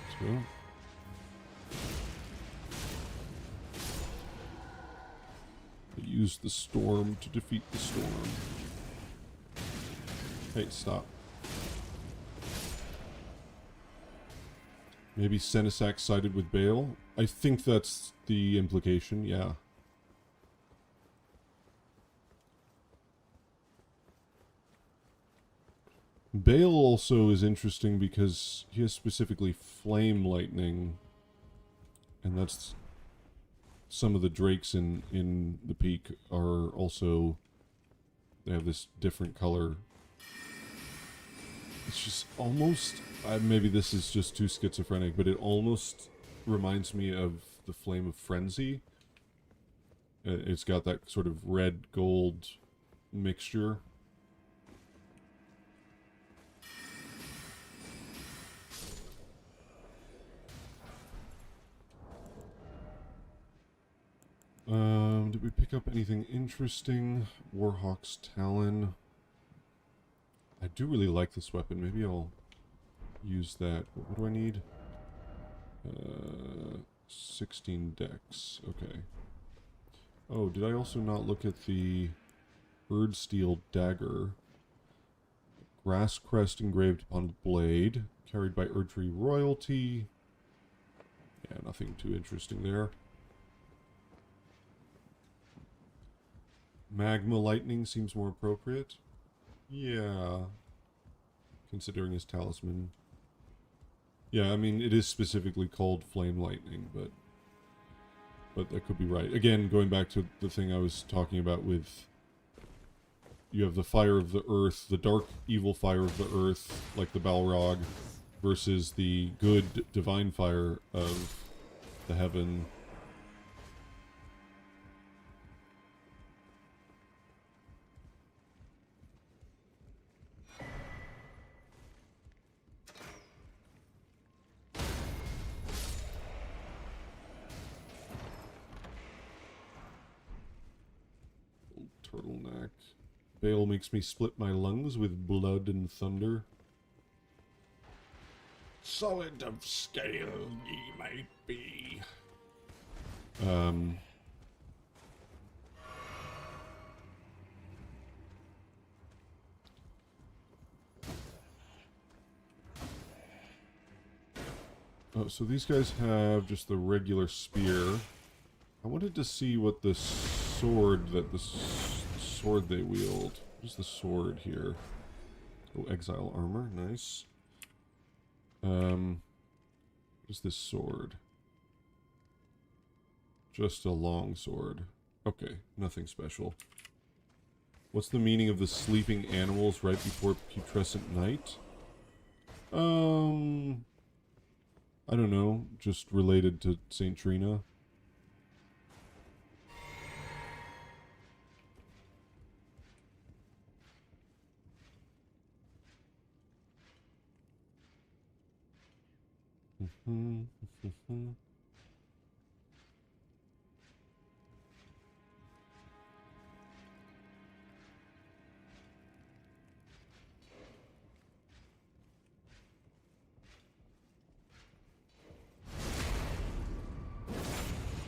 Let's go. Use the storm to defeat the storm. Hey, stop. Maybe Senesac sided with Bale? I think that's the implication, yeah. Bale also is interesting because he has specifically flame lightning. And that's... Some of the drakes in the peak are also... They have this different color. It's just almost... maybe this is just too schizophrenic, but it almost reminds me of the Flame of Frenzy. It's got that sort of red-gold mixture. Did we pick up anything interesting? Warhawk's Talon. I do really like this weapon. Maybe I'll use that. What do I need? 16 dex. Okay. Oh, did I also not look at the Bird Steel Dagger? Grass crest engraved upon the blade. Carried by Erdtree royalty. Yeah, nothing too interesting there. Magma lightning seems more appropriate. Yeah. Considering his talisman. Yeah, I mean, it is specifically called flame lightning, but that could be right. Again, going back to the thing I was talking about with... You have the fire of the earth, the dark, evil fire of the earth, like the Balrog, versus the good, divine fire of the heaven. Turtleneck. Bale makes me split my lungs with blood and thunder. Solid of scale ye might be. Oh, so these guys have just the regular spear. I wanted to see what the sword sword they wield. What is the sword here? Oh, exile armor, nice. What is this sword? Just a long sword. Okay, nothing special. What's the meaning of the sleeping animals right before putrescent night? I don't know. Just related to Saint Trina.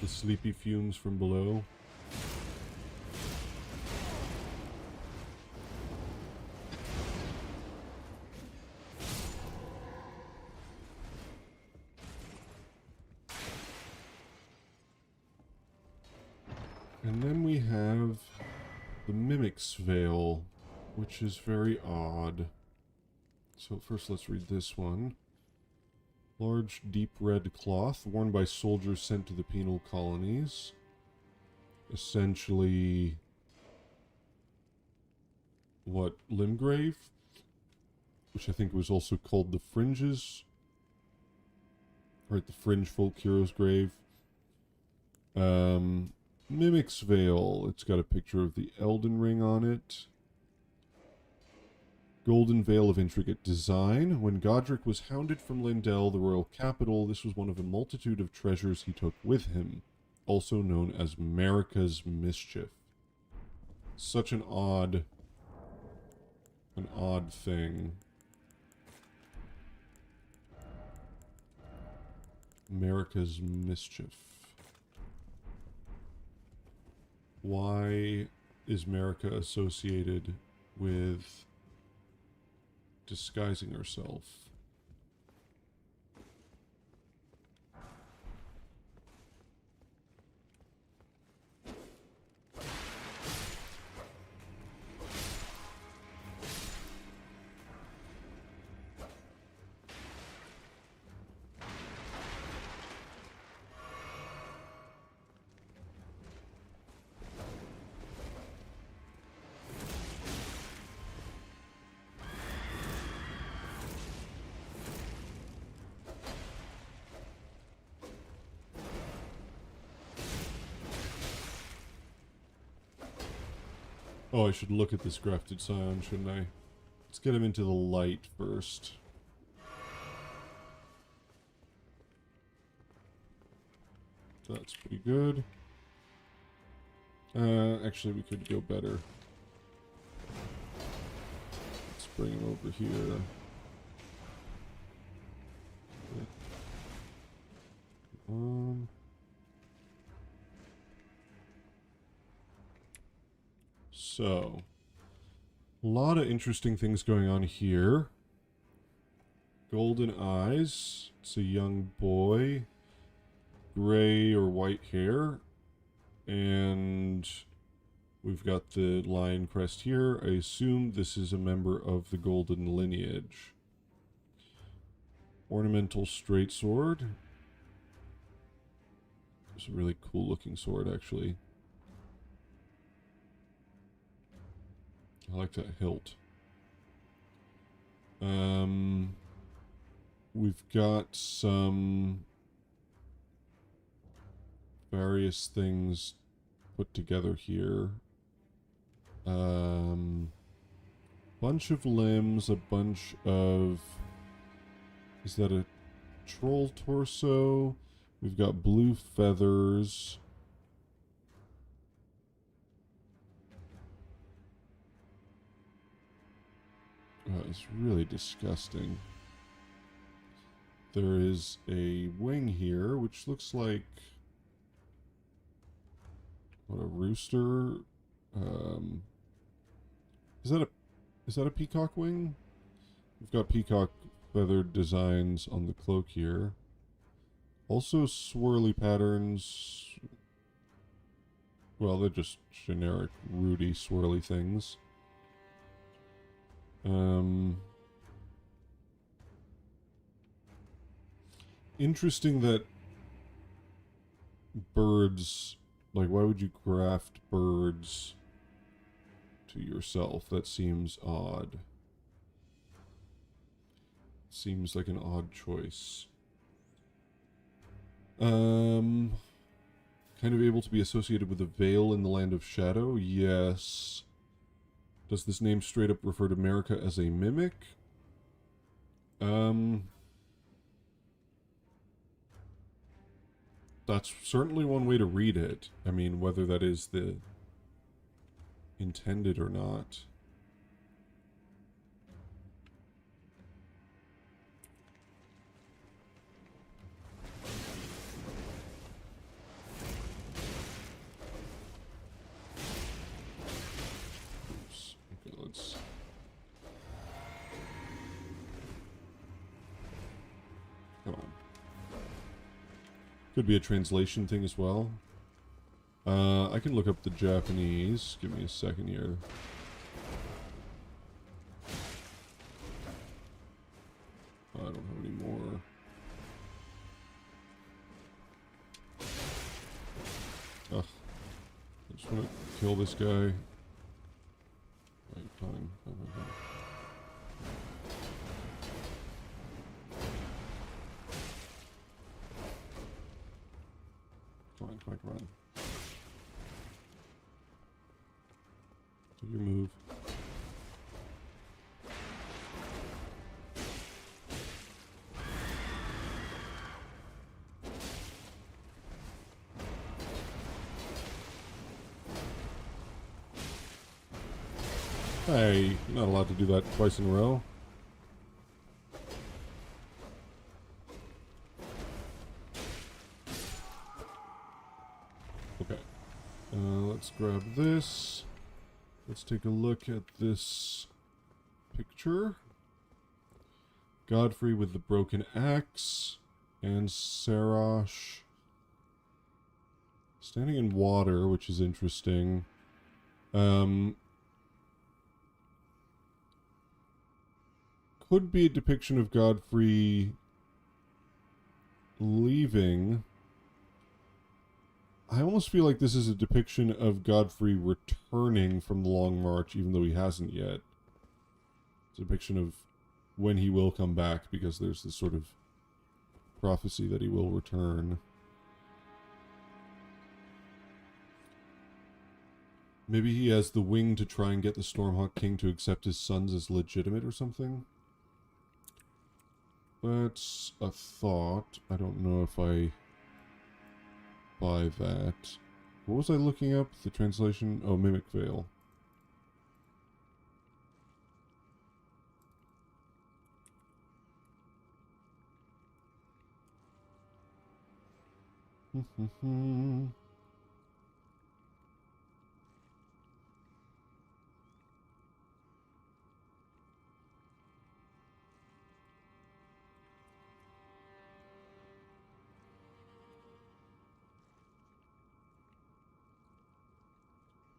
The sleepy fumes from below. And then we have the Mimic's Veil, which is very odd. So first let's read this one. Large, deep red cloth worn by soldiers sent to the penal colonies. Essentially, what, Limgrave? Which I think was also called the Fringes. Or the Fringe Folk Hero's Grave. Mimic's Veil. It's got a picture of the Elden Ring on it. Golden Veil of intricate design. When Godric was hounded from Lindell, the royal capital, this was one of a multitude of treasures he took with him, also known as Marika's Mischief. Such an odd thing. Marika's Mischief. Why is Marika associated with disguising herself? Oh, I should look at this grafted scion, shouldn't I? Let's get him into the light first. That's pretty good. Actually, we could go better. Let's bring him over here. So, a lot of interesting things going on here. Golden eyes. It's a young boy. Gray or white hair. And we've got the lion crest here. I assume this is a member of the golden lineage. Ornamental straight sword. It's a really cool looking sword, actually. I like that hilt. We've got some various things put together here. Bunch of limbs, a bunch of... Is that a troll torso? We've got blue feathers. Oh, it's really disgusting. There is a wing here, which looks like... What, a rooster? Is that a peacock wing? We've got peacock feathered designs on the cloak here. Also swirly patterns. Well, they're just generic rooty swirly things. Interesting that birds, like, why would you craft birds to yourself? That seems odd. Seems like an odd choice. Kind of able to be associated with a veil in the land of shadow? Yes. Does this name straight up refer to America as a mimic? That's certainly one way to read it. I mean, whether that is the intended or not. Oops. Okay, let's... Come on. Could be a translation thing as well. I can look up the Japanese. Give me a second here. I don't have any more. Ugh. I just want to kill this guy. Right, fine. Come on, come on, come on. Do your move. Hey, you're not allowed to do that twice in a row. Okay. Let's grab this. Let's take a look at this picture. Godfrey with the broken axe. And Sarash standing in water, which is interesting. Could be a depiction of Godfrey leaving. I almost feel like this is a depiction of Godfrey returning from the Long March, even though he hasn't yet. It's a depiction of when he will come back, because there's this sort of prophecy that he will return. Maybe he has the wing to try and get the Stormhawk King to accept his sons as legitimate or something. That's a thought. I don't know if I buy that. What was I looking up? The translation? Oh, Mimic Veil.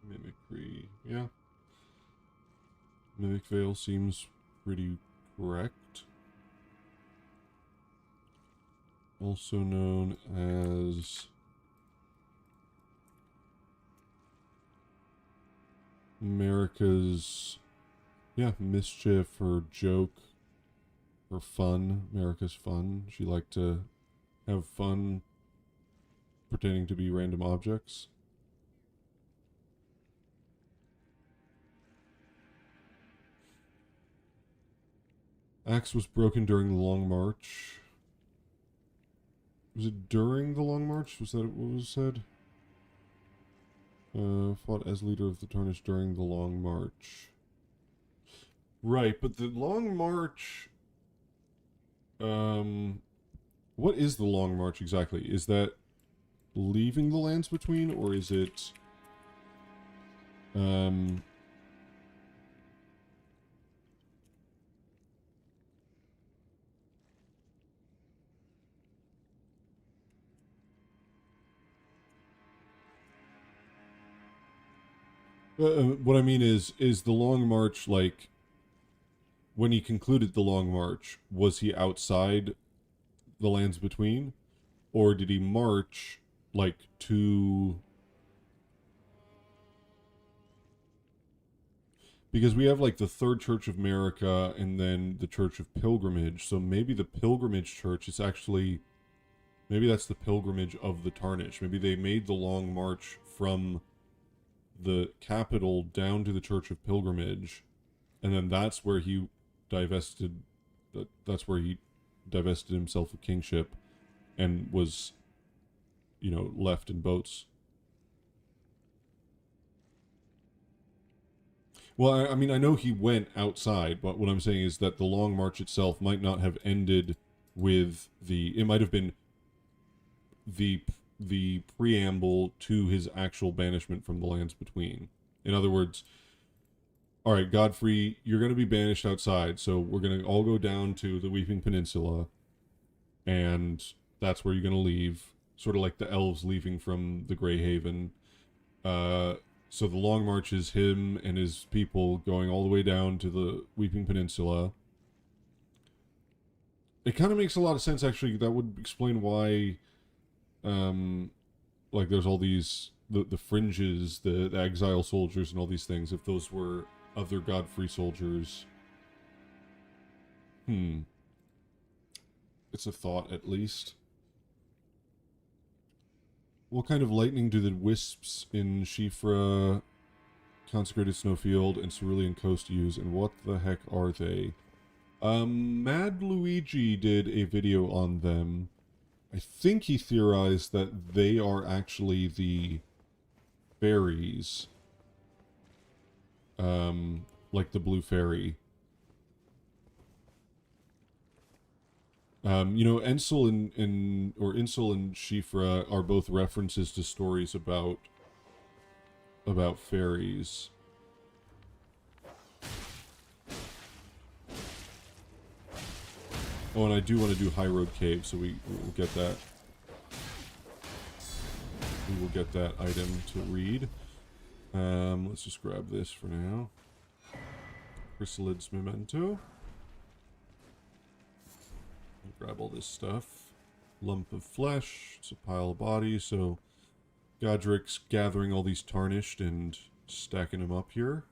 Mimicry, yeah. Mimic Veil seems pretty correct. Also known as America's, yeah, mischief or joke or fun. America's fun. She liked to have fun pretending to be random objects. Axe was broken during the Long March. Was it during the Long March? Was that what was said? Fought as leader of the Tarnished during the Long March. Right, but the Long March... what is the Long March exactly? Is that leaving the Lands Between, or is it... What I mean is the Long March, like, when he concluded the Long March, was he outside the lands between? Or did he march, like, to... Because we have, like, the Third Church of America and then the Church of Pilgrimage, so maybe the Pilgrimage Church is actually... Maybe that's the Pilgrimage of the Tarnished. Maybe they made the Long March from the capital down to the Church of Pilgrimage, and then that's where he divested... That's where he divested himself of kingship and was, you know, left in boats. Well, I mean, I know he went outside, but what I'm saying is that the Long March itself might not have ended with the... It might have been the preamble to his actual banishment from the lands between. In other words, all right, Godfrey, you're going to be banished outside, so we're going to all go down to the Weeping Peninsula, and that's where you're going to leave, sort of like the elves leaving from the Grey Haven. So the Long March is him and his people going all the way down to the Weeping Peninsula. It kind of makes a lot of sense, actually. That would explain why, like, there's all these, the fringes, the exile soldiers and all these things, if those were other Godfrey soldiers. It's a thought, at least. What kind of lightning do the wisps in Shifra, Consecrated Snowfield, and Cerulean Coast use, and what the heck are they? Mad Luigi did a video on them. I think he theorized that they are actually the fairies. Like the Blue Fairy. You know, Ensel and Insel and Shifra are both references to stories about fairies. Oh, and I do want to do High Road Cave, so we will get that. We will get that item to read. Let's just grab this for now. Chrysalid's Memento. Grab all this stuff. Lump of flesh. It's a pile of bodies, so Godric's gathering all these tarnished and stacking them up here.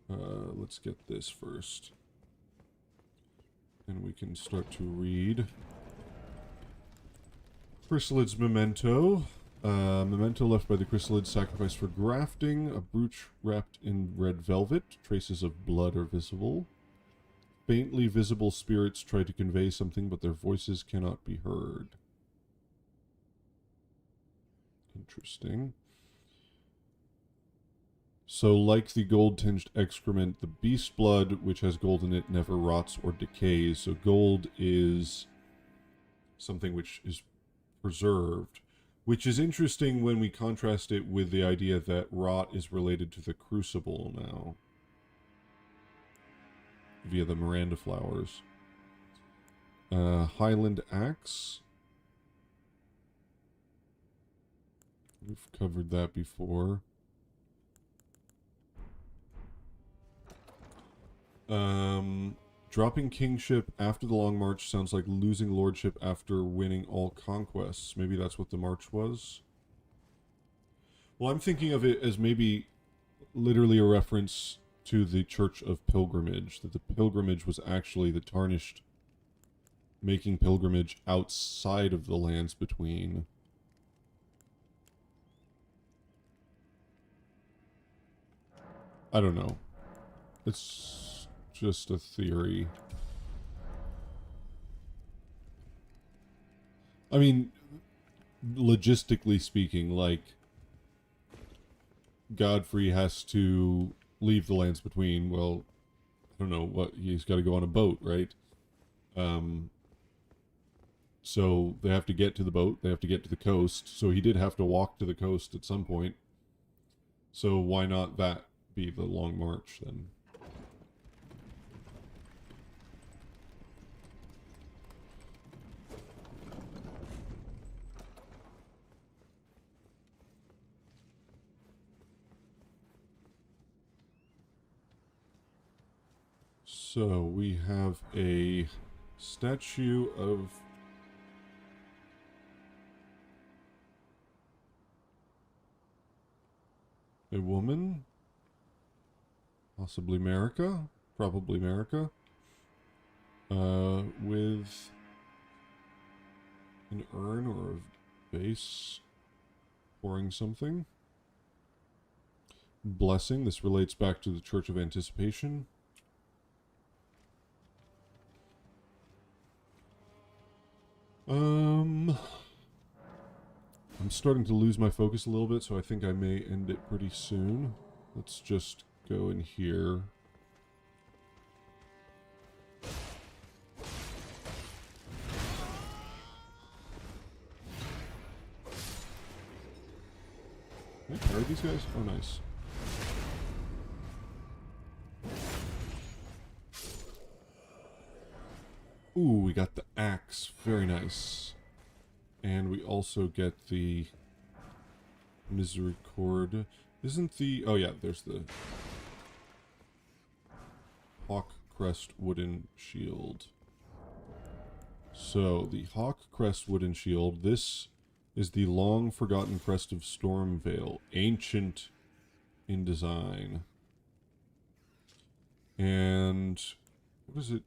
Let's get this first. And we can start to read. Chrysalid's Memento. Memento left by the Chrysalid sacrificed for grafting. A brooch wrapped in red velvet. Traces of blood are visible. Faintly visible spirits try to convey something, but their voices cannot be heard. Interesting. So, like the gold-tinged excrement, the beast blood, which has gold in it, never rots or decays. So gold is something which is preserved, which is interesting when we contrast it with the idea that rot is related to the crucible now, via the Miranda flowers. Highland Axe. We've covered that before. Dropping kingship after the Long March sounds like losing lordship after winning all conquests. Maybe that's what the march was. Well, I'm thinking of it as maybe literally a reference to the Church of Pilgrimage, that the pilgrimage was actually the tarnished making pilgrimage outside of the lands between. I don't know. It's just a theory. I mean, logistically speaking, like, Godfrey has to leave the lands between. Well, I don't know what, he's got to go on a boat, right? So they have to get to the boat, they have to get to the coast, so he did have to walk to the coast at some point. So why not that be the Long March then? So we have a statue of a woman, possibly America, probably America, with an urn or a vase pouring something. Blessing. This relates back to the Church of Anticipation. I'm starting to lose my focus a little bit, so I think I may end it pretty soon. Let's just go in here. Can I carry these guys? Oh, nice. Ooh, we got the axe. Very nice. And we also get the Misericord. Isn't the... Oh, yeah, there's the Hawk Crest Wooden Shield. So, the Hawk Crest Wooden Shield. This is the long-forgotten crest of Stormvale. Ancient in design. And what does it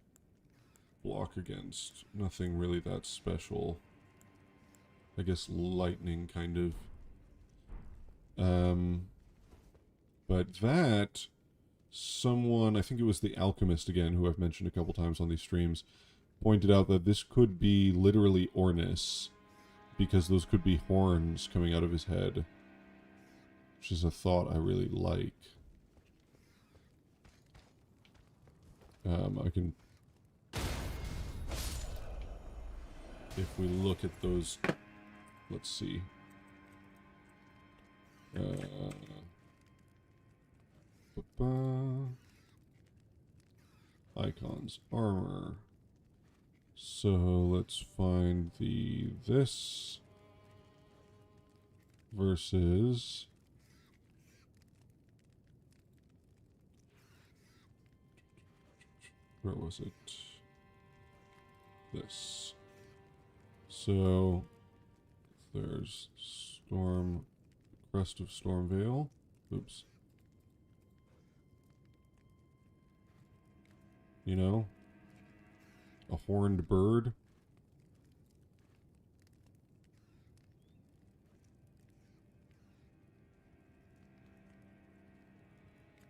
block against? Nothing really that special. I guess lightning, kind of. But that, someone, I think it was the Alchemist again, who I've mentioned a couple times on these streams, pointed out that this could be literally Ornis, because those could be horns coming out of his head, which is a thought I really like. I can... If we look at those... Let's see. Icons. Armor. So let's find the... This... versus... Where was it? This. So, there's Storm, Crest of Stormvale. Oops. You know? A horned bird.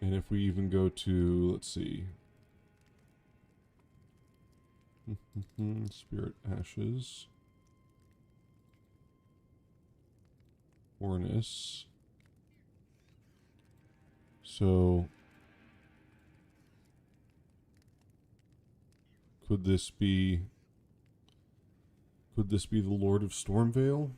And if we even go to, let's see. Spirit Ashes. Ornis. So, could this be the Lord of Stormvale?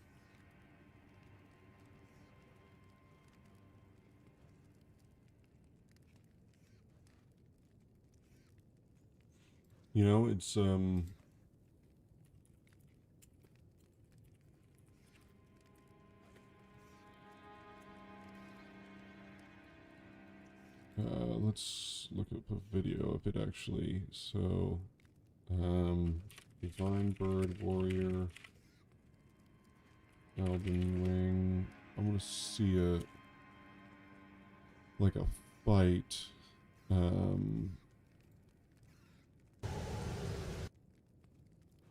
You know, it's let's look up a video of it actually. So, Divine Bird Warrior, Elden Ring. I want to see a fight.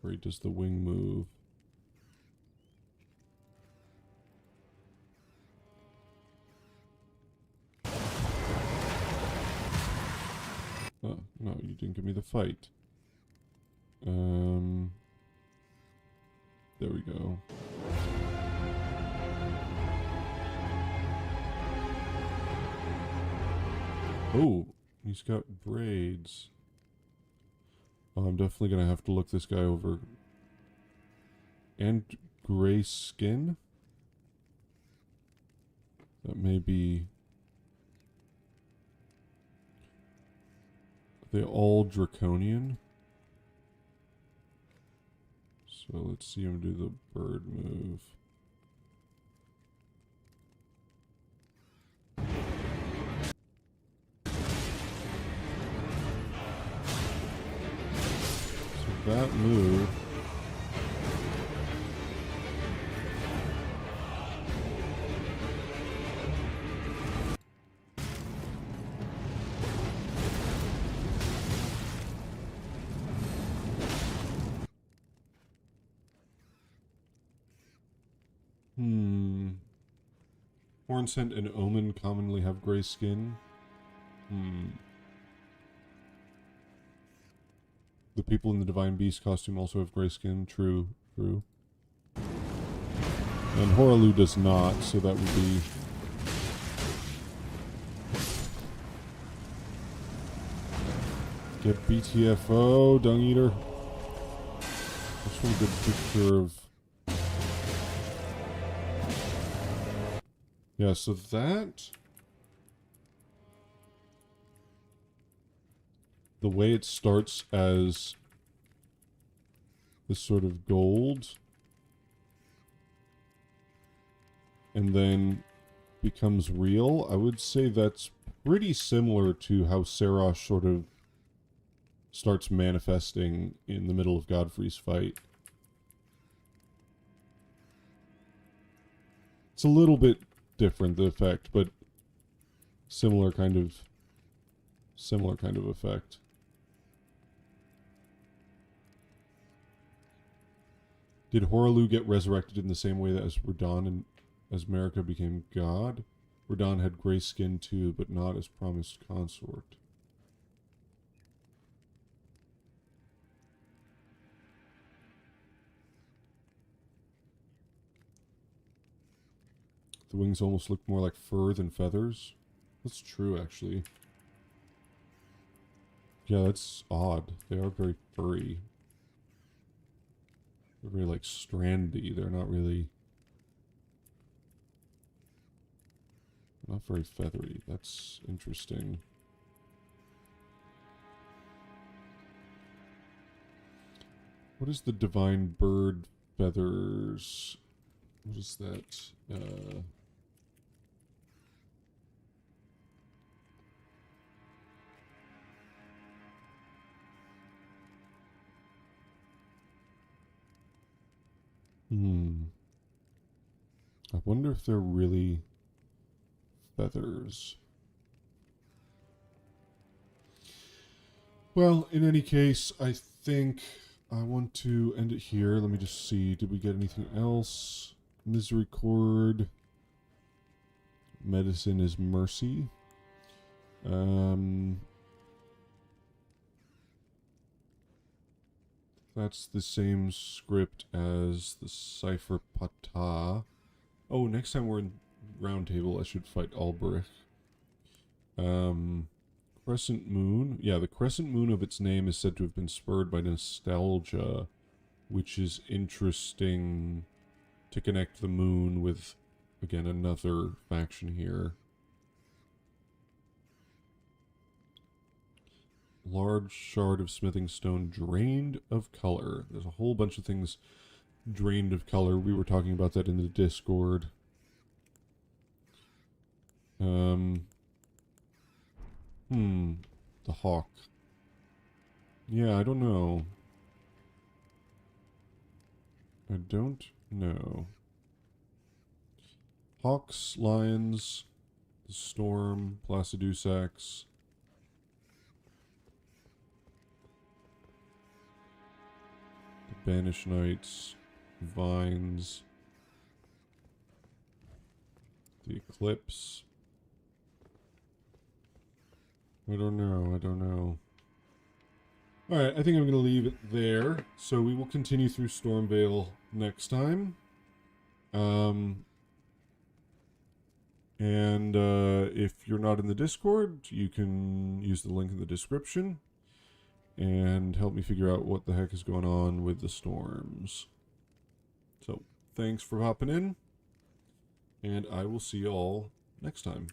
Where he does the wing move. Oh, no, you didn't give me the fight. There we go. Oh, he's got braids. Oh, I'm definitely gonna have to look this guy over. And gray skin? That may be... Are they all draconian? So let's see him do the bird move. that move. Hornsent and Omen commonly have gray skin. The people in the Divine Beast costume also have gray skin. True, true. And Horalu does not, so that would be... Get BTFO, Dung Eater. Just want a good picture of... Yeah, so that... The way it starts as this sort of gold and then becomes real, I would say that's pretty similar to how Sarosh sort of starts manifesting in the middle of Godfrey's fight. It's a little bit different, the effect, but similar kind of effect. Did Horalu get resurrected in the same way that as Radon and as Marika became god? Radon had gray skin too, but not as promised consort. The wings almost look more like fur than feathers. That's true, actually. Yeah, that's odd. They are very furry. They're very, like, strandy. They're not really... Not very feathery. That's interesting. What is the divine bird feathers? What is that? I wonder if they're really feathers. Well, in any case, I think I want to end it here. Let me just see. Did we get anything else? Misericord. Medicine is mercy. That's the same script as the Cypher Pata. Oh, next time we're in Round Table, I should fight Alberich. Crescent Moon. Yeah, the Crescent Moon of its name is said to have been spurred by nostalgia, which is interesting to connect the moon with, again, another faction here. Large shard of smithing stone drained of color. There's a whole bunch of things drained of color. We were talking about that in the Discord. The hawk. Yeah, I don't know. I don't know. Hawks, lions, the storm, Placidusax. The Banished Knights, vines, the eclipse. I don't know. Alright, I think I'm going to leave it there. So we will continue through Stormvale next time. If you're not in the Discord, you can use the link in the description and help me figure out what the heck is going on with the storms. So, thanks for hopping in, and I will see you all next time.